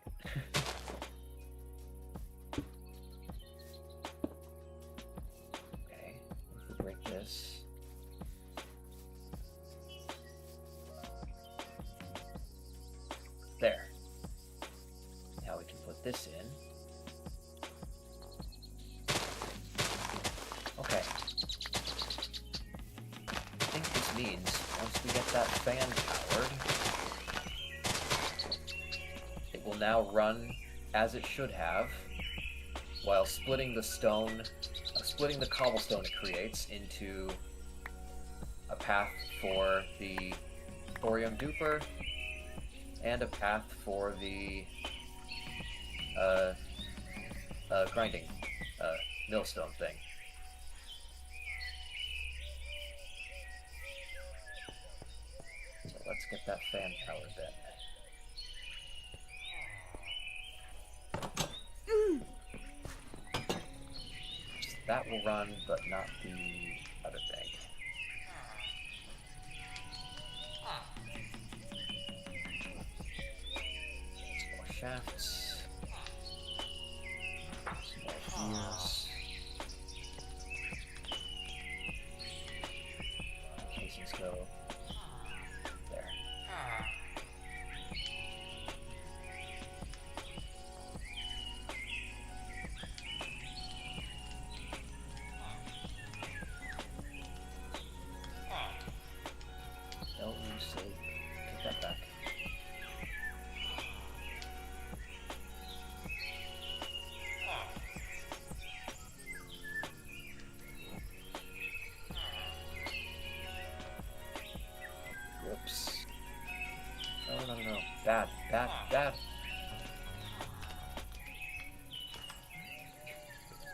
Okay, if we break this. this in. Okay. I think this means once we get that fan powered, it will now run as it should have, while splitting the stone, splitting the cobblestone it creates into a path for the thorium duper and a path for the grinding millstone thing. So let's get that fan powered then. That will run, but not the other thing. Some more shafts. Some more gears. Casings go there. No, so take that back. Whoops. No. Bad.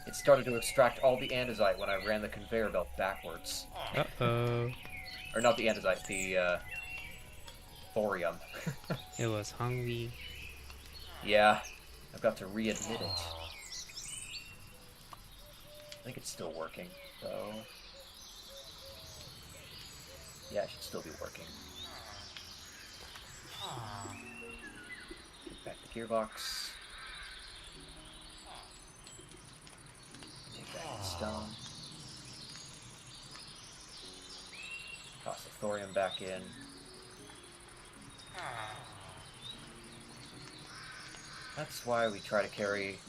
It started to extract all the andesite when I ran the conveyor belt backwards. Uh-oh. Or not the andesite, the thorium. It was hungry. Yeah, I've got to readmit it. I think it's still working, though. Yeah, it should still be working. Get back the gearbox. Take back the stone. Toss the thorium back in. That's why we try to carry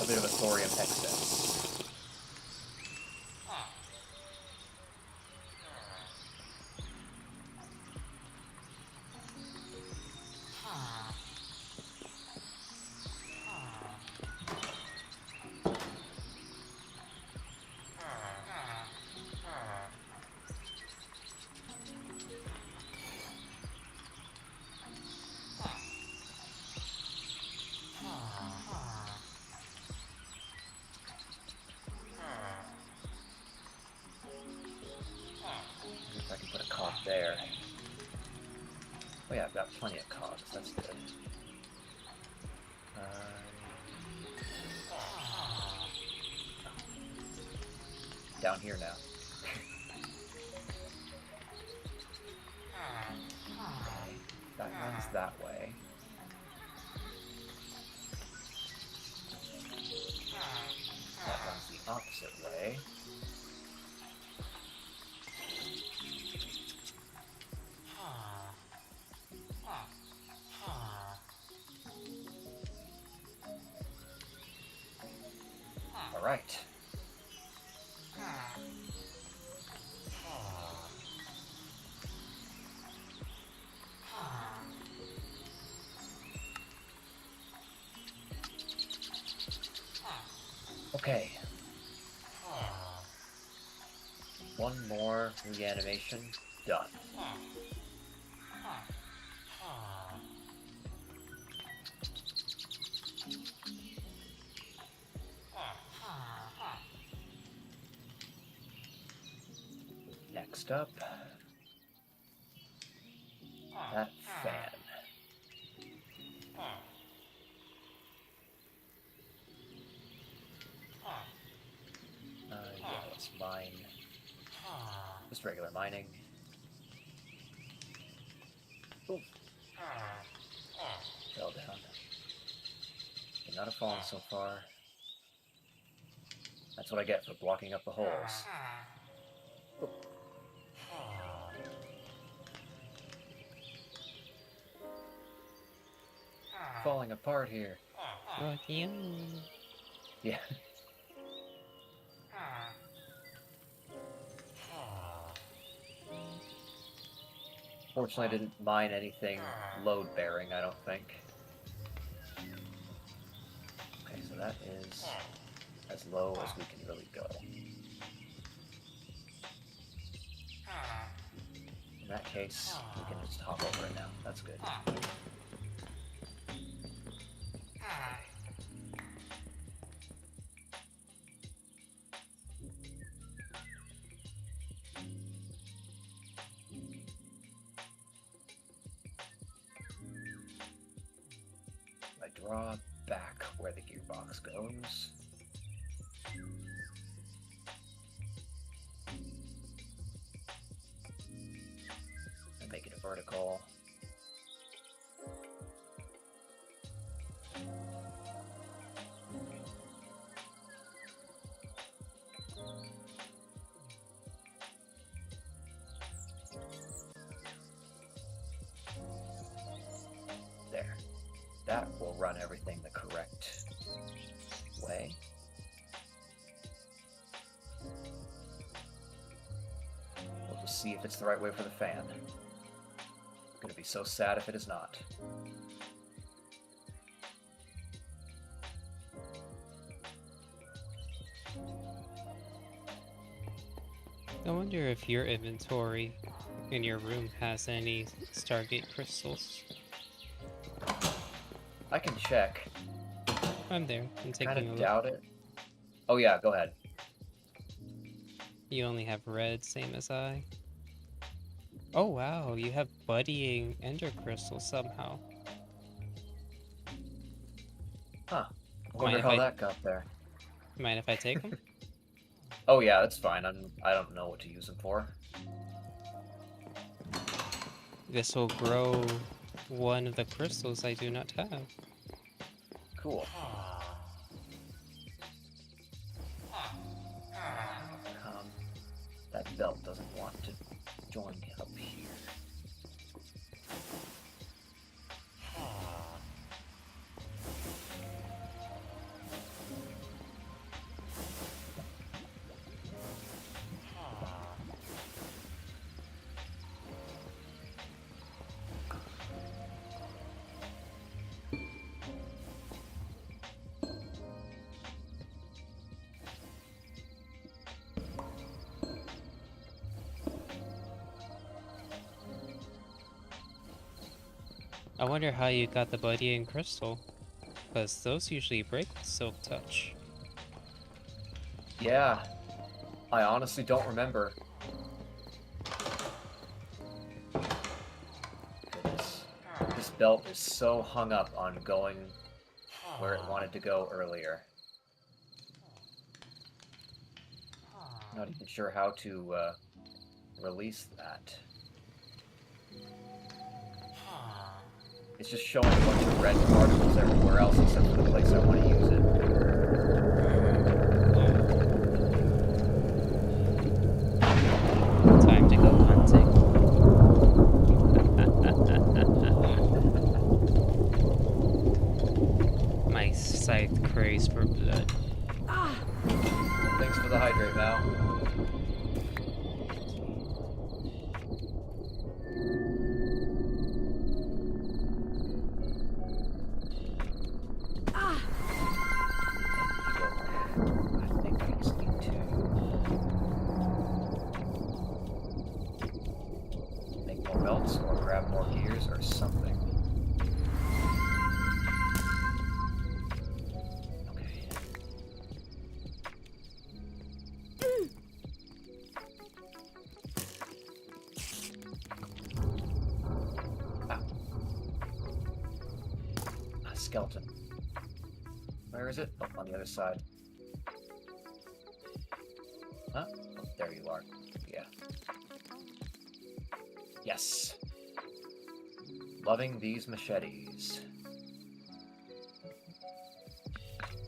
a bit of a thorium excess. If I can put a cog there. Oh yeah, I've got plenty of cogs, that's good. Down here now. Okay, that runs that way. That runs the opposite way. Alright. Okay. One more reanimation. Done. Next up, that fan. Yeah, let's mine. Just regular mining. Boom. Fell down. Okay, not a fallen so far. That's what I get for blocking up the holes. Boom. Falling apart here. Oh, yeah. Yeah. Fortunately, I didn't mine anything load-bearing, I don't think. Okay, so that is as low as we can really go. In that case, we can just hop over it now. That's good. I draw back where the gearbox goes. And make it a vertical. There. That will run everything the correct way. We'll just see if it's the right way for the fan. I'm gonna be so sad if it is not. I wonder if your inventory in your room has any Stargate crystals. I can check. I'm there. I'm taking a Kind of look. doubt it. Oh yeah, go ahead. You only have red, same as I. Oh wow, you have buddying ender crystals somehow. Huh. I Mind wonder if how I- that got there. Mind if I take them? Oh yeah, that's fine. I don't know what to use them for. This will grow one of the crystals I do not have. Cool. That belt doesn't want to join me up here. I wonder how you got the buddying crystal, because those usually break with silk touch. Yeah, I honestly don't remember. Goodness. This belt is so hung up on going where it wanted to go earlier. Not even sure how to release that. It's just showing a bunch of red particles everywhere else except for the place I want to use it. Time to go hunting. My scythe craves for blood. Thanks for the hydrate, Val. I think I just need to make more belts or grab more gears or something. Okay. Ah. A skeleton. Where is it? Oh, on the other side. Huh? Oh, there you are. Yeah. Yes. Loving these machetes.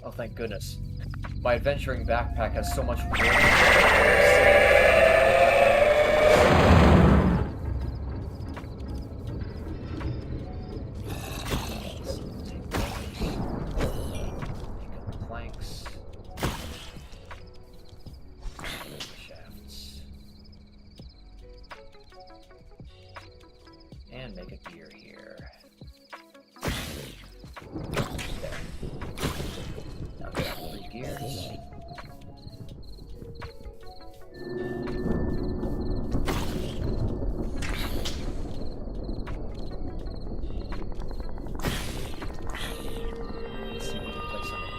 Oh, thank goodness. My adventuring backpack has so much room. gears. Let's see if we can place something.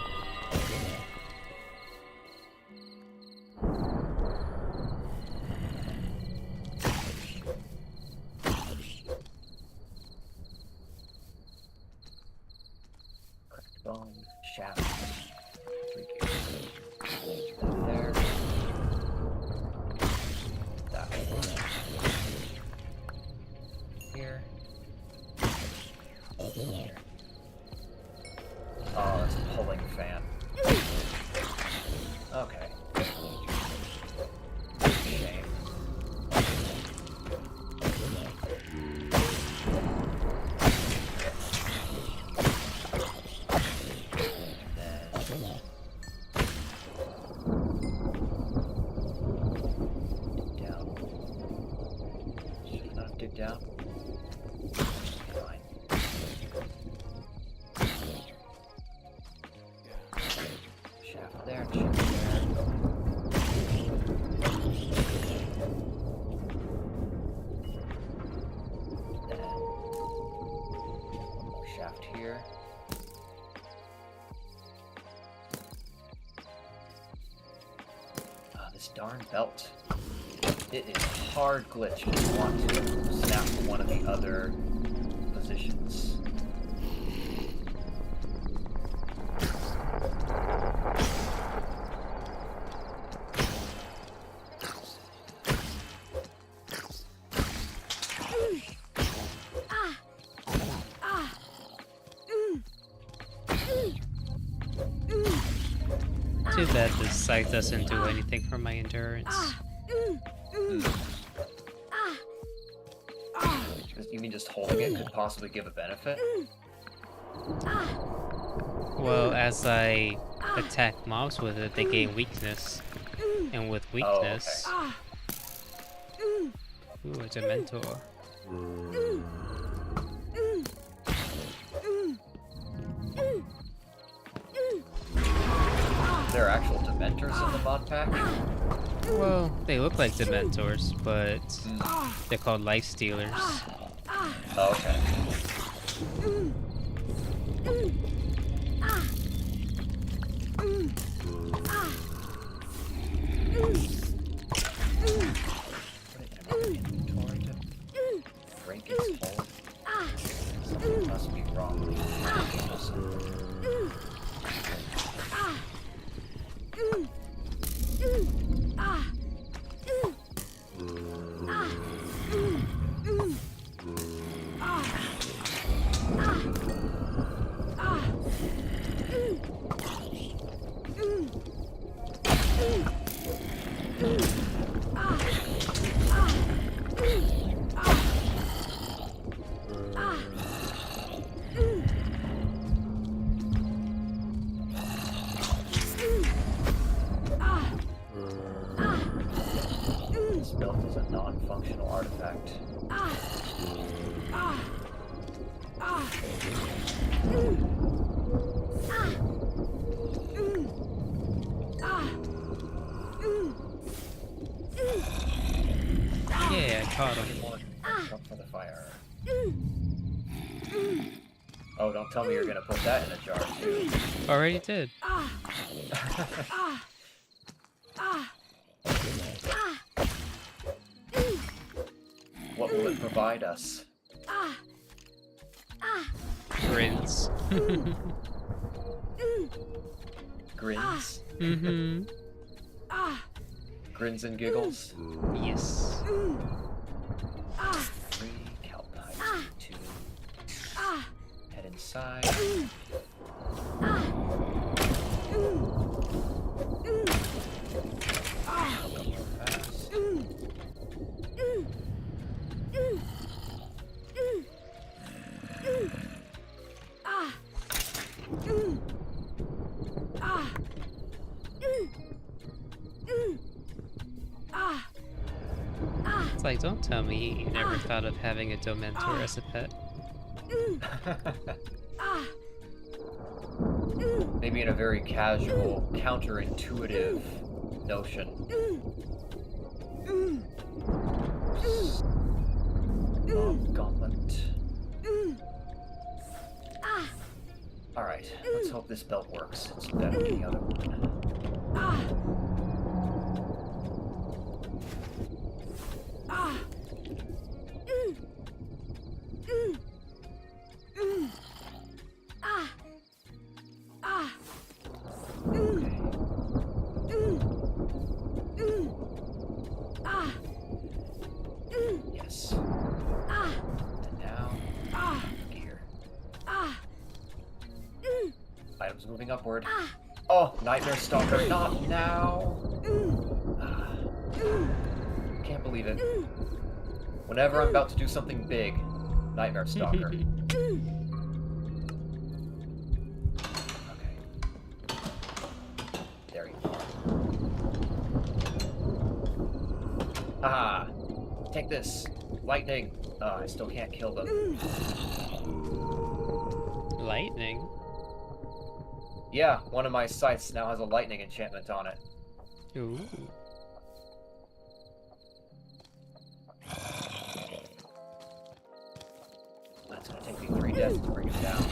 Cracked bone, shaft, 3 gears. There. That one. Here. Here. Oh, that's a pulling fan. Okay. Shame. Dig down. Fine. Shaft there, shaft there. Then one more shaft here. Ah, this darn belt. It is hard glitch if you want to snap to one of the other positions. Too bad this site doesn't do anything for my endurance. You mean just holding it could possibly give a benefit? Well, as I attack mobs with it, they gain weakness. And with weakness... Oh, Ooh, a Dementor. There are actual Dementors in the mod pack? Well, they look like Dementors, but they're called Life Stealers. Oh, okay. Put it in my inventory to break its hold. Something must be wrong with it. This belt is a non-functional artifact. Yeah, I caught him. Jump for the fire. Oh, don't tell me you're gonna put that in a jar too. Already did. What will it provide us? Grins. Grins? Mm-hmm. Grins and giggles? Yes. 3 calcite, 2. Head inside. Fast. It's like, don't tell me you never thought of having a Dementor as a pet. maybe in a very casual, counterintuitive notion. Gauntlet. Alright, let's hope this belt works. It's better than the other one. Yes. And now, gear. Items moving upward. Oh, Nightmare Stalker, not now! Can't believe it. Whenever I'm about to do something big, Nightmare Stalker. Okay. There you are. Ah! Take this! Lightning! I still can't kill them. Lightning? Yeah, one of my scythes now has a lightning enchantment on it. Ooh. That's gonna take me 3 deaths to bring it down.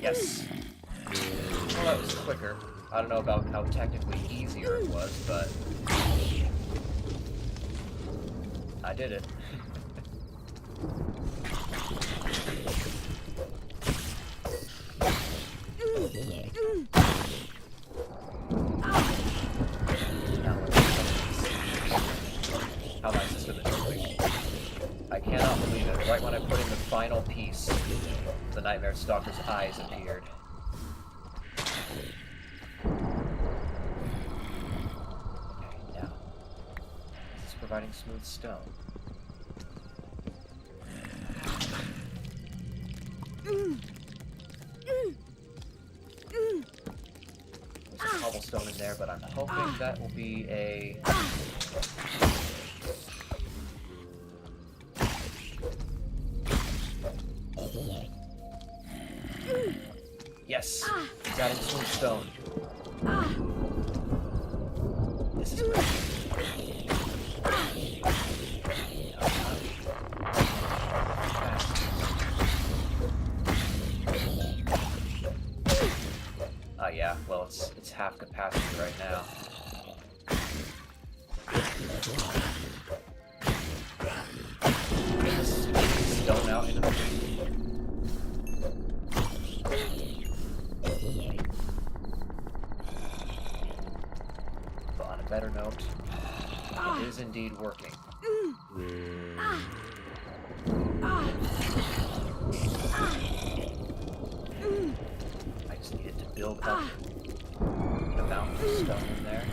Yes. Well, that was quicker. I don't know about how technically easier it was, but I did it. How my system is doing. I cannot believe it. Right when I put in the final piece, the Nightmare Stalker's eyes appeared. Okay, now. This is providing smooth stone. There's a cobblestone in there, but I'm hoping that will be a... Yes! It's adding smooth stone. This is great. Yeah, well, it's half capacity right now. Stone out into the But on a better note, it is indeed working. I just needed to build up an amount of stone in there.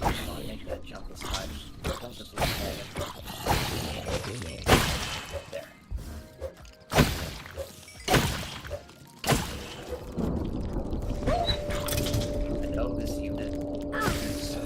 Come on, make that jump this time. Don't just leave it hanging. There. I know this unit will use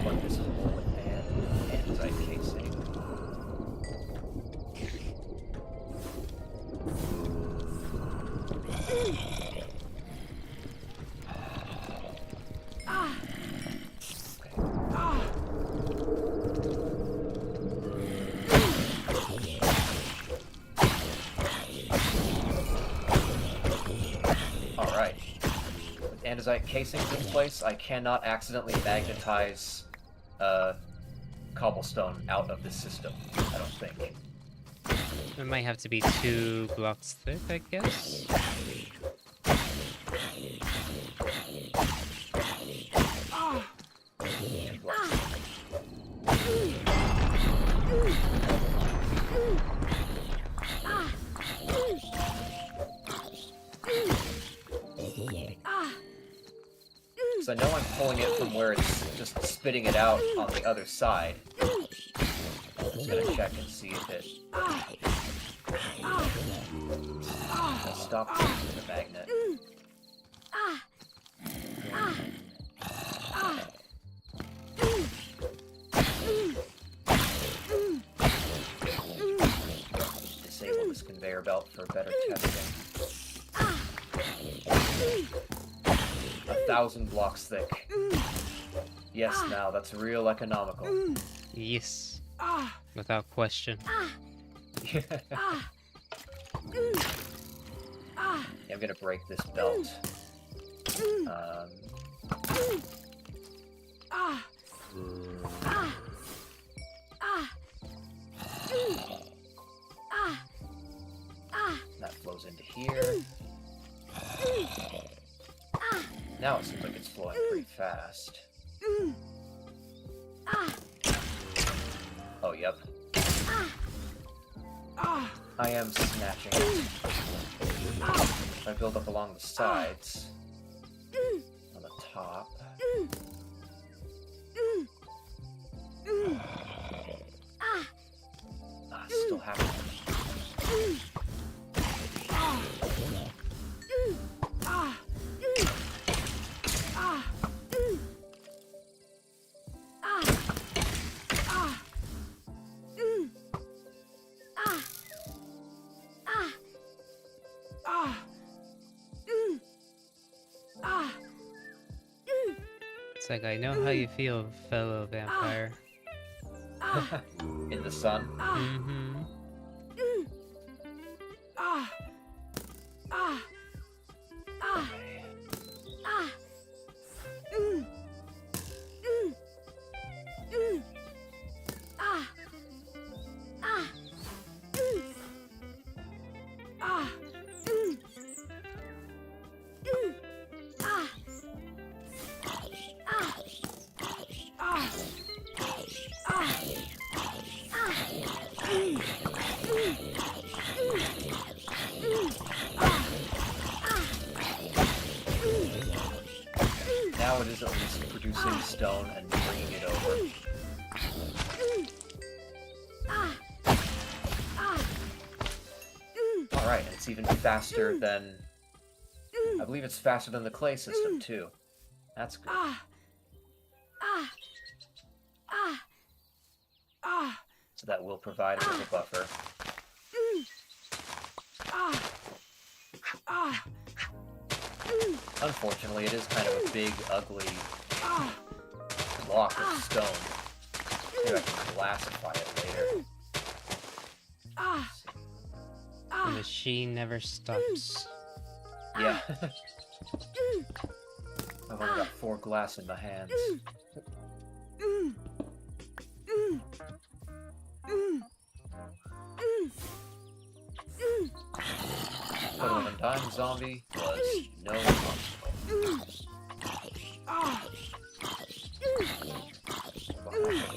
what this hole and andesite casing. Alright. With andesite casings in place, I cannot accidentally magnetize cobblestone out of the system, I don't think. It might have to be 2 blocks thick, I guess. I know I'm pulling it from where it's just spitting it out on the other side. I'm just gonna check and see if it... Stop pushing the magnet. Disable this conveyor belt for better testing. 1,000 blocks thick. Yes, now that's real economical. Yes. Without question. Yeah, I'm gonna break this belt. That flows into here. Now it seems like it's flowing pretty fast. Oh, yep. I am snatching it. If I build up along the sides, on the top. It's still happening. It's like, I know how you feel, fellow vampire. In the sun. Mm-hmm. Now it is at least producing stone and bringing it over. Alright, and it's even faster than... I believe it's faster than the clay system, too. That's good. So that will provide a bit of a buffer. Unfortunately, it is kind of a big, ugly block of stone. Maybe I can glassify it later. The machine never stops. Yeah. I've only got 4 glass in my hands. But when a dying zombie was no obstacle.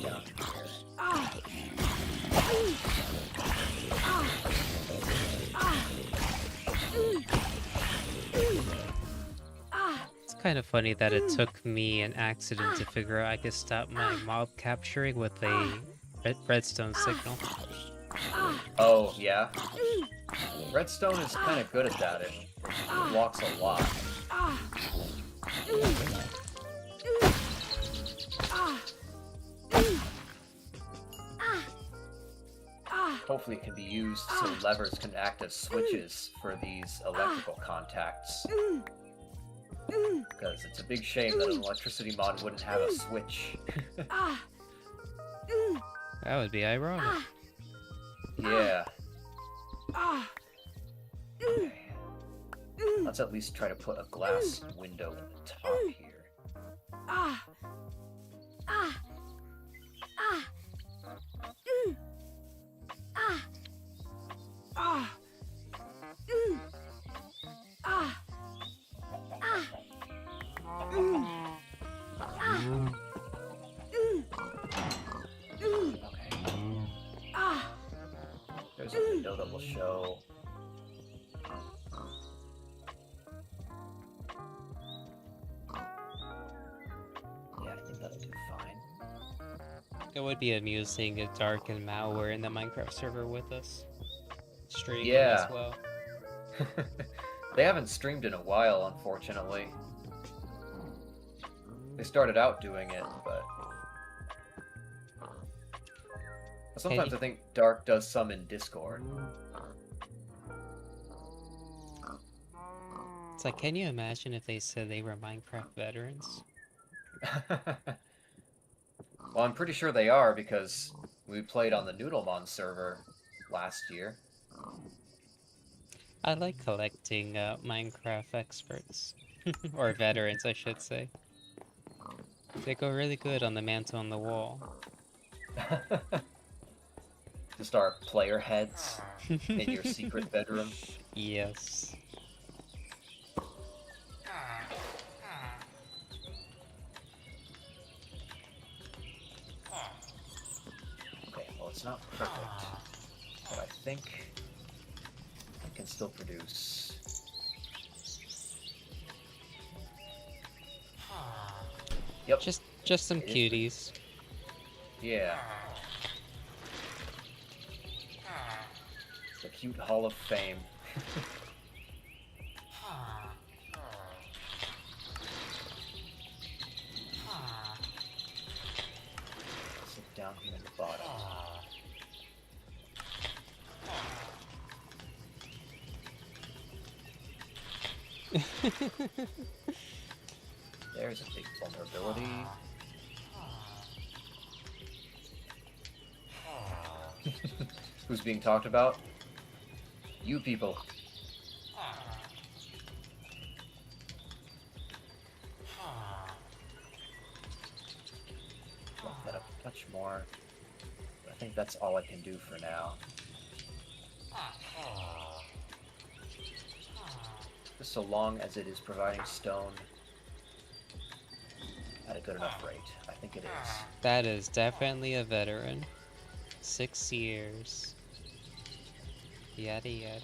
Down It's kind of funny that it took me an accident to figure out I could stop my mob capturing with a redstone signal. Oh, yeah? Redstone is kind of good at that. It blocks a lot. Hopefully it can be used so levers can act as switches for these electrical contacts. Because it's a big shame that an electricity mod wouldn't have a switch. That would be ironic. Yeah. Okay. Let's at least try to put a glass window in the top here. There's a window that will show. It would be amusing if Dark and Mao were in the Minecraft server with us, streaming Yeah. as well. They haven't streamed in a while, unfortunately. They started out doing it, but... Sometimes I think Dark does some in Discord. It's like, can you imagine if they said they were Minecraft veterans? Well, I'm pretty sure they are, because we played on the Noodlemon server last year. I like collecting Minecraft experts. Or veterans, I should say. They go really good on the mantle on the wall. Just our player heads in your secret bedroom. Yes. Okay, well, it's not perfect, but I think I can still produce. Yep. Just some cuties. Yeah. The cute Hall of Fame. Sit down here at the bottom. There's a big vulnerability. Who's being talked about? You people. Well, got a touch more. I think that's all I can do for now. Just so long as it is providing stone at a good enough rate. I think it is. That is definitely a veteran. 6 years. Yada yada.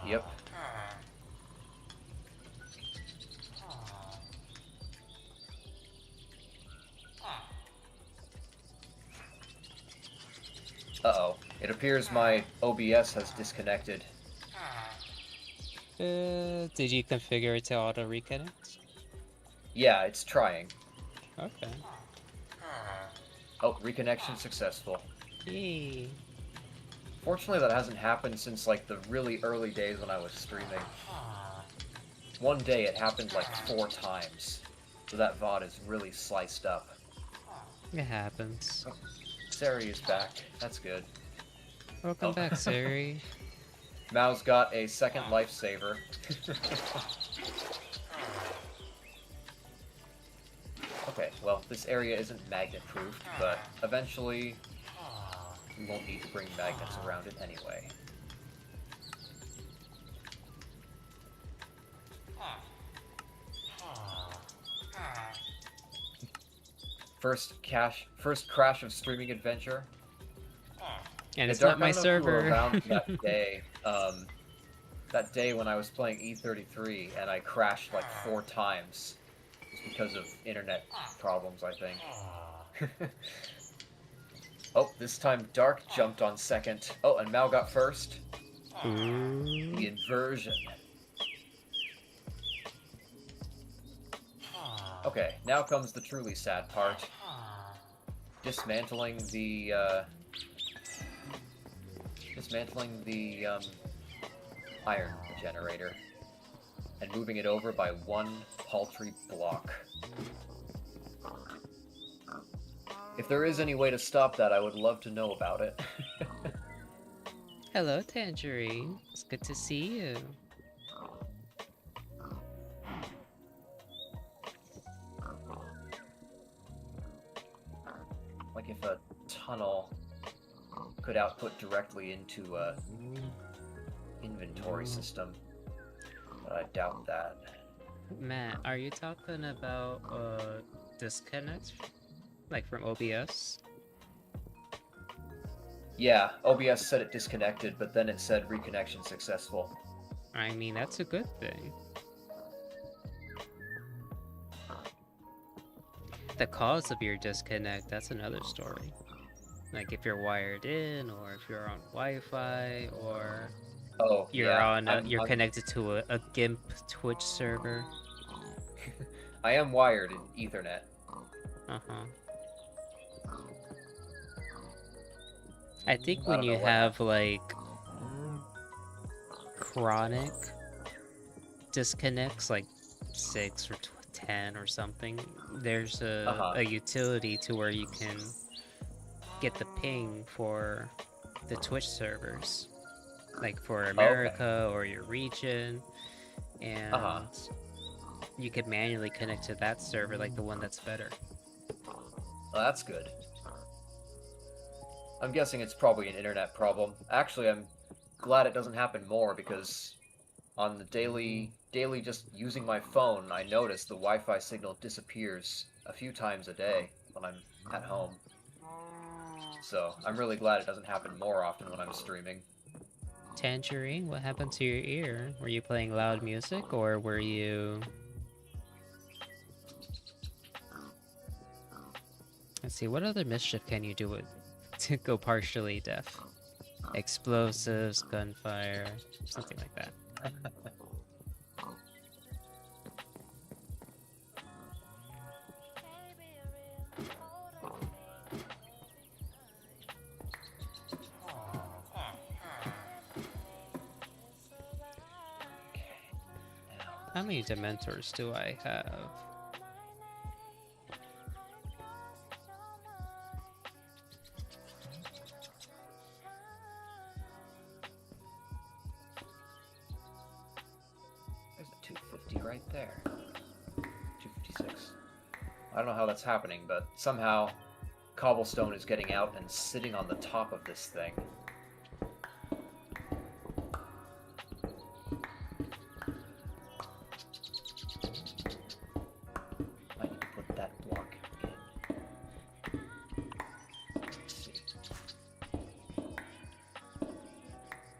Yep. Uh-oh. It appears my OBS has disconnected. Did you configure it to auto reconnect? Yeah, it's trying. Okay. Oh, reconnection successful. Yay. Fortunately, that hasn't happened since, like, the really early days when I was streaming. One day it happened, like, 4 times. So that VOD is really sliced up. It happens. Oh, Sari is back. That's good. Welcome back, Sari. Mao's got a second lifesaver. Okay, well, this area isn't magnet-proofed, but eventually we won't need to bring magnets around it anyway. First crash of streaming adventure. And it's Dark, not my I don't know if you were server. around that day when I was playing E33 and I crashed like 4 times just because of internet problems, I think. Oh, this time Dark jumped on second. Oh, and Mal got first. Ooh. The inversion. Okay, now comes the truly sad part. Dismantling the iron generator and moving it over by 1 paltry block. If there is any way to stop that, I would love to know about it. Hello, Tangerine. It's good to see you. Like if a tunnel could output directly into a inventory system, but I doubt that. Matt, are you talking about disconnect? Like from OBS? Yeah, OBS said it disconnected, but then it said reconnection successful. I mean, that's a good thing. the cause of your disconnect, that's another story. Like if you're wired in, or if you're on Wi-Fi, or Oh, you're yeah. on you're connected to a GIMP Twitch server. I am wired in Ethernet. I think when you have like chronic disconnects, like 6 or 10 or something, there's a utility to where you can get the ping for the Twitch servers, like for America or your region, and you could manually connect to that server, like the one that's better. Well, that's good. I'm guessing it's probably an internet problem. Actually, I'm glad it doesn't happen more, because on the daily just using my phone, I notice the Wi-Fi signal disappears a few times a day when I'm at home. So I'm really glad it doesn't happen more often when I'm streaming. Tangerine, what happened to your ear? Were you playing loud music, or were you... Let's see, what other mischief can you do to go partially deaf? Explosives, gunfire, something like that. How many Dementors do I have? There's a 250 right there. 256. I don't know how that's happening, but somehow cobblestone is getting out and sitting on the top of this thing.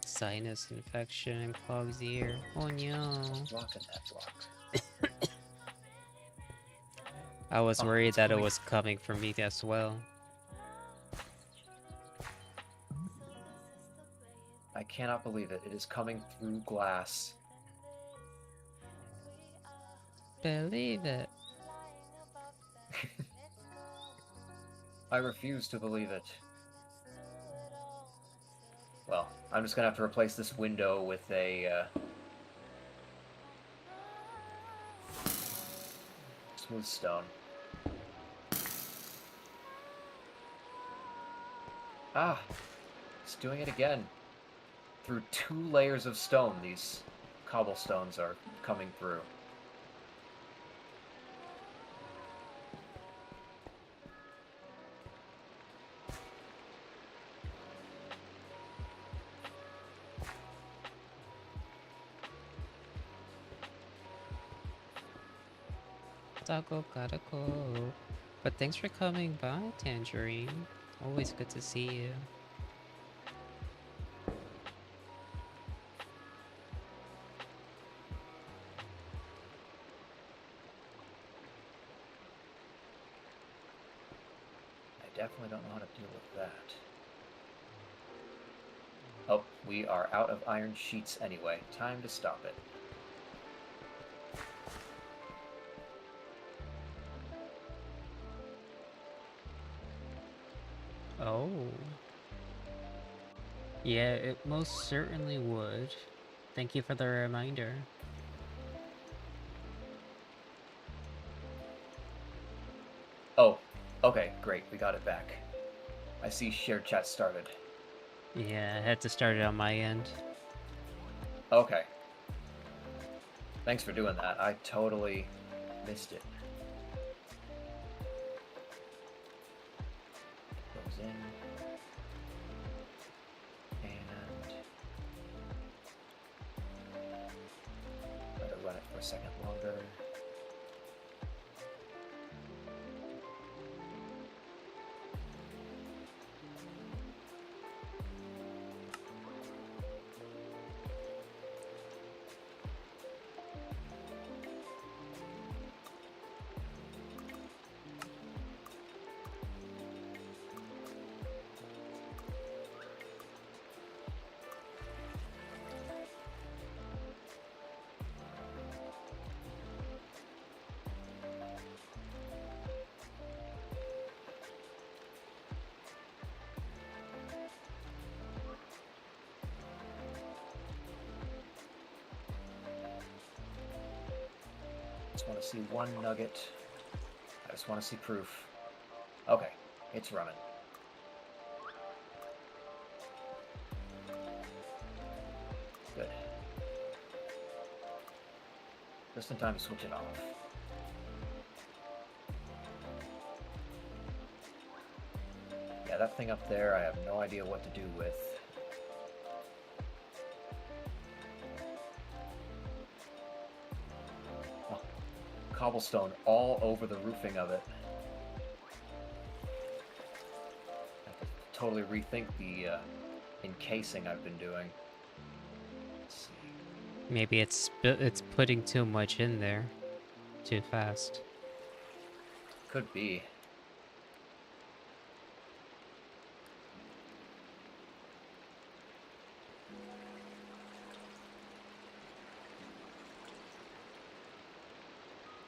Sinus infection clogs the ear. Oh no. Blocking that block. I was worried that it was coming from me as well. I cannot believe it. It is coming through glass. Believe it. I refuse to believe it. Well, I'm just gonna have to replace this window with a smooth stone. Ah, it's doing it again. Through 2 layers of stone, these cobblestones are coming through. Taco gotta go. But thanks for coming by, Tangerine. Always good to see you. I definitely don't know how to deal with that. Oh, we are out of iron sheets anyway. Time to stop it. Oh. Yeah, it most certainly would. Thank you for the reminder. Oh, okay, great. We got it back. I see shared chat started. Yeah, I had to start it on my end. Okay. Thanks for doing that. I totally missed it. Goes in. And let it run it for a second longer. Just want to see one nugget. I just want to see proof. Okay, it's running. Good. Just in time to switch it off. Yeah, that thing up there, I have no idea what to do with. Oh, cobblestone all over the roofing of it. I have to totally rethink the encasing I've been doing. Let's see. Maybe it's putting too much in there too fast. Could be.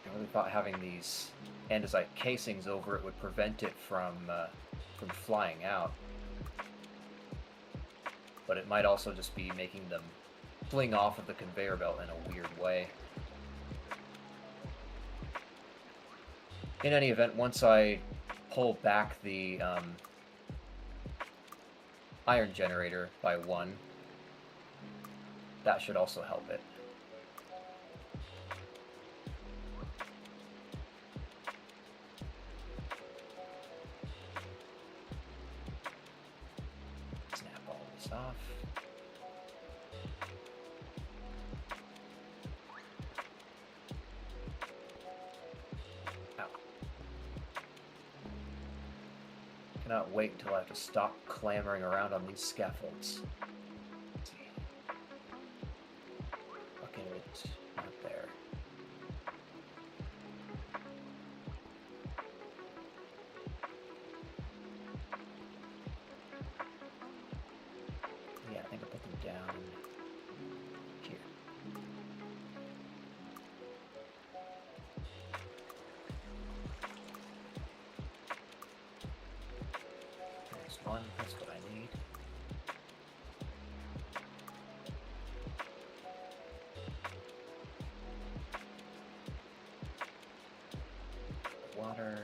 I really thought having these andesite casings over it would prevent it from flying out. But it might also just be making them fling off of the conveyor belt in a weird way. In any event, once I pull back the iron generator by 1, that should also help it. Snap all this off. Cannot wait until I have to stop clambering around on these scaffolds. Let's see. Bucket, not there. Yeah, I think I put them down here. There's one, that's what I need. Water.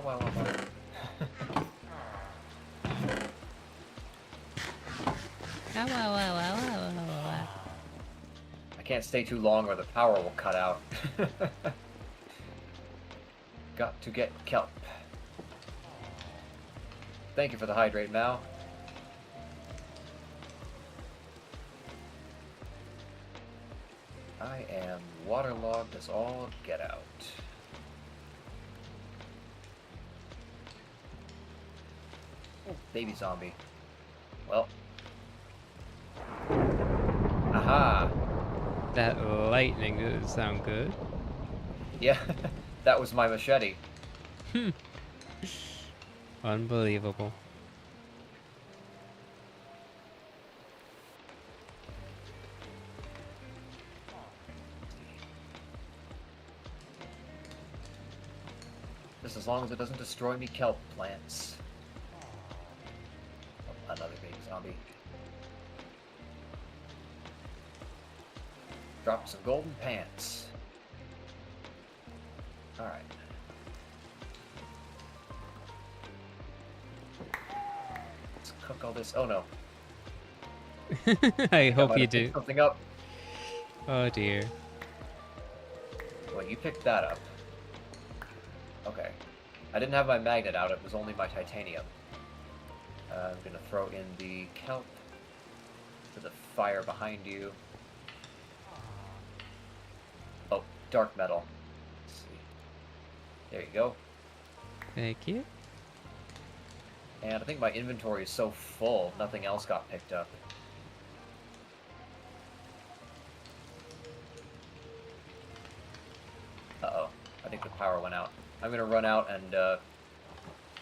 Ow, ow, ow, ow, ow, ow, ow. I can't stay too long or the power will cut out. Got to get kelp. Thank you for the hydrate, Mal. I am waterlogged as all get out. Oh, baby zombie. Well. Aha! That lightning doesn't sound good. Yeah, that was my machete. Unbelievable. Just as long as it doesn't destroy me kelp plants. Oh, another baby zombie. Drop some golden pants. Alright. Let's cook all this. Oh no. I hope might you have picked do. something up. Oh dear. Well, you picked that up. Okay. I didn't have my magnet out, it was only my titanium. I'm gonna throw in the kelp to the fire behind you. Oh, dark metal. Let's see. There you go. Thank you. And I think my inventory is so full, nothing else got picked up. Uh-oh. I think the power went out. I'm gonna run out and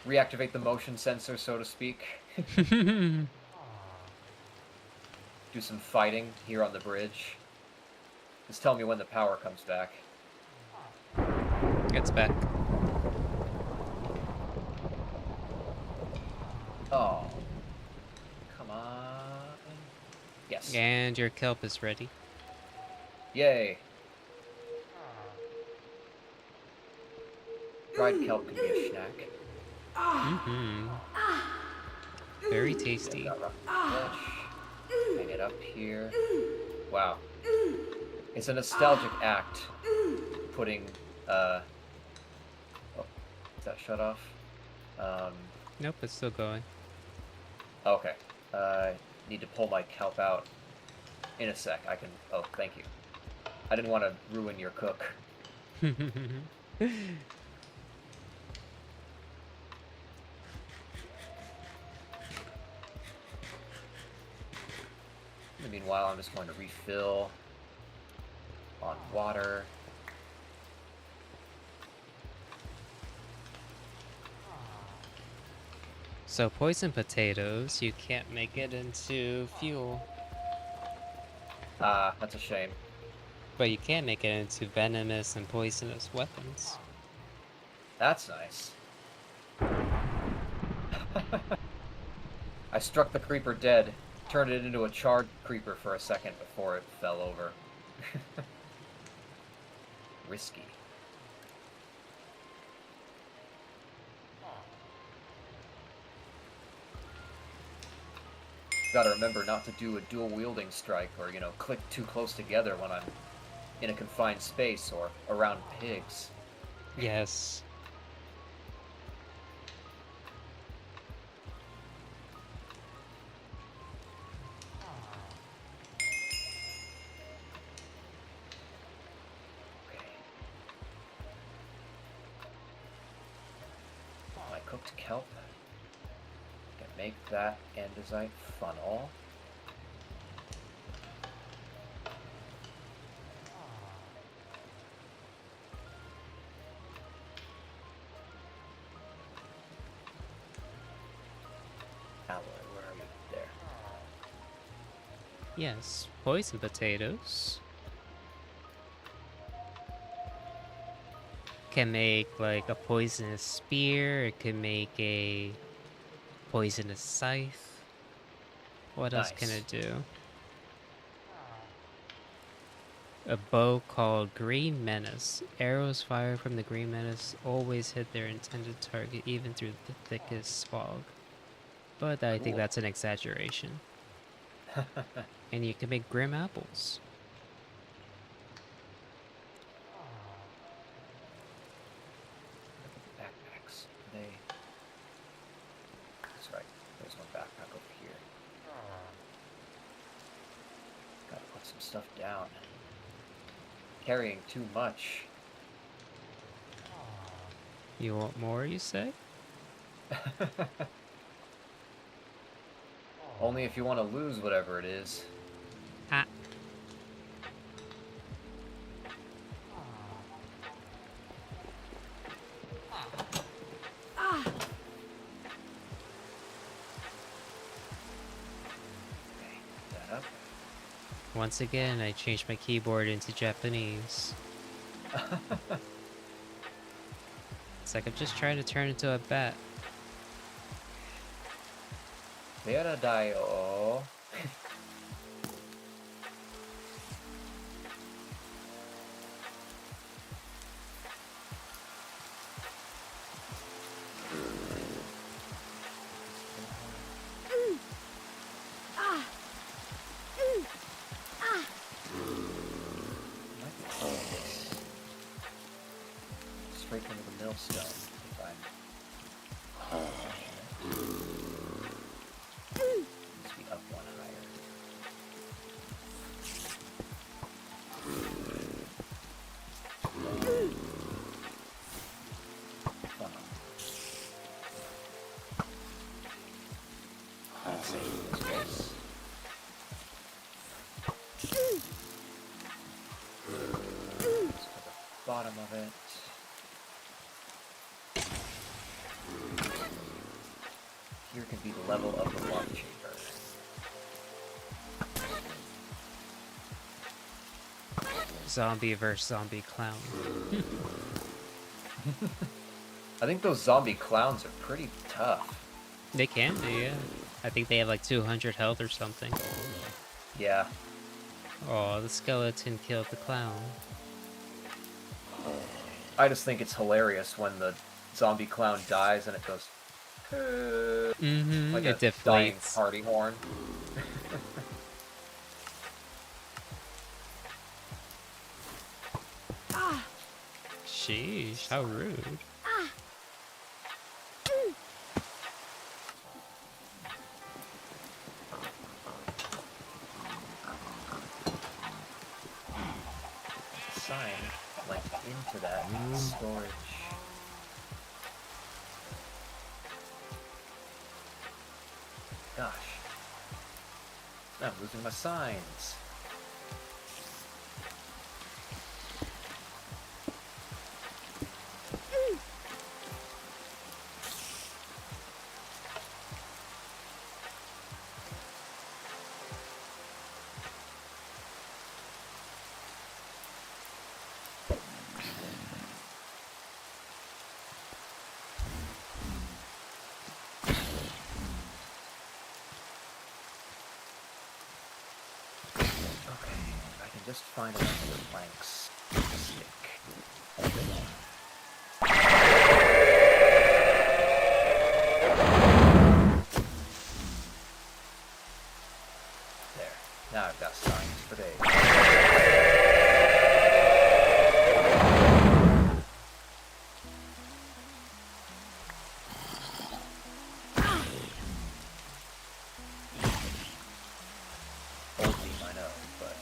reactivate the motion sensor, so to speak. Do some fighting here on the bridge. Just tell me when the power comes back. It's back. Oh. Come on. Yes. And your kelp is ready. Yay. Dried kelp could be a snack. Mm-hmm. Very tasty. Got rough flesh. Hang it up here. Wow. It's a nostalgic act putting, oh, is that shut off? Nope, it's still going. Okay. Need to pull my kelp out in a sec. I can, oh, thank you. I didn't want to ruin your cook. Meanwhile, I'm just going to refill on water. So poison potatoes, you can't make it into fuel. Ah, that's a shame. But you can make it into venomous and poisonous weapons. That's nice. I struck the creeper dead, turned it into a charred creeper for a second before it fell over. Risky. Gotta remember not to do a dual wielding strike or, you know, click too close together when I'm in a confined space or around pigs. Yes. My cooked kelp. Can make that andesite funnel. Alloy, where are you? There. Yes, poison potatoes. Can make like a poisonous spear, it can make a poisonous scythe. What else can Nice. it do? A bow called Green Menace. Arrows fired from the Green Menace always hit their intended target even through the thickest fog. But I think Cool. that's an exaggeration. And you can make grim apples. Backpacks. They. That's right. There's one backpack over here. Gotta put some stuff down. Carrying too much. You want more, you say? Only if you want to lose whatever it is. Ah. Okay, put that up. Once again, I changed my keyboard into Japanese. It's like I'm just trying to turn into a bat. Vera da yo. Straight into the millstone. If I'm... Needs to be up one higher. Let's see this place. Let's put the bottom of it. Here can be the level of the water chamber. Zombie versus zombie clown. I think those zombie clowns are pretty tough. They can be, yeah. I think they have like 200 health or something. Yeah. Oh, the skeleton killed the clown. I just think it's hilarious when the zombie clown dies and it goes like it a dying deflates. party horn. Sheesh, how rude. Sign went into that storage. Gosh. I'm losing my signs. Just find enough of the planks to stick. There. Now I've got signs for days. Old team, I know, but...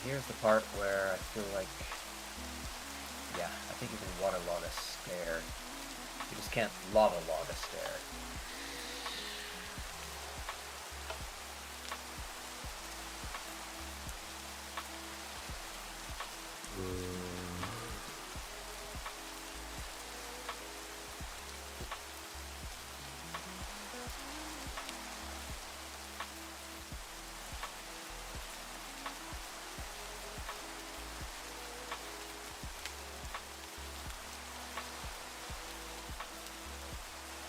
Here's the part where I feel like, yeah, I think you can waterlog a stair. You just can't lava log a stair.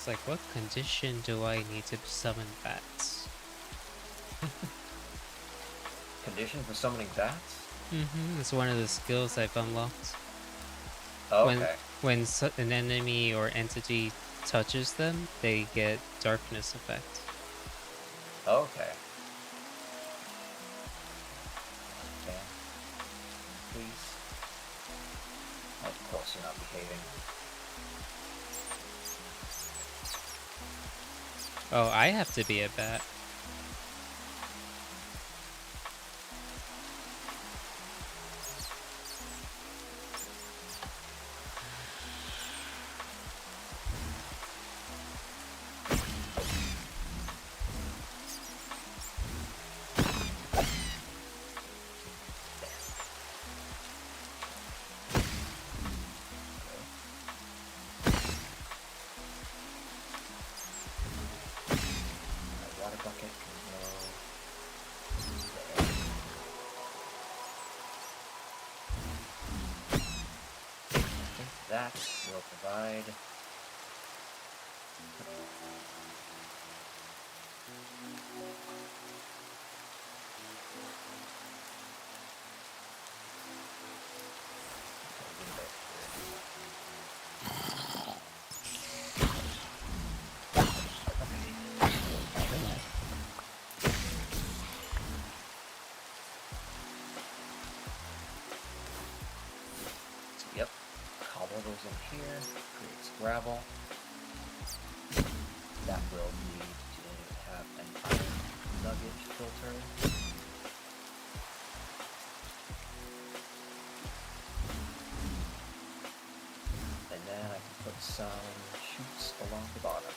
It's like, what condition do I need to summon bats? Condition for summoning bats? It's one of the skills I've unlocked. Okay. When an enemy or entity touches them, they get darkness effect. Okay. Okay. Please. Of course you're not behaving. Oh, I have to be a bat. Water bucket can go there. I think that will provide. Yep, cobble goes in here, creates gravel. That will need to have an iron nugget filter. And then I can put some shoots along the bottom.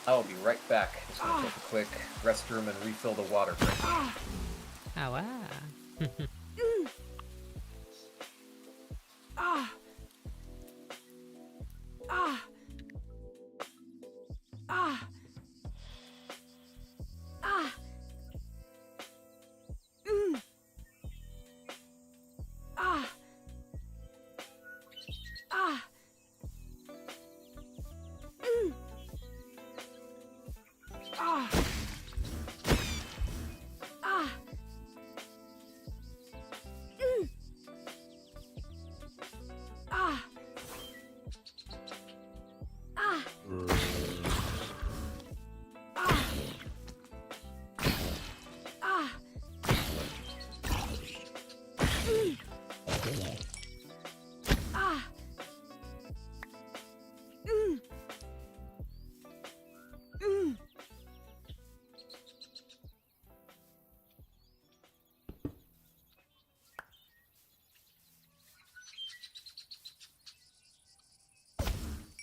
I'll be right back. Just gonna take a quick restroom and refill the water drink. Oh, wow.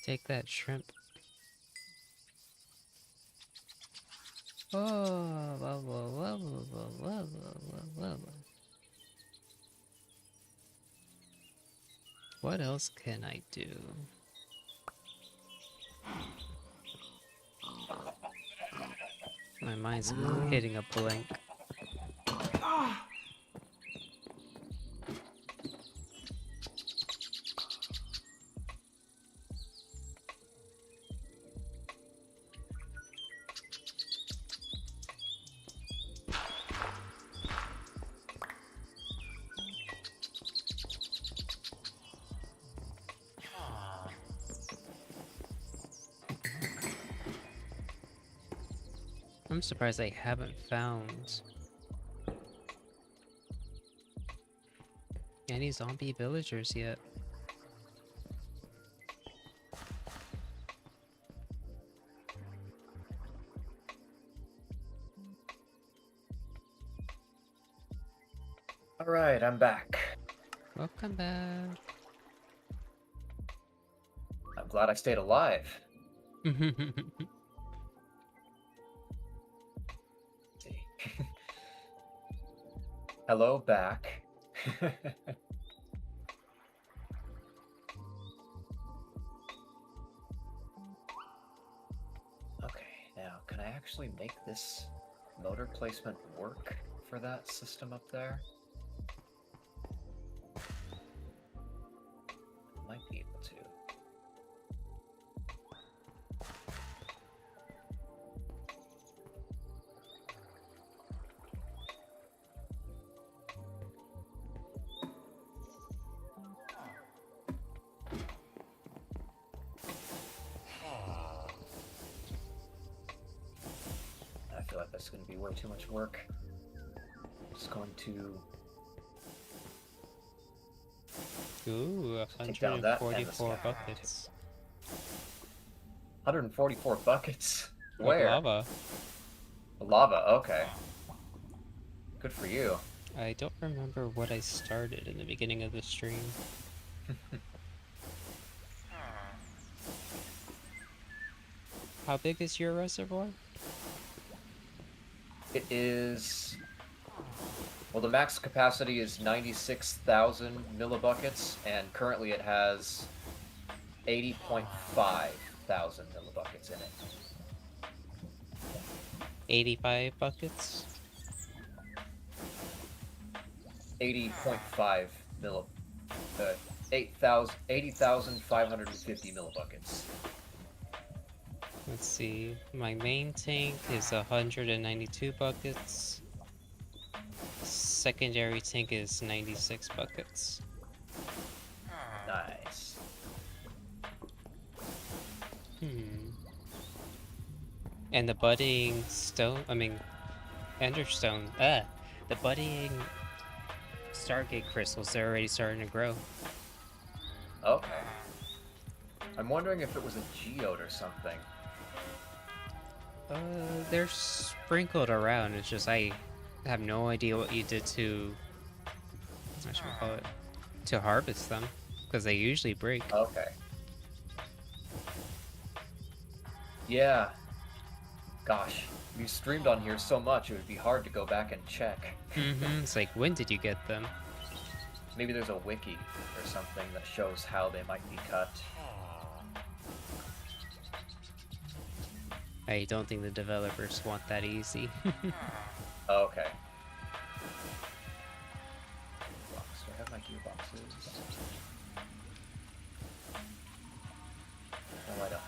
Take that shrimp. Oh, whoa, whoa, whoa, whoa, whoa, whoa, whoa, whoa. What else can I do? My mind's hitting a blank. I'm surprised I haven't found any zombie villagers yet. Alright, I'm back. Welcome back. I'm glad I stayed alive. Hello, back. Okay, now, can I actually make this motor placement work for that system up there? Might be able to. I feel like that's going to be way too much work. Just going to Ooh, take down that and the 144 scatter. buckets. 144 buckets? Of Where? lava. Lava, okay. Good for you. I don't remember what I started in the beginning of the stream. How big is your reservoir? It is... Well, the max capacity is 96,000 millibuckets, and currently it has 80.5 thousand millibuckets in it. 85 buckets? 80.5 milli... 80,550 millibuckets. Let's see. My main tank is 192 buckets. Secondary tank is 96 buckets. Nice. And the budding enderstone, the budding Stargate crystals, they're already starting to grow. Okay. I'm wondering if it was a geode or something. They're sprinkled around, it's just I have no idea what you did to, what should we call it, to harvest them, because they usually break. Okay. Yeah. Gosh, you streamed on here so much, it would be hard to go back and check. It's like, when did you get them? Maybe there's a wiki or something that shows how they might be cut. I don't think the developers want that easy. Okay. Box. Do I have my gearboxes? No, I don't.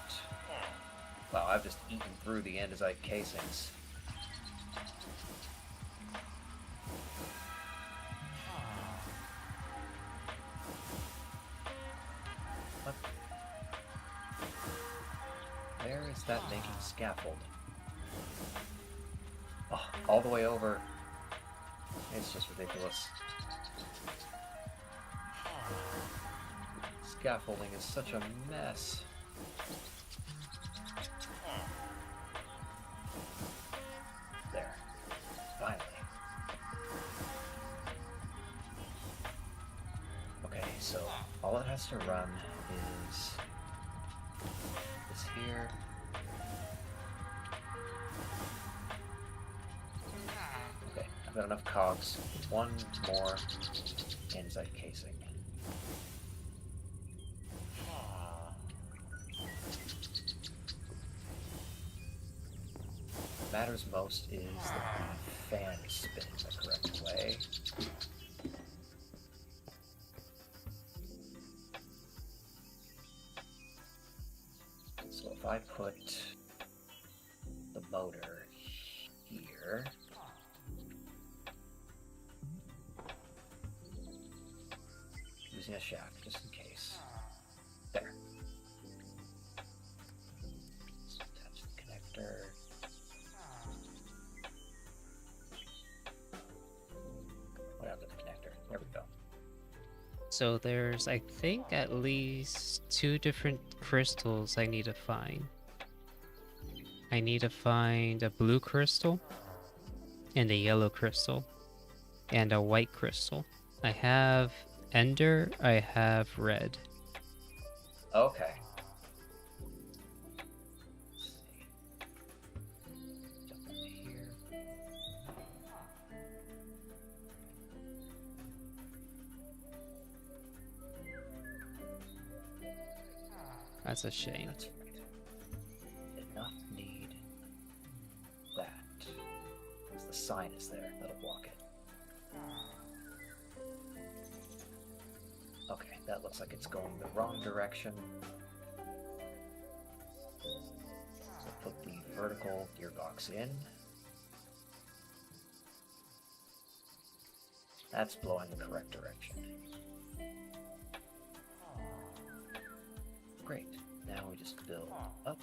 Wow, I've just eaten through the andesite casings. What? Where is that making scaffold? Oh, all the way over. It's just ridiculous. Scaffolding is such a mess. There. Finally. Okay, so all it has to run is this here. Okay, I've got enough cogs. One more andesite casing. What matters most is that the fan is spinning the correct way. So if I put the motor here, using a shaft just in case. There. Let's attach the connector. What happened to the connector? There we go. So there's, I think, at least 2 different crystals I need to find. I need to find a blue crystal, and a yellow crystal, and a white crystal. I have ender, I have red. Okay. Let's see. Jump into here. That's a shame. That's right. Did not need that. Because the sign is there. That'll block it. Okay, that looks like it's going the wrong direction. So put the vertical gearbox in. That's blowing the correct direction. Great. Now we just build up.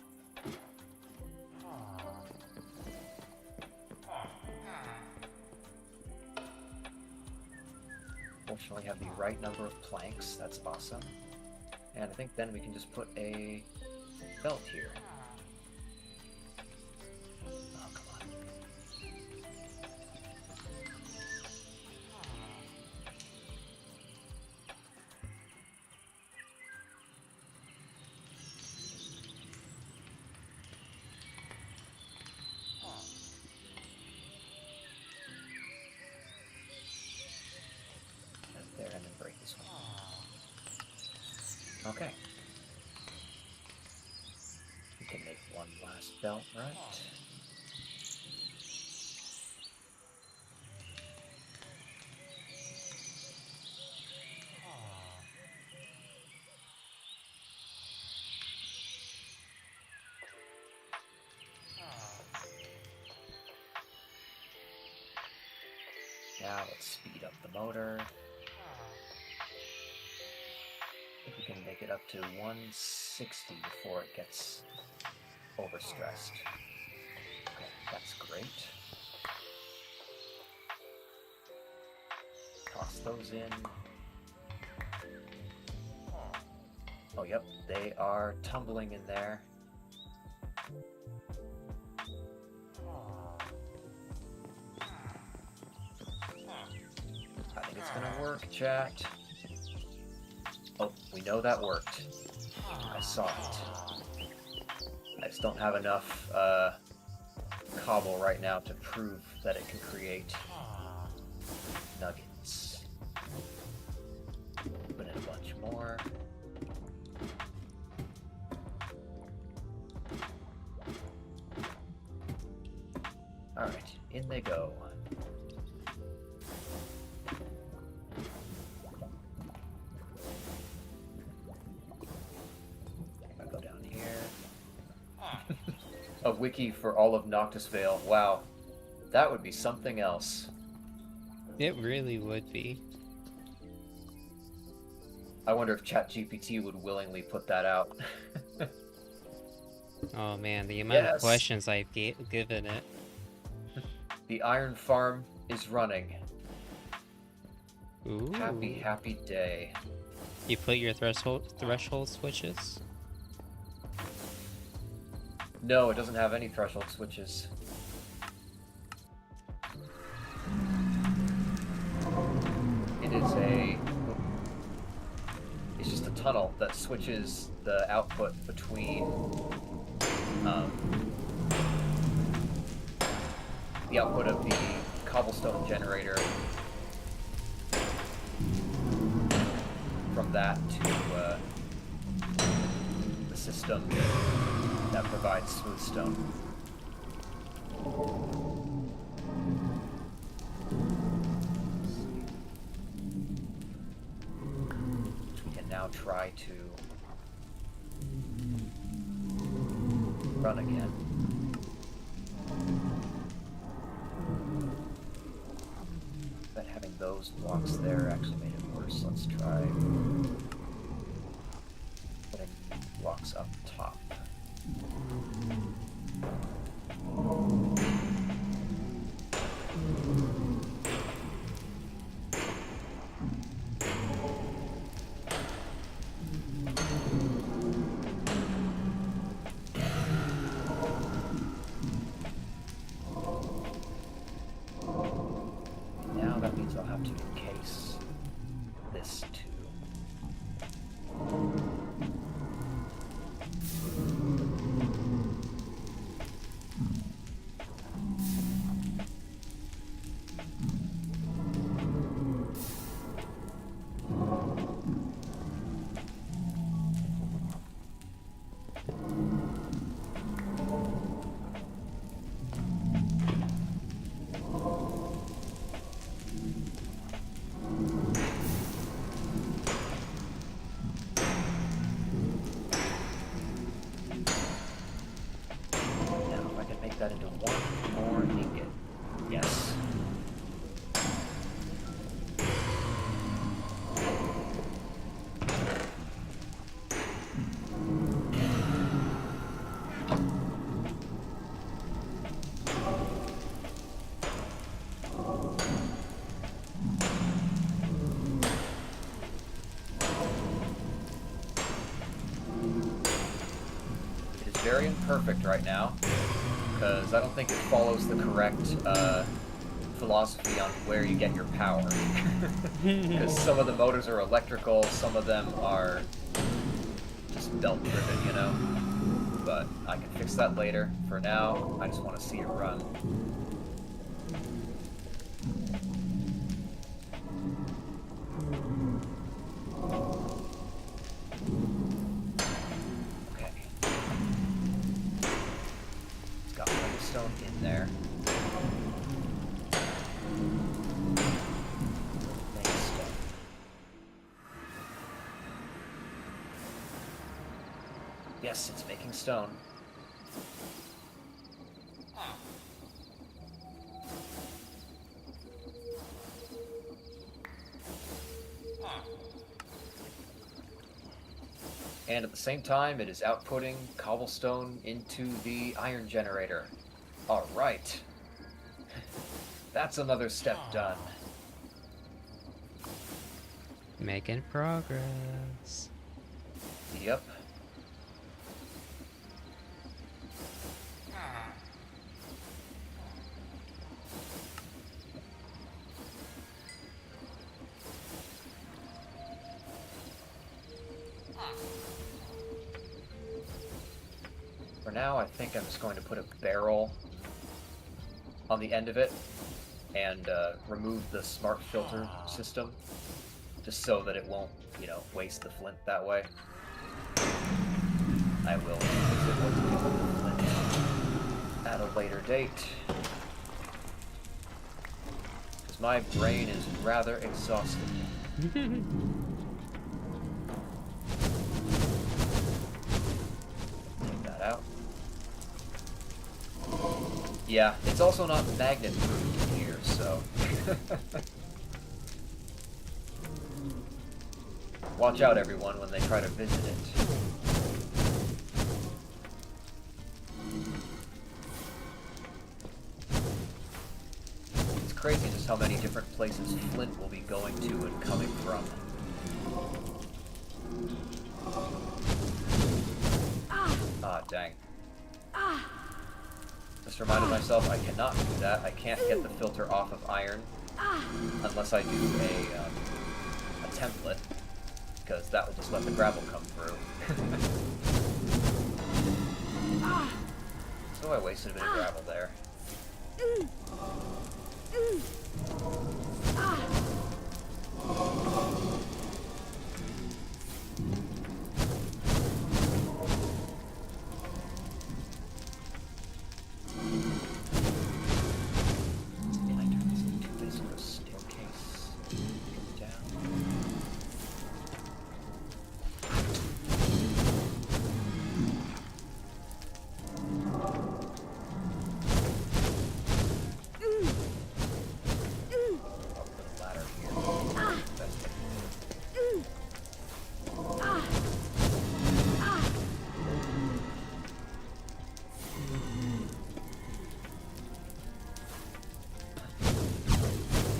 Fortunately, have the right number of planks. That's awesome. And I think then we can just put a belt here. Oh, come on. There, and then break this one. Okay. We can make one last belt, right? Now let's speed up the motor. If we can make it up to 160 before it gets overstressed. Okay, that's great. Toss those in. Oh, yep, they are tumbling in there. I think it's gonna work, chat. Oh, we know that worked. I saw it. I just don't have enough cobble right now to prove that it can create nuggets. Put in a bunch more. Alright, in they go. A wiki for all of Noctisvale. Wow. That would be something else. It really would be. I wonder if ChatGPT would willingly put that out. Oh man, the amount of questions I've given it. The iron farm is running. Ooh. Happy, happy day. You put your threshold switches? No, it doesn't have any threshold switches. It is it's just a tunnel that switches the output between the output of the cobblestone generator from that to the system that provides smooth stone. We can now try to run again. But having those blocks there actually made it worse. Let's try putting blocks up top. Now that means I'll have to encase this too. very imperfect right now, because I don't think it follows the correct philosophy on where you get your power. Because some of the motors are electrical, some of them are just belt-driven, you know? But I can fix that later. For now, I just want to see it run. Okay. It's got redstone in there. Yes, it's making stone. And at the same time, it is outputting cobblestone into the iron generator. Alright. That's another step done. Making progress. Yep. For now, I think I'm just going to put a barrel on the end of it and remove the smart filter system, just so that it won't, you know, waste the flint that way. I will visit what to do with the flint at a later date, because my brain is rather exhausted. Take that out. Yeah, it's also not magnet-proof here, so... Watch out, everyone, when they try to visit it. It's crazy just how many different places flint will be going to and coming from. Ah, dang. Just reminded myself I cannot do that. I can't get the filter off of iron unless I do a template, because that will just let the gravel come through. So I wasted a bit of gravel there.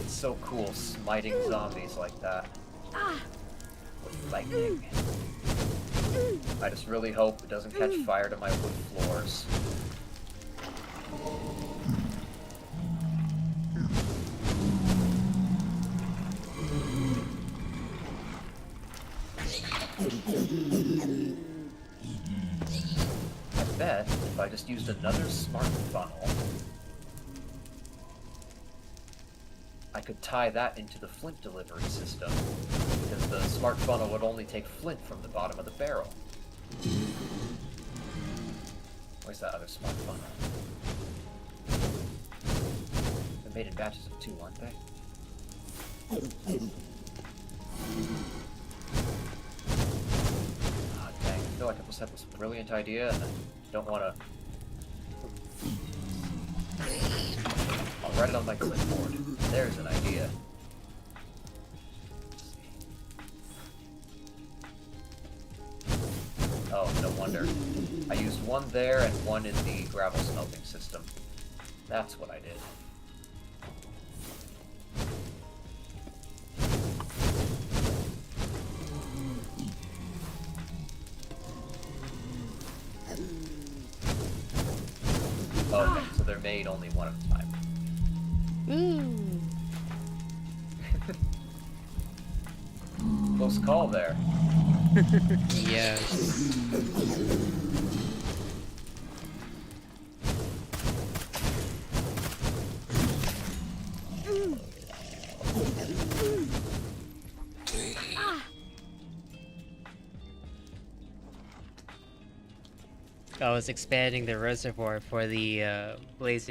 So cool smiting zombies like that with lightning. I just really hope it doesn't catch fire to my wood floors. I bet if I just used another smart funnel, I could tie that into the flint delivery system, because the smart funnel would only take flint from the bottom of the barrel. Where's that other smart funnel? They're made in batches of 2, aren't they? Ah, dang, I feel like I just had this brilliant idea and I don't want to... I'll write it on my clipboard. There's an idea. Oh, no wonder. I used one there and one in the gravel smelting system. That's what I did. made only one at a time. Ooh. Close call there. Yes. I was expanding the reservoir for the blaze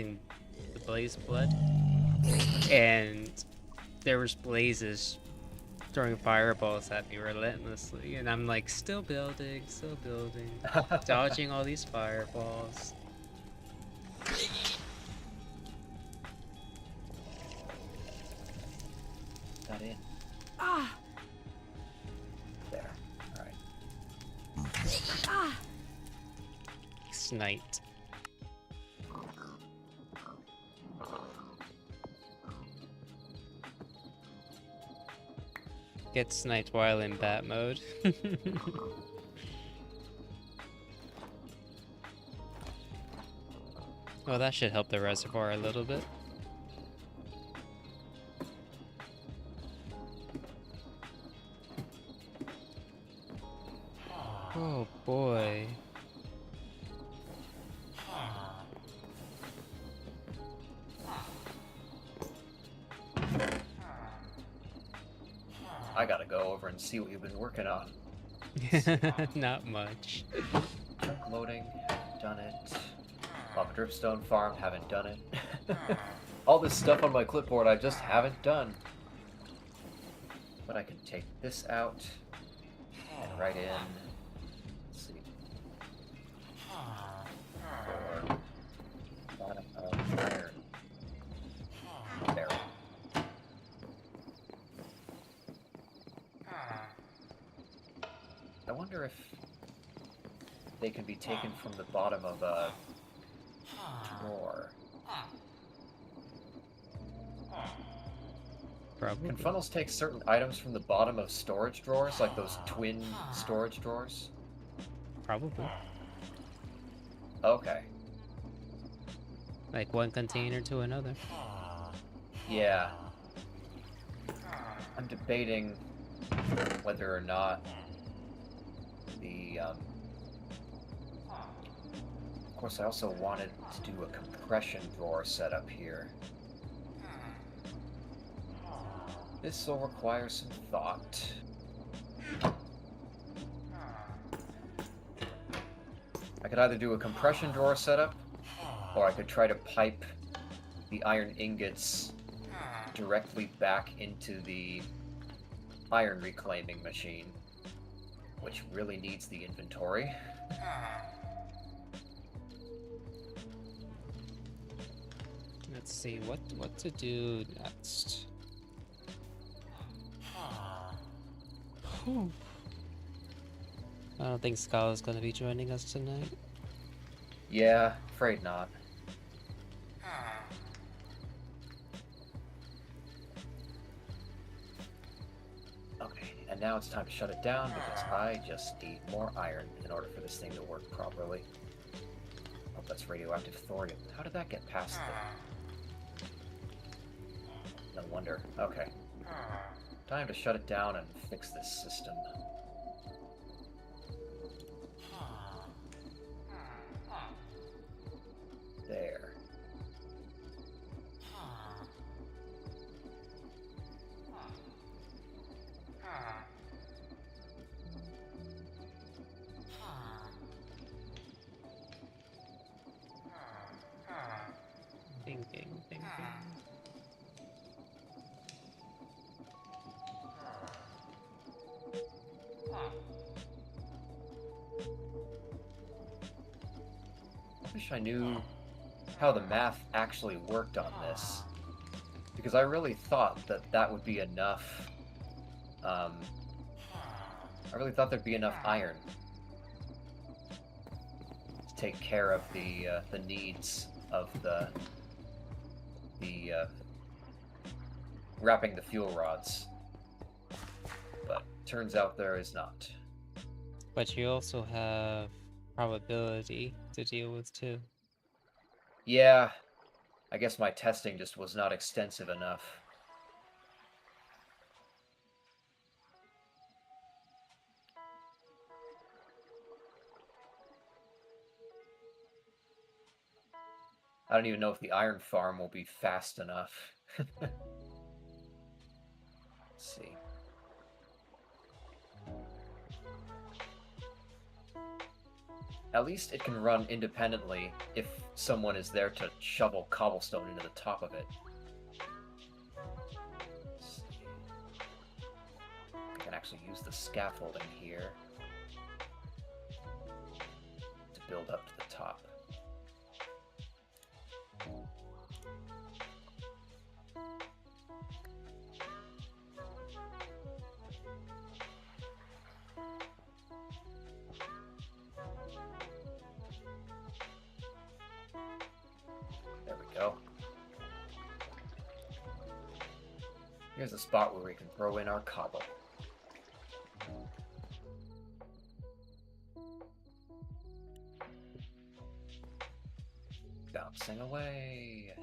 blood, and there was blazes throwing fireballs at me relentlessly, and I'm like, still building, dodging all these fireballs. That in. There. Alright. Sniped. Get sniped while in bat mode. Well, that should help the reservoir a little bit. Oh boy. I gotta go over and see what you've been working on. Not much. Chunk loading, done it. Lava dripstone farm, haven't done it. All this stuff on my clipboard I just haven't done. But I can take this out and write in. Let's see. For bottom of iron. There. I wonder if they can be taken from the bottom of a drawer. Probably. Can funnels take certain items from the bottom of storage drawers, like those twin storage drawers? Probably. Okay. Like one container to another. Yeah. I'm debating whether or not the, of course I also wanted to do a compression drawer setup here. This will require some thought. I could either do a compression drawer setup, or I could try to pipe the iron ingots directly back into the iron reclaiming machine, which really needs the inventory. Let's see what to do next. Whew. I don't think Scala's gonna be joining us tonight. Yeah, afraid not. Okay, and now it's time to shut it down because I just need more iron in order for this thing to work properly. Oh, that's radioactive thorium. How did that get past there? No wonder. Okay. Time to shut it down and fix this system. There. Thinking. I wish I knew how the math actually worked on this, because I really thought that that would be enough. I really thought there'd be enough iron to take care of the needs of the wrapping the fuel rods, but turns out there is not. But you also have probability to deal with too. Yeah, I guess my testing just was not extensive enough. I don't even know if the iron farm will be fast enough. Let's see. At least it can run independently if someone is there to shovel cobblestone into the top of it. Let's see. I can actually use the scaffolding here to build up to the top. There we go. Here's a spot where we can throw in our cobble. Bouncing away.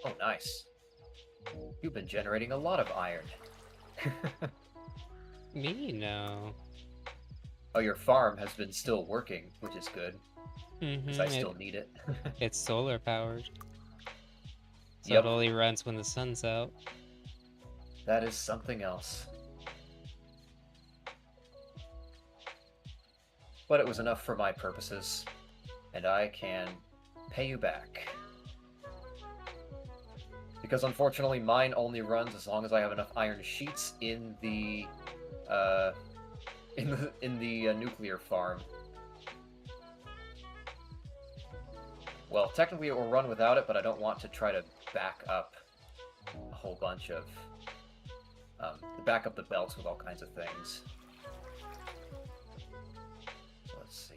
Oh, nice. You've been generating a lot of iron. Me? No. Oh, your farm has been still working, which is good, because I Mm-hmm. still need it. It's solar powered. So Yep. it only runs when the sun's out. That is something else. But it was enough for my purposes, and I can pay you back. Because unfortunately mine only runs as long as I have enough iron sheets in the nuclear farm. Well, technically it will run without it, but I don't want to try to back up a whole bunch of back up the belts with all kinds of things. So let's see.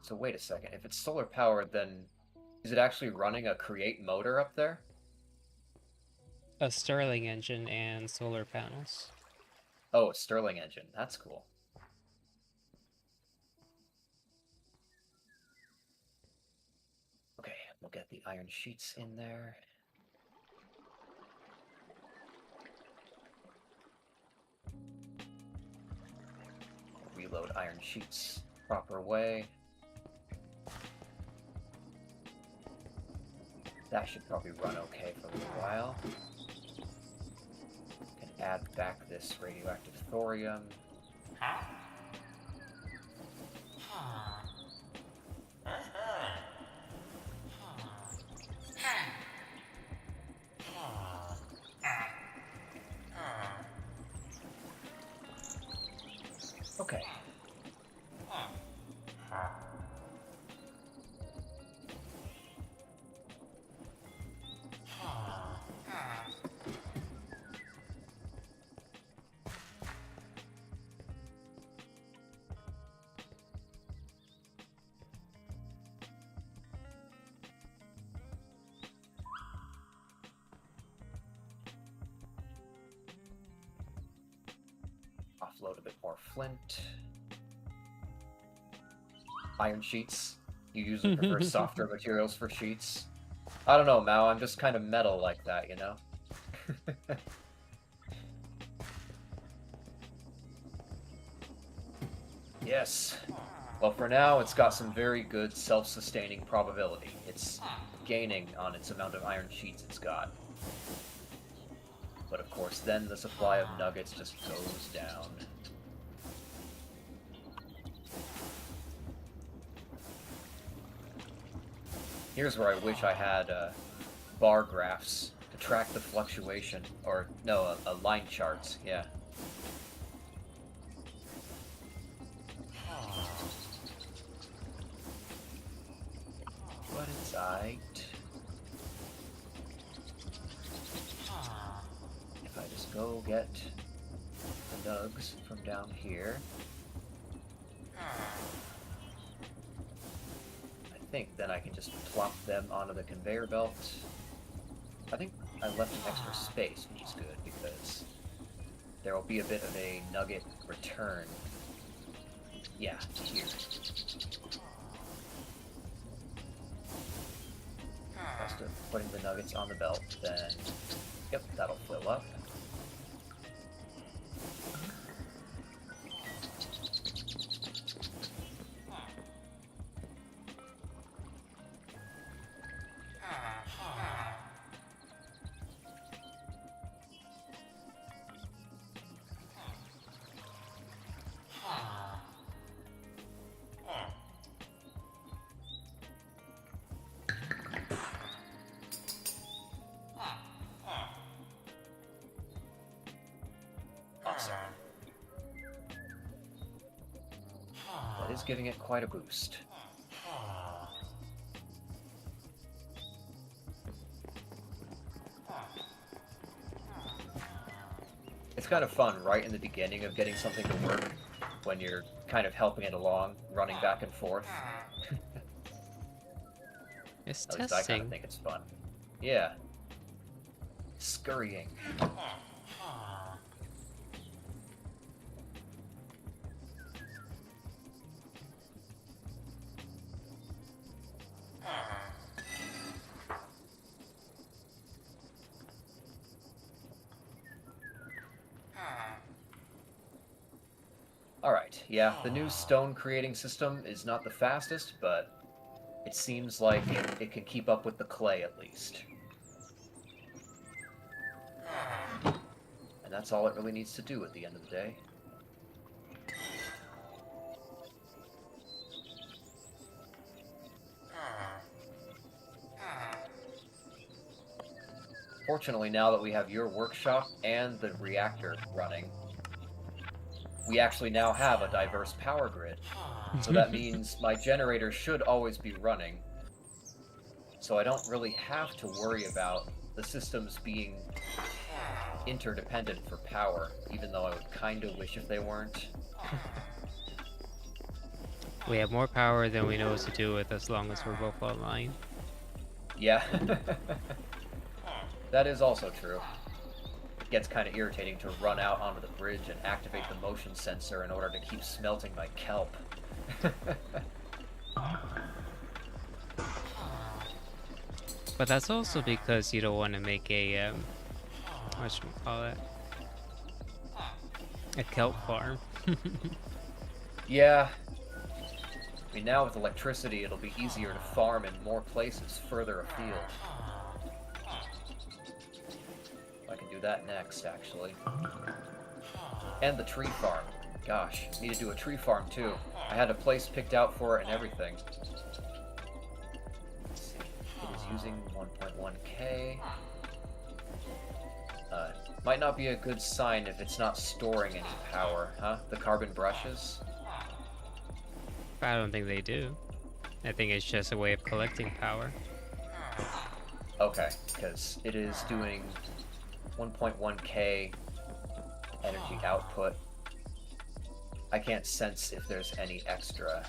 So wait a second, if it's solar powered, then is it actually running a create motor up there? A Stirling engine and solar panels. Oh, a Stirling engine. That's cool. Okay, we'll get the iron sheets in there. We'll reload iron sheets proper way. That should probably run okay for a little while. Can add back this radioactive thorium. Okay. Offload a bit more flint. Iron sheets. You usually prefer softer materials for sheets. I don't know, Mao. I'm just kind of metal like that, you know? Yes. Well, for now, it's got some very good self-sustaining probability. it's gaining on its amount of iron sheets it's got. But of course, then the supply of nuggets just goes down. Here's where I wish I had bar graphs to track the fluctuation, or no, a line charts, yeah. But it's aight. If I just go get the nugs from down here, I think then I can just plop them onto the conveyor belt. I think I left an extra space, which is good, because there will be a bit of a nugget return. Yeah, here. After putting the nuggets on the belt, then, yep, that'll fill up. That is giving it quite a boost. It's kind of fun right in the beginning of getting something to work when you're kind of helping it along, running back and forth. It's At least testing. I kind of think it's fun. Yeah. Scurrying. Alright, yeah, the new stone creating system is not the fastest, but it seems like it can keep up with the clay at least. And that's all it really needs to do at the end of the day. Fortunately, now that we have your workshop and the reactor running, we actually now have a diverse power grid. So that means my generator should always be running. So I don't really have to worry about the systems being interdependent for power, even though I would kind of wish if they weren't. We have more power than we know what to do with as long as we're both online. Yeah. That is also true. It gets kind of irritating to run out onto the bridge and activate the motion sensor in order to keep smelting my kelp. But that's also because you don't want to make a, whatchamacallit? A kelp farm. Yeah. I mean, now with electricity, it'll be easier to farm in more places further afield. I can do that next, actually. And the tree farm. Gosh, need to do a tree farm too. I had a place picked out for it and everything. Let's see. It is using 1.1k. Might not be a good sign if it's not storing any power, huh? The carbon brushes? I don't think they do. I think it's just a way of collecting power. Okay, because it is doing 1.1k energy output. I can't sense if there's any extra.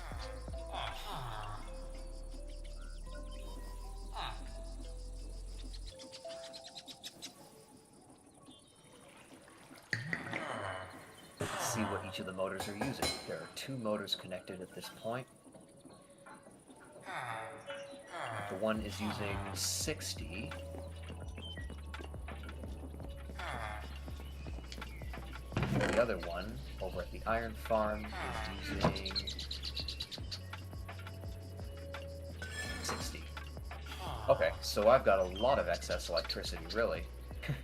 Let's see what each of the motors are using. There are 2 motors connected at this point. The one is using 60. The other one, over at the iron farm, is using 60. Okay, so I've got a lot of excess electricity, really. If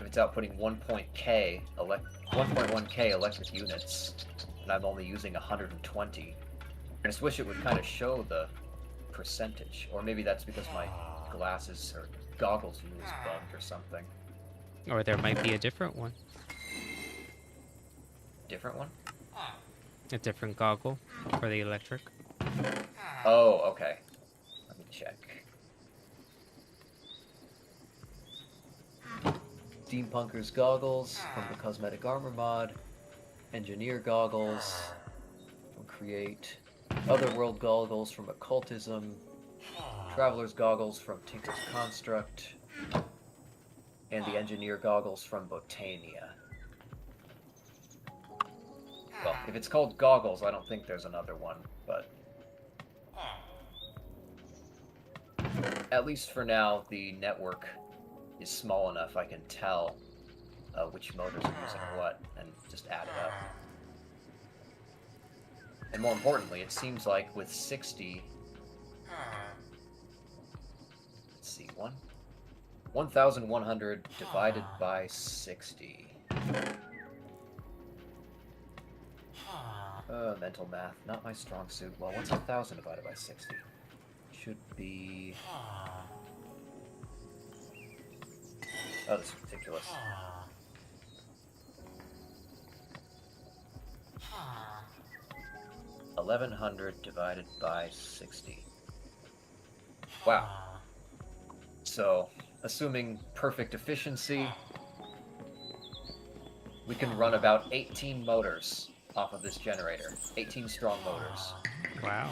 it's outputting 1.1k electric units, and I'm only using 120. I just wish it would kind of show the percentage, or maybe that's because my glasses or goggles view is bugged or something. Or there might be a different one. Different one? A different goggle for the electric. Oh, okay. Let me check. Steampunker's goggles from the Cosmetic Armor mod. Engineer goggles from Create. Otherworld goggles from Occultism. Traveler's goggles from Tinker's Construct. And the Engineer goggles from Botania. Well, if it's called goggles, I don't think there's another one, but... At least for now, the network is small enough I can tell which motors are using what, and just add it up. And more importantly, it seems like with 60... Let's see, 1,100 divided by 60. Mental math, not my strong suit. Well, what's 1,000 divided by 60? Should be... Oh, this is ridiculous. $1,100 divided by 60. Wow. So, assuming perfect efficiency, we can run about 18 motors off of this generator. 18 strong motors. Wow.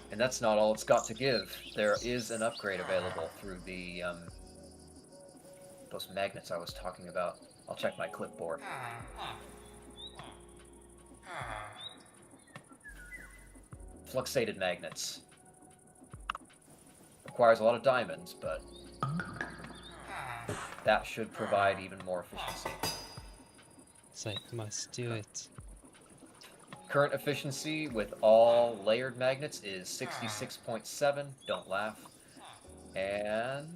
And that's not all it's got to give. There is an upgrade available through the, those magnets I was talking about. I'll check my clipboard. Fluxated magnets. Requires a lot of diamonds, but that should provide even more efficiency. So I must do it. Current efficiency with all layered magnets is 66.7. Don't laugh. And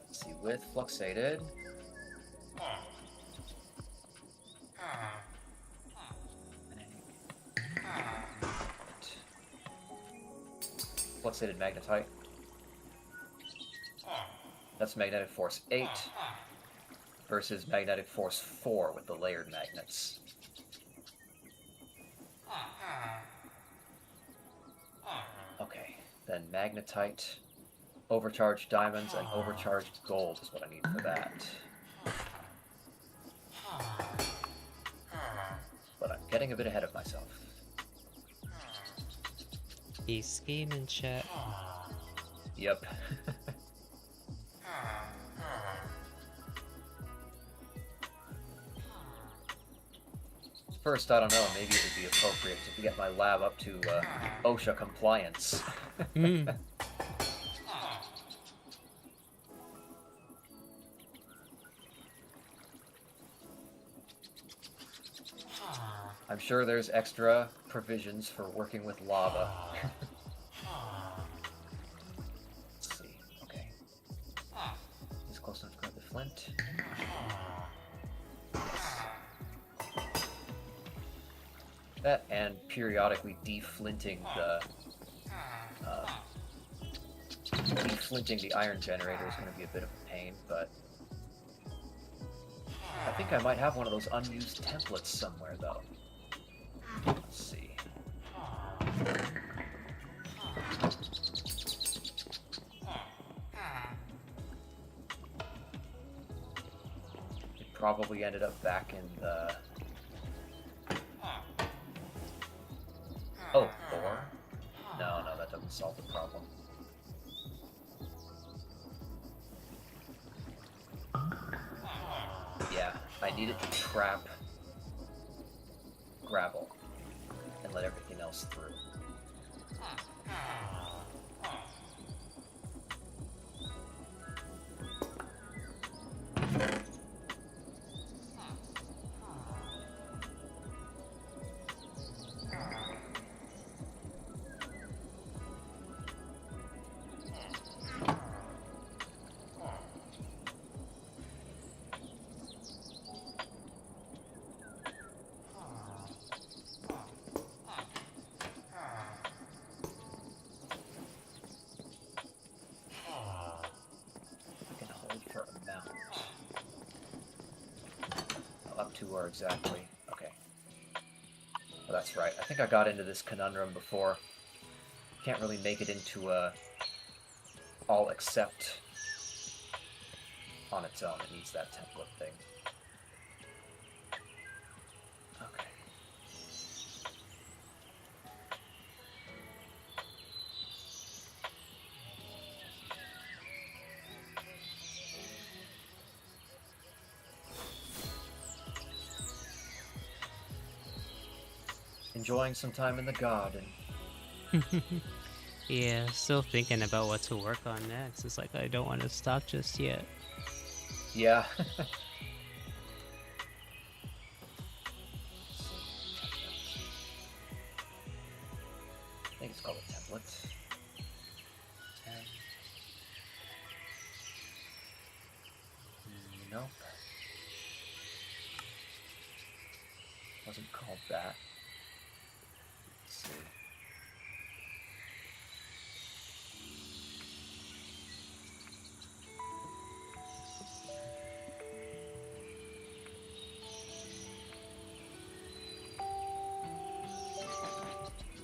let's see, with fluxated. Fluxated magnetite. That's magnetic force 8 versus magnetic force 4 with the layered magnets. Okay, then magnetite, overcharged diamonds, and overcharged gold is what I need for that. But I'm getting a bit ahead of myself. He's scheming, chat. Yep. First, I don't know, maybe it would be appropriate to get my lab up to OSHA compliance. I'm sure there's extra provisions for working with lava. Let's see, okay. Is close enough to grab the flint? That and periodically deflinting the iron generator is going to be a bit of a pain, but I think I might have one of those unused templates somewhere, though. Let's see. It probably ended up back in the... Oh, 4? No, that doesn't solve the problem. Yeah, I need it to trap gravel and let everything else through. were exactly. Okay. Oh, that's right. I think I got into this conundrum before. Can't really make it into a all accept on its own. It needs that template thing. Okay. Enjoying some time in the garden. Yeah, still thinking about what to work on next. It's like I don't want to stop just yet. Yeah. I think it's called a template. 10. Nope. Wasn't called that. Let's see.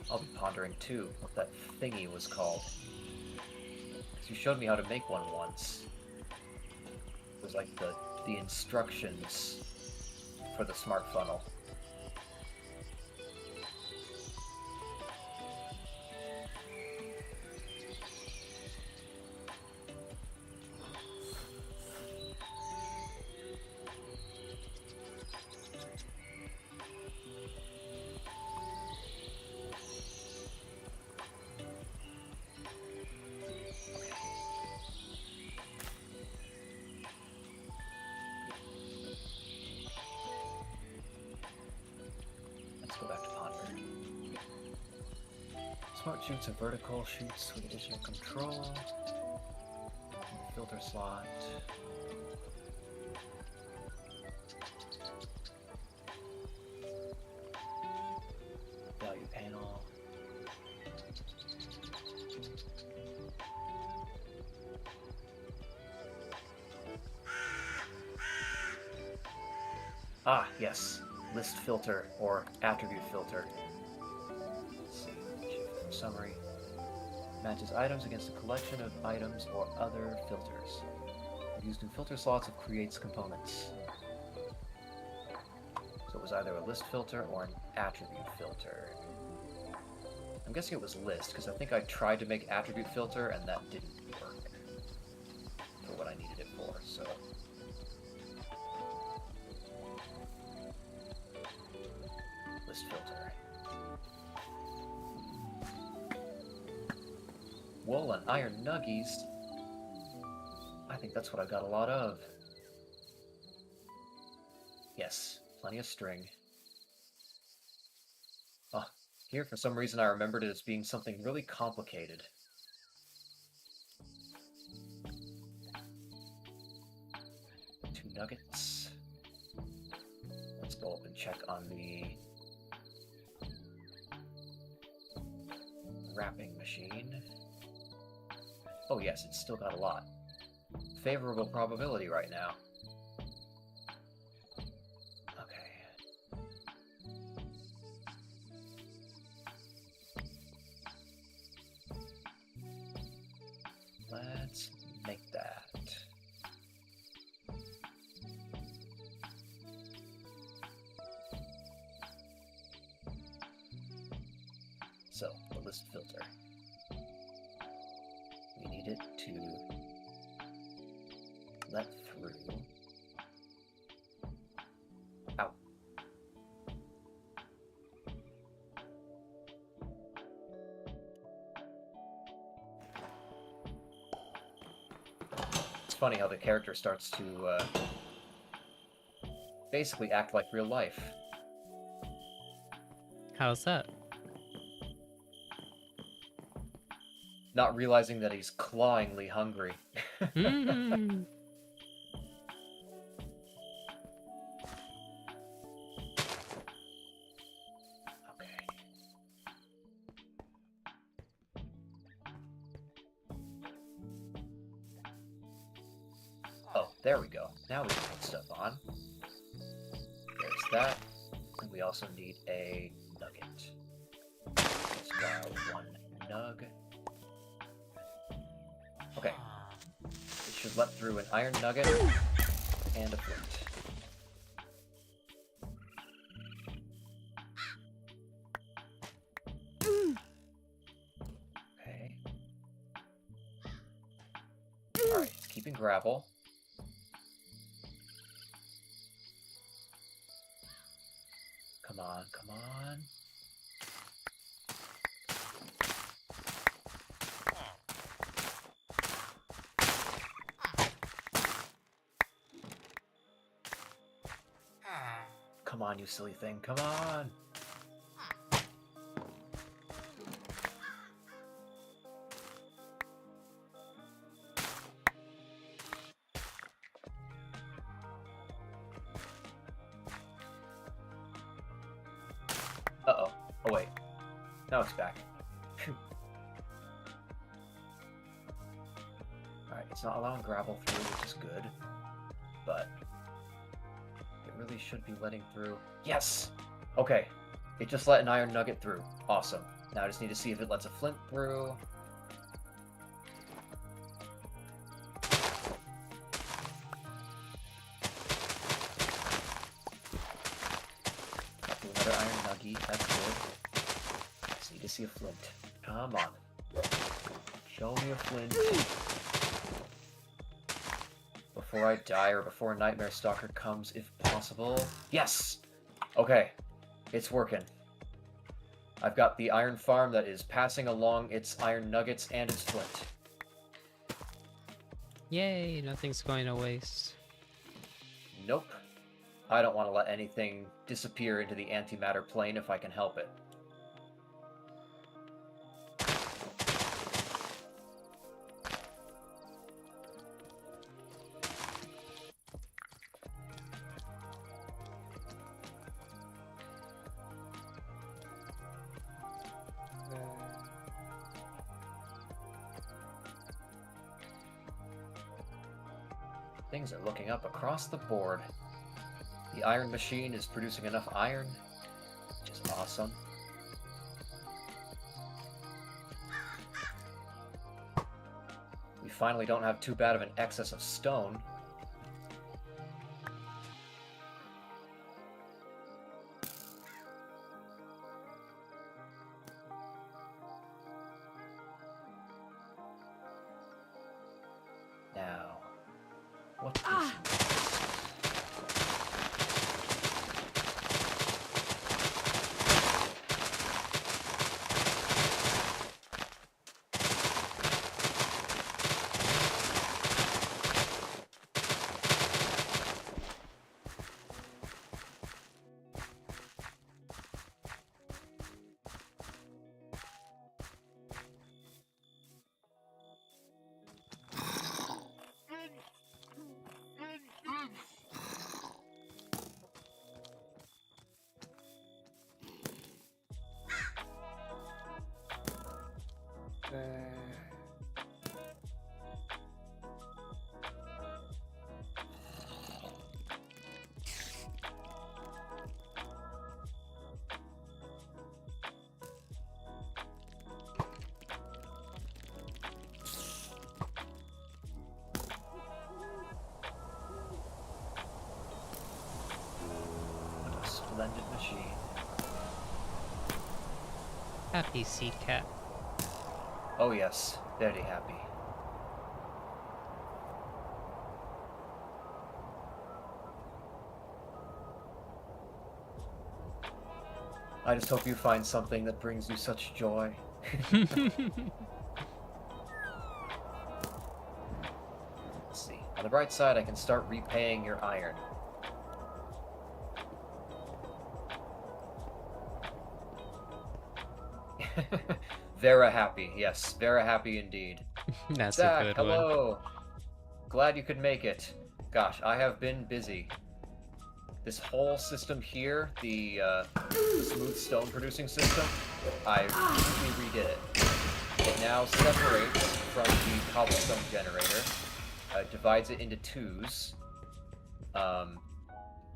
I'll be pondering too what that thingy was called. 'Cause you showed me how to make one once. It was like the instructions for the smart funnel. Let's go back to ponder. Smart shoots are vertical shoots with additional control. Filter slot. Value panel. Ah, yes. List filter or attribute filter. Let's see. Summary. Matches items against a collection of items or other filters. Used in filter slots of creates components. So it was either a list filter or an attribute filter. I'm guessing it was list, because I think I tried to make attribute filter and that didn't work for what I needed it for, so... List filter. Wool and iron nuggies. I think that's what I got a lot of. Yes, plenty of string. Oh, here for some reason I remembered it as being something really complicated. Two nuggets. Let's go up and check on the wrapping machine. Oh yes, it's still got a lot. Favorable probability right now. Okay. Let's make that. So, the list filter. We need it to let through. Ow. It's funny how the character starts to basically act like real life. How's that? Not realizing that he's clawingly hungry. Mm. Okay. Oh, there we go. Now we can put stuff on. There's that. And we also need a nugget. Let's borrow one nug. Okay. It should let through an iron nugget and a flint. Okay. Alright, it's keeping gravel. Come on, come on. Come on, you silly thing, come on! Uh-oh. Oh, wait. Now it's back. Alright, it's not allowing gravel through, which is good. But it really should be letting through. Yes! Okay. It just let an iron nugget through. Awesome. Now I just need to see if it lets a flint through. Another iron nugget, that's good. Just need to see a flint. Come on. Show me a flint. Before I die or before Nightmare Stalker comes, if possible. Yes! Okay. It's working. I've got the iron farm that is passing along its iron nuggets and its flint. Yay, nothing's going to waste. Nope. I don't want to let anything disappear into the antimatter plane if I can help it. Things are looking up across the board. The iron machine is producing enough iron, which is awesome. We finally don't have too bad of an excess of stone. Now, what is this? What a splendid machine. Happy seed cat. Oh yes, very happy. I just hope you find something that brings you such joy. Let's see. On the bright side, I can start repaying your iron. Vera happy, yes, Vera happy indeed. That's Zach, a good hello. Glad you could make it. Gosh, I have been busy. This whole system here, the smooth stone producing system, I completely redid it. It now separates from the cobblestone generator, divides it into twos,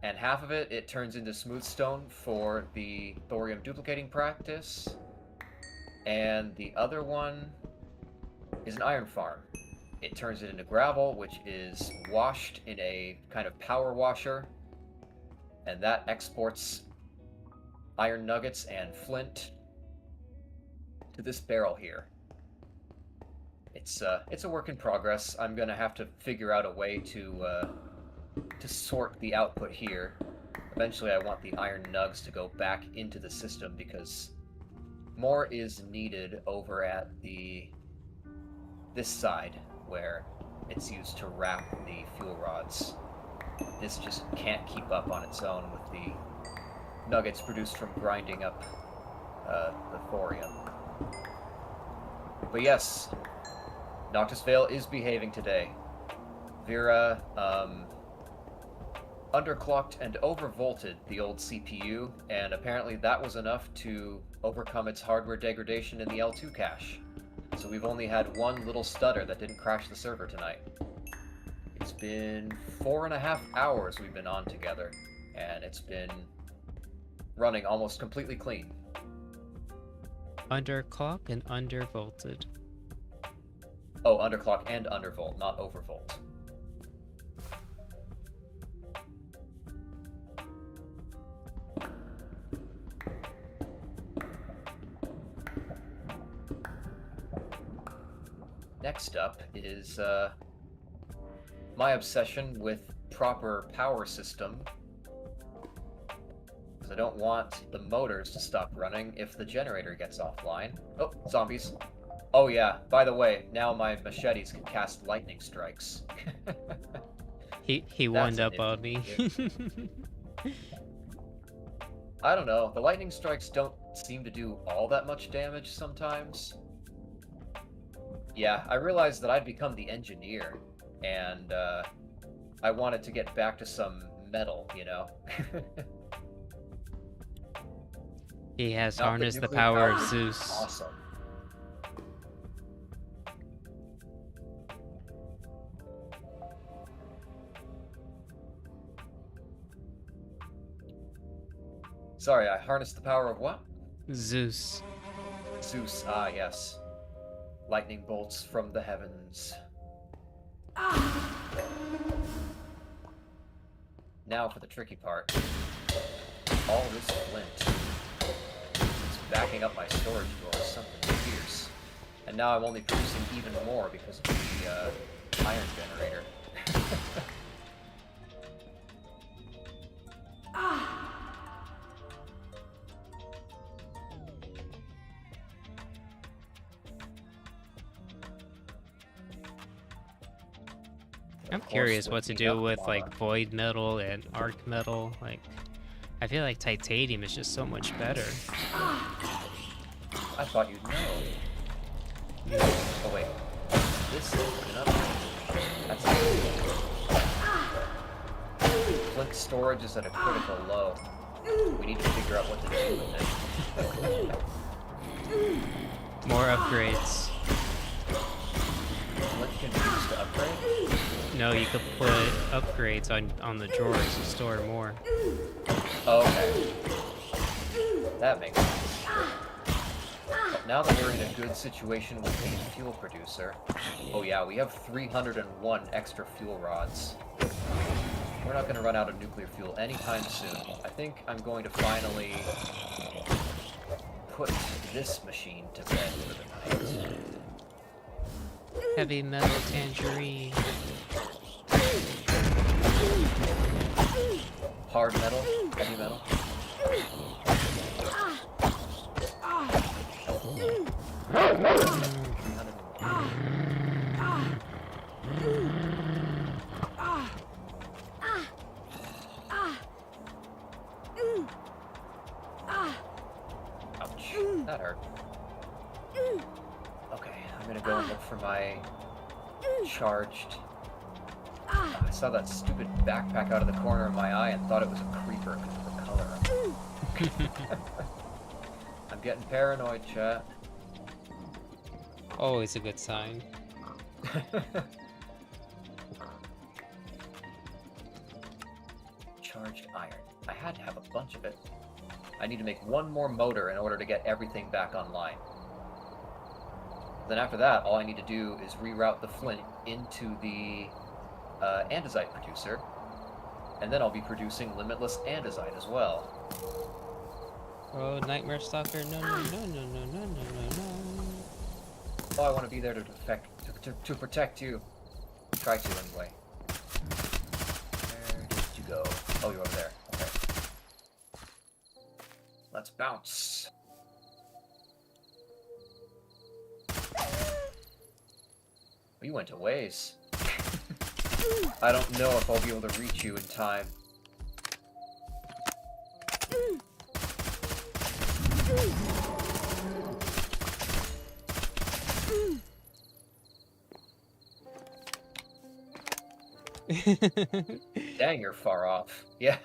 and half of it turns into smooth stone for the thorium duplicating practice, and the other one is an iron farm. It turns it into gravel, which is washed in a kind of power washer, and that exports iron nuggets and flint to this barrel here. It's a work in progress. I'm gonna have to figure out a way to sort the output here. Eventually I want the iron nugs to go back into the system because more is needed over at this side where it's used to wrap the fuel rods. This just can't keep up on its own with the nuggets produced from grinding up the thorium. But yes, Noctisvale is behaving today. Vera underclocked and overvolted the old CPU, and apparently that was enough to overcome its hardware degradation in the L2 cache. So we've only had one little stutter that didn't crash the server tonight. It's been 4.5 hours we've been on together, and it's been running almost completely clean. Underclock and undervolted. Oh, underclock and undervolt, not overvolt. Next up is my obsession with proper power system, because I don't want the motors to stop running if the generator gets offline. Oh, zombies. Oh yeah, by the way, now my machetes can cast lightning strikes. He wound up on me. I don't know, the lightning strikes don't seem to do all that much damage sometimes. Yeah, I realized that I'd become the engineer, and I wanted to get back to some metal, you know? He has Not that harnessed the nuclear power of is Zeus. Awesome. Sorry, I harnessed the power of what? Zeus. Zeus, ah yes. Lightning bolts from the heavens. Now for the tricky part. All this flint. It's backing up my storage door, something fierce. And now I'm only producing even more because of the iron generator. I'm curious what to do with like void metal and arc metal. Like, I feel like titanium is just so much better. I thought you'd know. Oh wait, this is an upgrade. That's flint storage is at a critical low. We need to figure out what to do with it. More upgrades. Flint can be used to upgrade? No, you could put upgrades on the drawers to store more. Oh, okay. That makes sense. But now that we're in a good situation with a fuel producer, oh yeah, we have 301 extra fuel rods. We're not going to run out of nuclear fuel anytime soon. I think I'm going to finally put this machine to bed for the night. Heavy metal tangerine. Hard metal, heavy metal. Ouch, that hurt. Okay, I'm gonna go and look for my charged. I saw that stupid backpack out of the corner of my eye and thought it was a creeper because of the color of it. I'm getting paranoid, chat. Always a good sign. Charged iron. I had to have a bunch of it. I need to make one more motor in order to get everything back online. Then after that, all I need to do is reroute the flint into the andesite producer, and then I'll be producing limitless andesite as well. Oh, Nightmare Stalker, no, no, no, no, no, no, no, no. Oh, I want to be there to protect you. Try to, anyway. Where did you go? Oh, you're over there. Okay. Let's bounce. You went a ways. I don't know if I'll be able to reach you in time. Dang, you're far off. Yeah.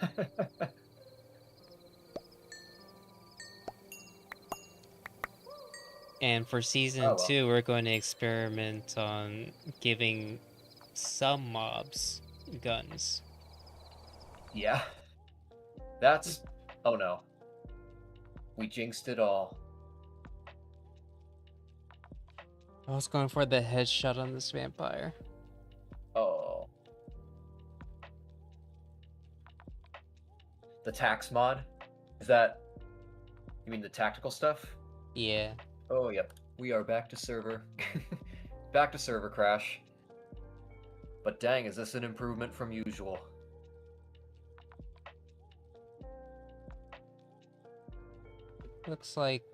And for season 2, we're going to experiment on giving some mobs guns. Yeah. That's... Oh no. We jinxed it all. I was going for the headshot on this vampire. Oh. The tax mod? Is that... You mean the tactical stuff? Yeah. Oh, yep. We are back to server. Back to server crash. But dang, is this an improvement from usual? Looks like...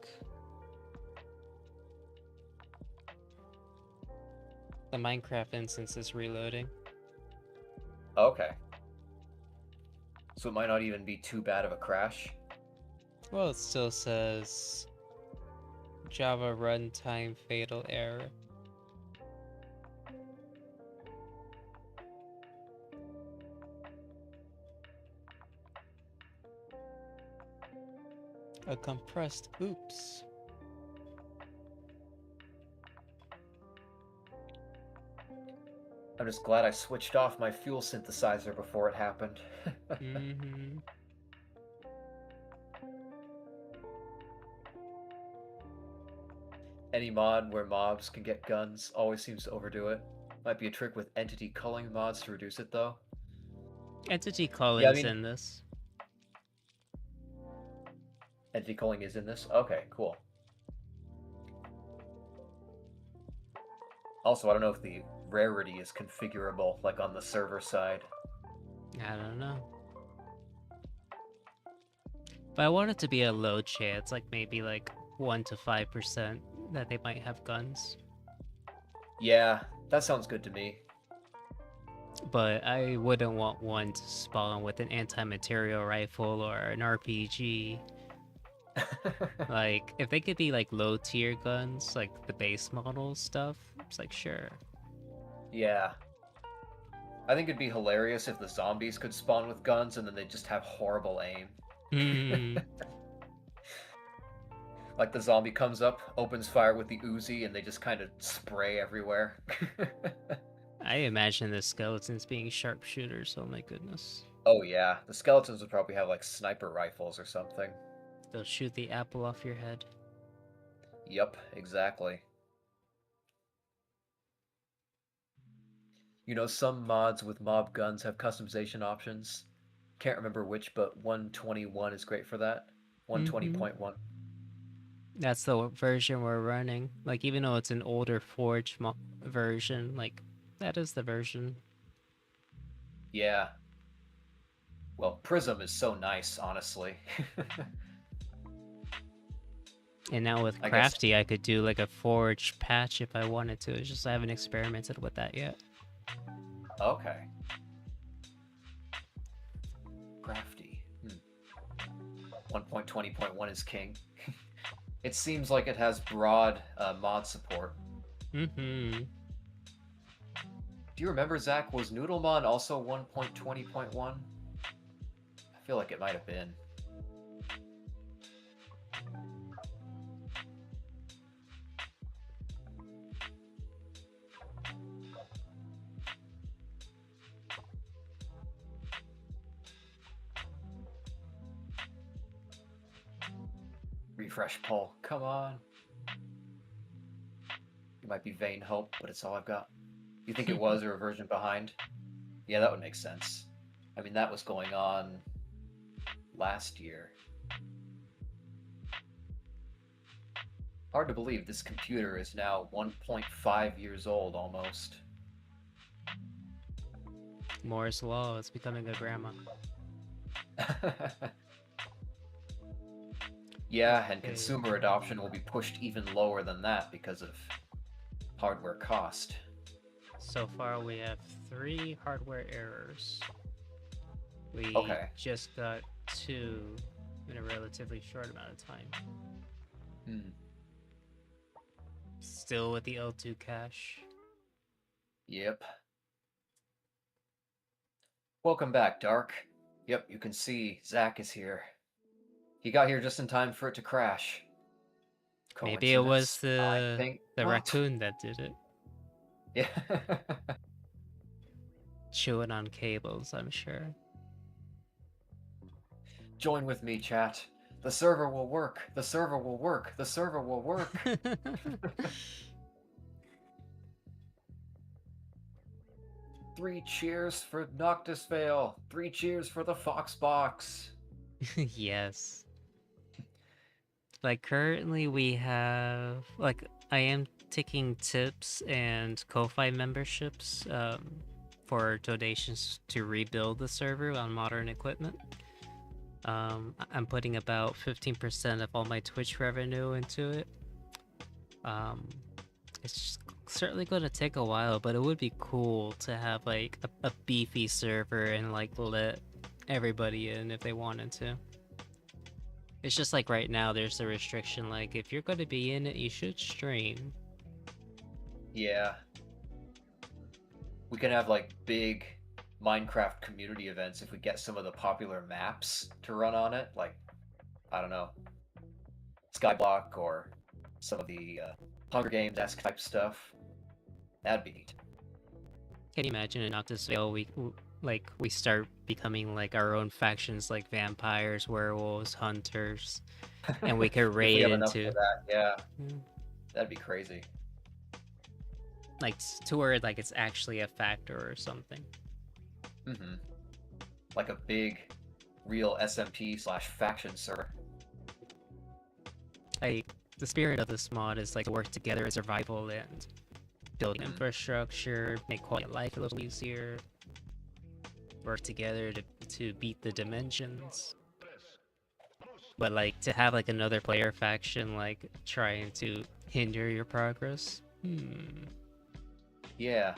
the Minecraft instance is reloading. Okay. So it might not even be too bad of a crash? Well, it still says... Java runtime fatal error. A compressed oops. I'm just glad I switched off my fuel synthesizer before it happened. Mm-hmm. Any mod where mobs can get guns always seems to overdo it. Might be a trick with entity culling mods to reduce it, though. Entity calling's in this. Entity culling is in this? Okay, cool. Also, I don't know if the rarity is configurable, like on the server side. I don't know. But I want it to be a low chance, like maybe like 1 to 5% that they might have guns. Yeah, that sounds good to me. But I wouldn't want one to spawn with an anti-material rifle or an RPG. Like, if they could be like low tier guns, like the base model stuff, it's like sure. Yeah. I think it'd be hilarious if the zombies could spawn with guns and then they just have horrible aim. Mm. Like the zombie comes up, opens fire with the Uzi, and they just kind of spray everywhere. I imagine the skeletons being sharpshooters, oh my goodness. Oh yeah, the skeletons would probably have like sniper rifles or something. They'll shoot the apple off your head. Yep, exactly. You know, some mods with mob guns have customization options. Can't remember which, but 121 is great for that. 120.1. That's the version we're running. Like, even though it's an older Forge version, like, that is the version. Yeah. Well, Prism is so nice, honestly. And now with Crafty, I could do like a Forge patch if I wanted to. It's just I haven't experimented with that yet. Okay. Crafty. 1.20.1 is king. It seems like it has broad mod support. Mm-hmm. Do you remember, Zach, was Noodlemon also 1.20.1? I feel like it might have been. Refresh poll. Come on. You might be vain hope, but it's all I've got. You think it was or a version behind? Yeah, that would make sense. I mean, that was going on last year. Hard to believe this computer is now 1.5 years old almost. Moore's Law is becoming a grandma. Yeah, and consumer adoption will be pushed even lower than that because of hardware cost. So far, we have 3 hardware errors. We just got 2 in a relatively short amount of time. Still with the L2 cache. Yep. Welcome back, Dark. Yep, you can see Zach is here. He got here just in time for it to crash. Maybe it was the raccoon that did it. Yeah. Chewing on cables, I'm sure. Join with me, chat. The server will work. The server will work. The server will work. 3 cheers for noctisvale. 3 cheers for the Foxbox. Yes. Like, currently we have, like, I am taking tips and Ko-Fi memberships for donations to rebuild the server on modern equipment. I'm putting about 15% of all my Twitch revenue into it. It's certainly going to take a while, but it would be cool to have like a beefy server and like let everybody in if they wanted to. It's just like right now there's a restriction, like if you're going to be in it, you should stream. Yeah. We can have like big Minecraft community events if we get some of the popular maps to run on it, like, I don't know, Skyblock or some of the Hunger Games-esque type stuff. That'd be neat. Can you imagine in noctisvale we start becoming like our own factions, like vampires, werewolves, hunters, and we could raid into that. Yeah. That'd be crazy. Like to where like it's actually a factor or something. Like a big, real SMP/faction server. The spirit of this mod is like to work together as survival and build infrastructure, make quality of life a little easier, work together to beat the dimensions. But like to have like another player faction like trying to hinder your progress. Yeah.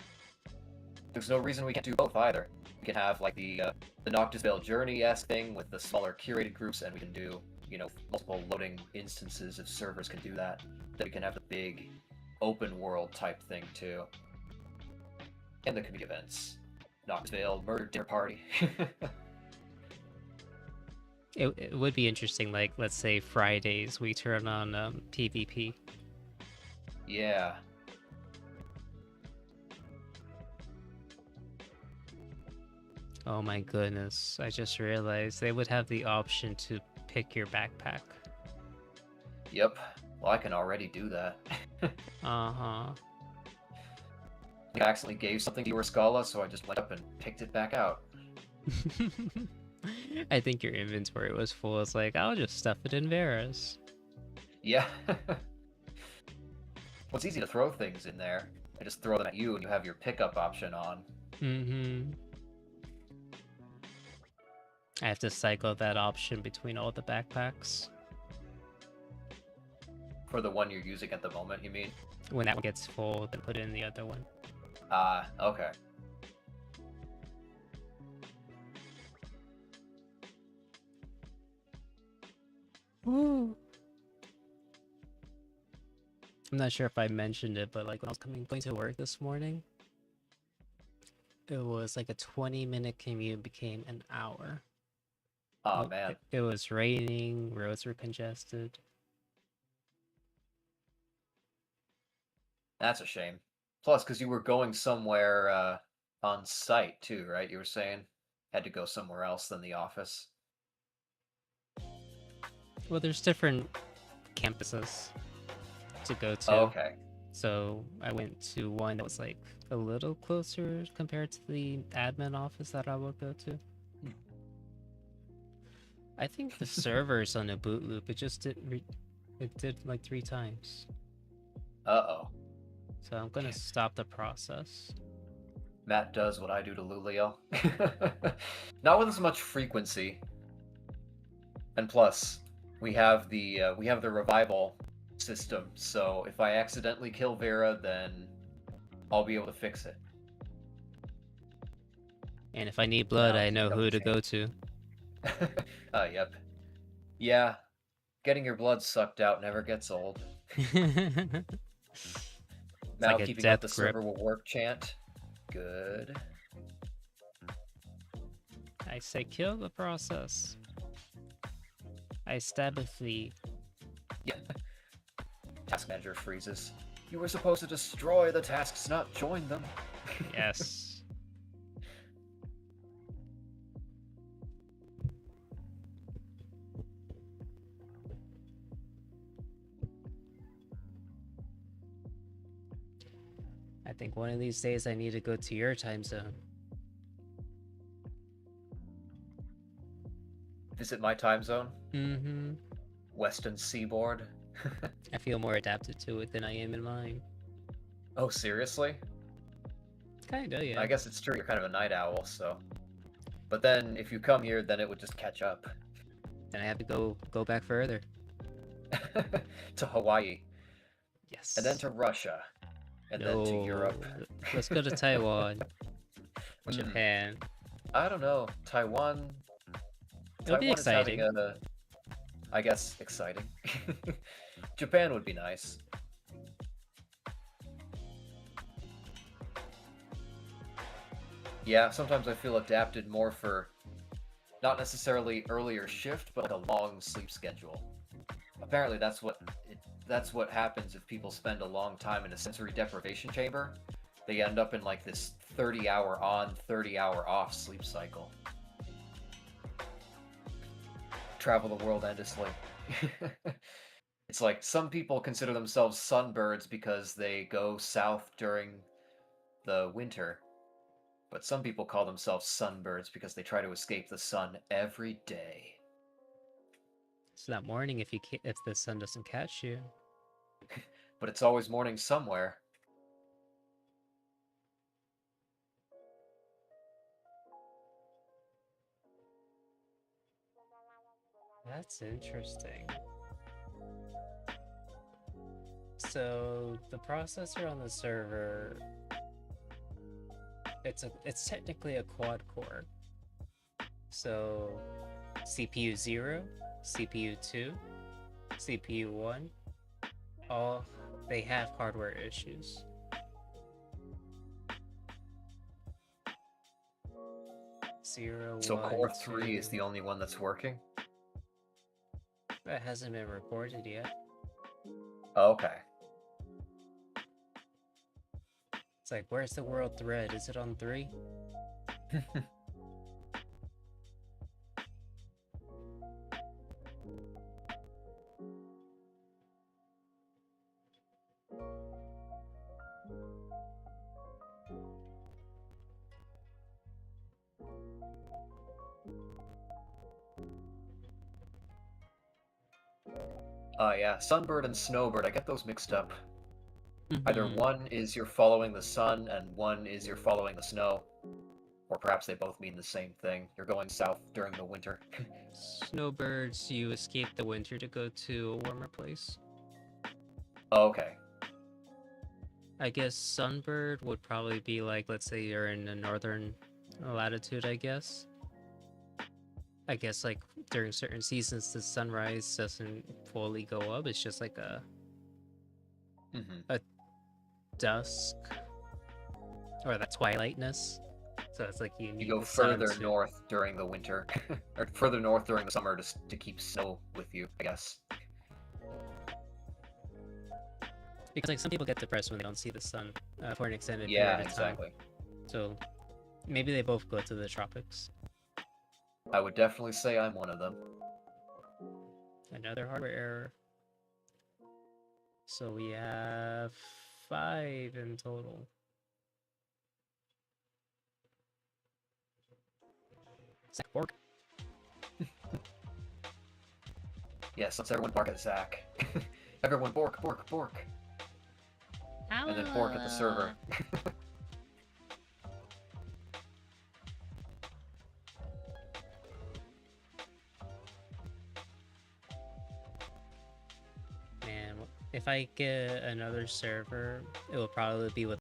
There's no reason we can't do both either. We can have like the Noctisvale Journey-esque thing with the smaller curated groups, and we can do, you know, multiple loading instances if servers can do that. Then we can have the big open world type thing too. And the community events. Noctisvale Murder Dinner Party. It would be interesting, like let's say Fridays we turn on PvP. Yeah. Oh my goodness, I just realized they would have the option to pick your backpack. Yep. Well, I can already do that. Uh-huh. I accidentally gave something to your Scala, so I just went up and picked it back out. I think your inventory was full. It's like, I'll just stuff it in Vera's. Yeah. Well, it's easy to throw things in there. I just throw them at you and you have your pickup option on. I have to cycle that option between all the backpacks. For the one you're using at the moment, you mean? When that one gets full, then put it in the other one. Ah, okay. Woo! I'm not sure if I mentioned it, but like when I was going to work this morning, it was like a 20-minute commute became an hour. Oh man. It was raining, roads were congested. That's a shame. Plus, because you were going somewhere on site too, right? You were saying had to go somewhere else than the office. Well, there's different campuses to go to. Oh, okay. So I went to one that was like a little closer compared to the admin office that I would go to. I think the server's on a boot loop. It just it did like 3 times. Uh-oh. So I'm gonna stop the process. Matt does what I do to Lulio. Not with as much frequency. And plus, we have the revival system, so if I accidentally kill Vera, then I'll be able to fix it. And if I need blood, Now, I know who to go to. Yep. Yeah, getting your blood sucked out never gets old. Now like a keeping up the death grip. server will work chant. Good. I say kill the process. I establish the... Yeah. Task manager freezes. You were supposed to destroy the tasks, not join them. Yes. I think one of these days I need to go to your time zone. Visit my time zone? Mm-hmm. Western Seaboard? I feel more adapted to it than I am in mine. Oh, seriously? Kinda, yeah. I guess it's true, you're kind of a night owl, so... But then, if you come here, then it would just catch up. Then I have to go back further. To Hawaii. Yes. And then to Russia. And then to Europe. Let's go to Taiwan. Or Japan. I don't know. Taiwan... It'll be exciting. Is having I guess, exciting. Japan would be nice. Yeah, sometimes I feel adapted more for not necessarily earlier shift, but like a long sleep schedule. Apparently that's what happens if people spend a long time in a sensory deprivation chamber. They end up in like this 30-hour on, 30-hour off sleep cycle. Travel the world endlessly. It's like some people consider themselves sunbirds because they go south during the winter, but some people call themselves sunbirds because they try to escape the sun every day. It's not morning if the sun doesn't catch you. But it's always morning somewhere. That's interesting. So the processor on the server, it's technically a quad core. So CPU 0, CPU 2, CPU 1, all they have hardware issues. So core 3 is the only one that's working? That hasn't been reported yet. Okay. It's like, where's the world thread? Is it on 3? Yeah, Sunbird and Snowbird, I get those mixed up. Mm-hmm. Either one is you're following the sun, and one is you're following the snow. Or perhaps they both mean the same thing. You're going south during the winter. Snowbirds, you escape the winter to go to a warmer place. Oh, okay. I guess Sunbird would probably be like, let's say you're in a northern latitude, I guess. I guess like during certain seasons the sunrise doesn't fully go up, it's just like a dusk or the twilightness. So it's like you go further north during the winter or further north during the summer to keep snow with you, I guess. Because like some people get depressed when they don't see the sun for an extended period of time. Yeah, exactly. So maybe they both go to the tropics. I would definitely say I'm one of them. Another hardware error. So we have 5 in total. Zach Borg. Yes, let's everyone bark at Zach. Everyone bork, bork, bork. And then bork at the server. Man, if I get another server, it will probably be with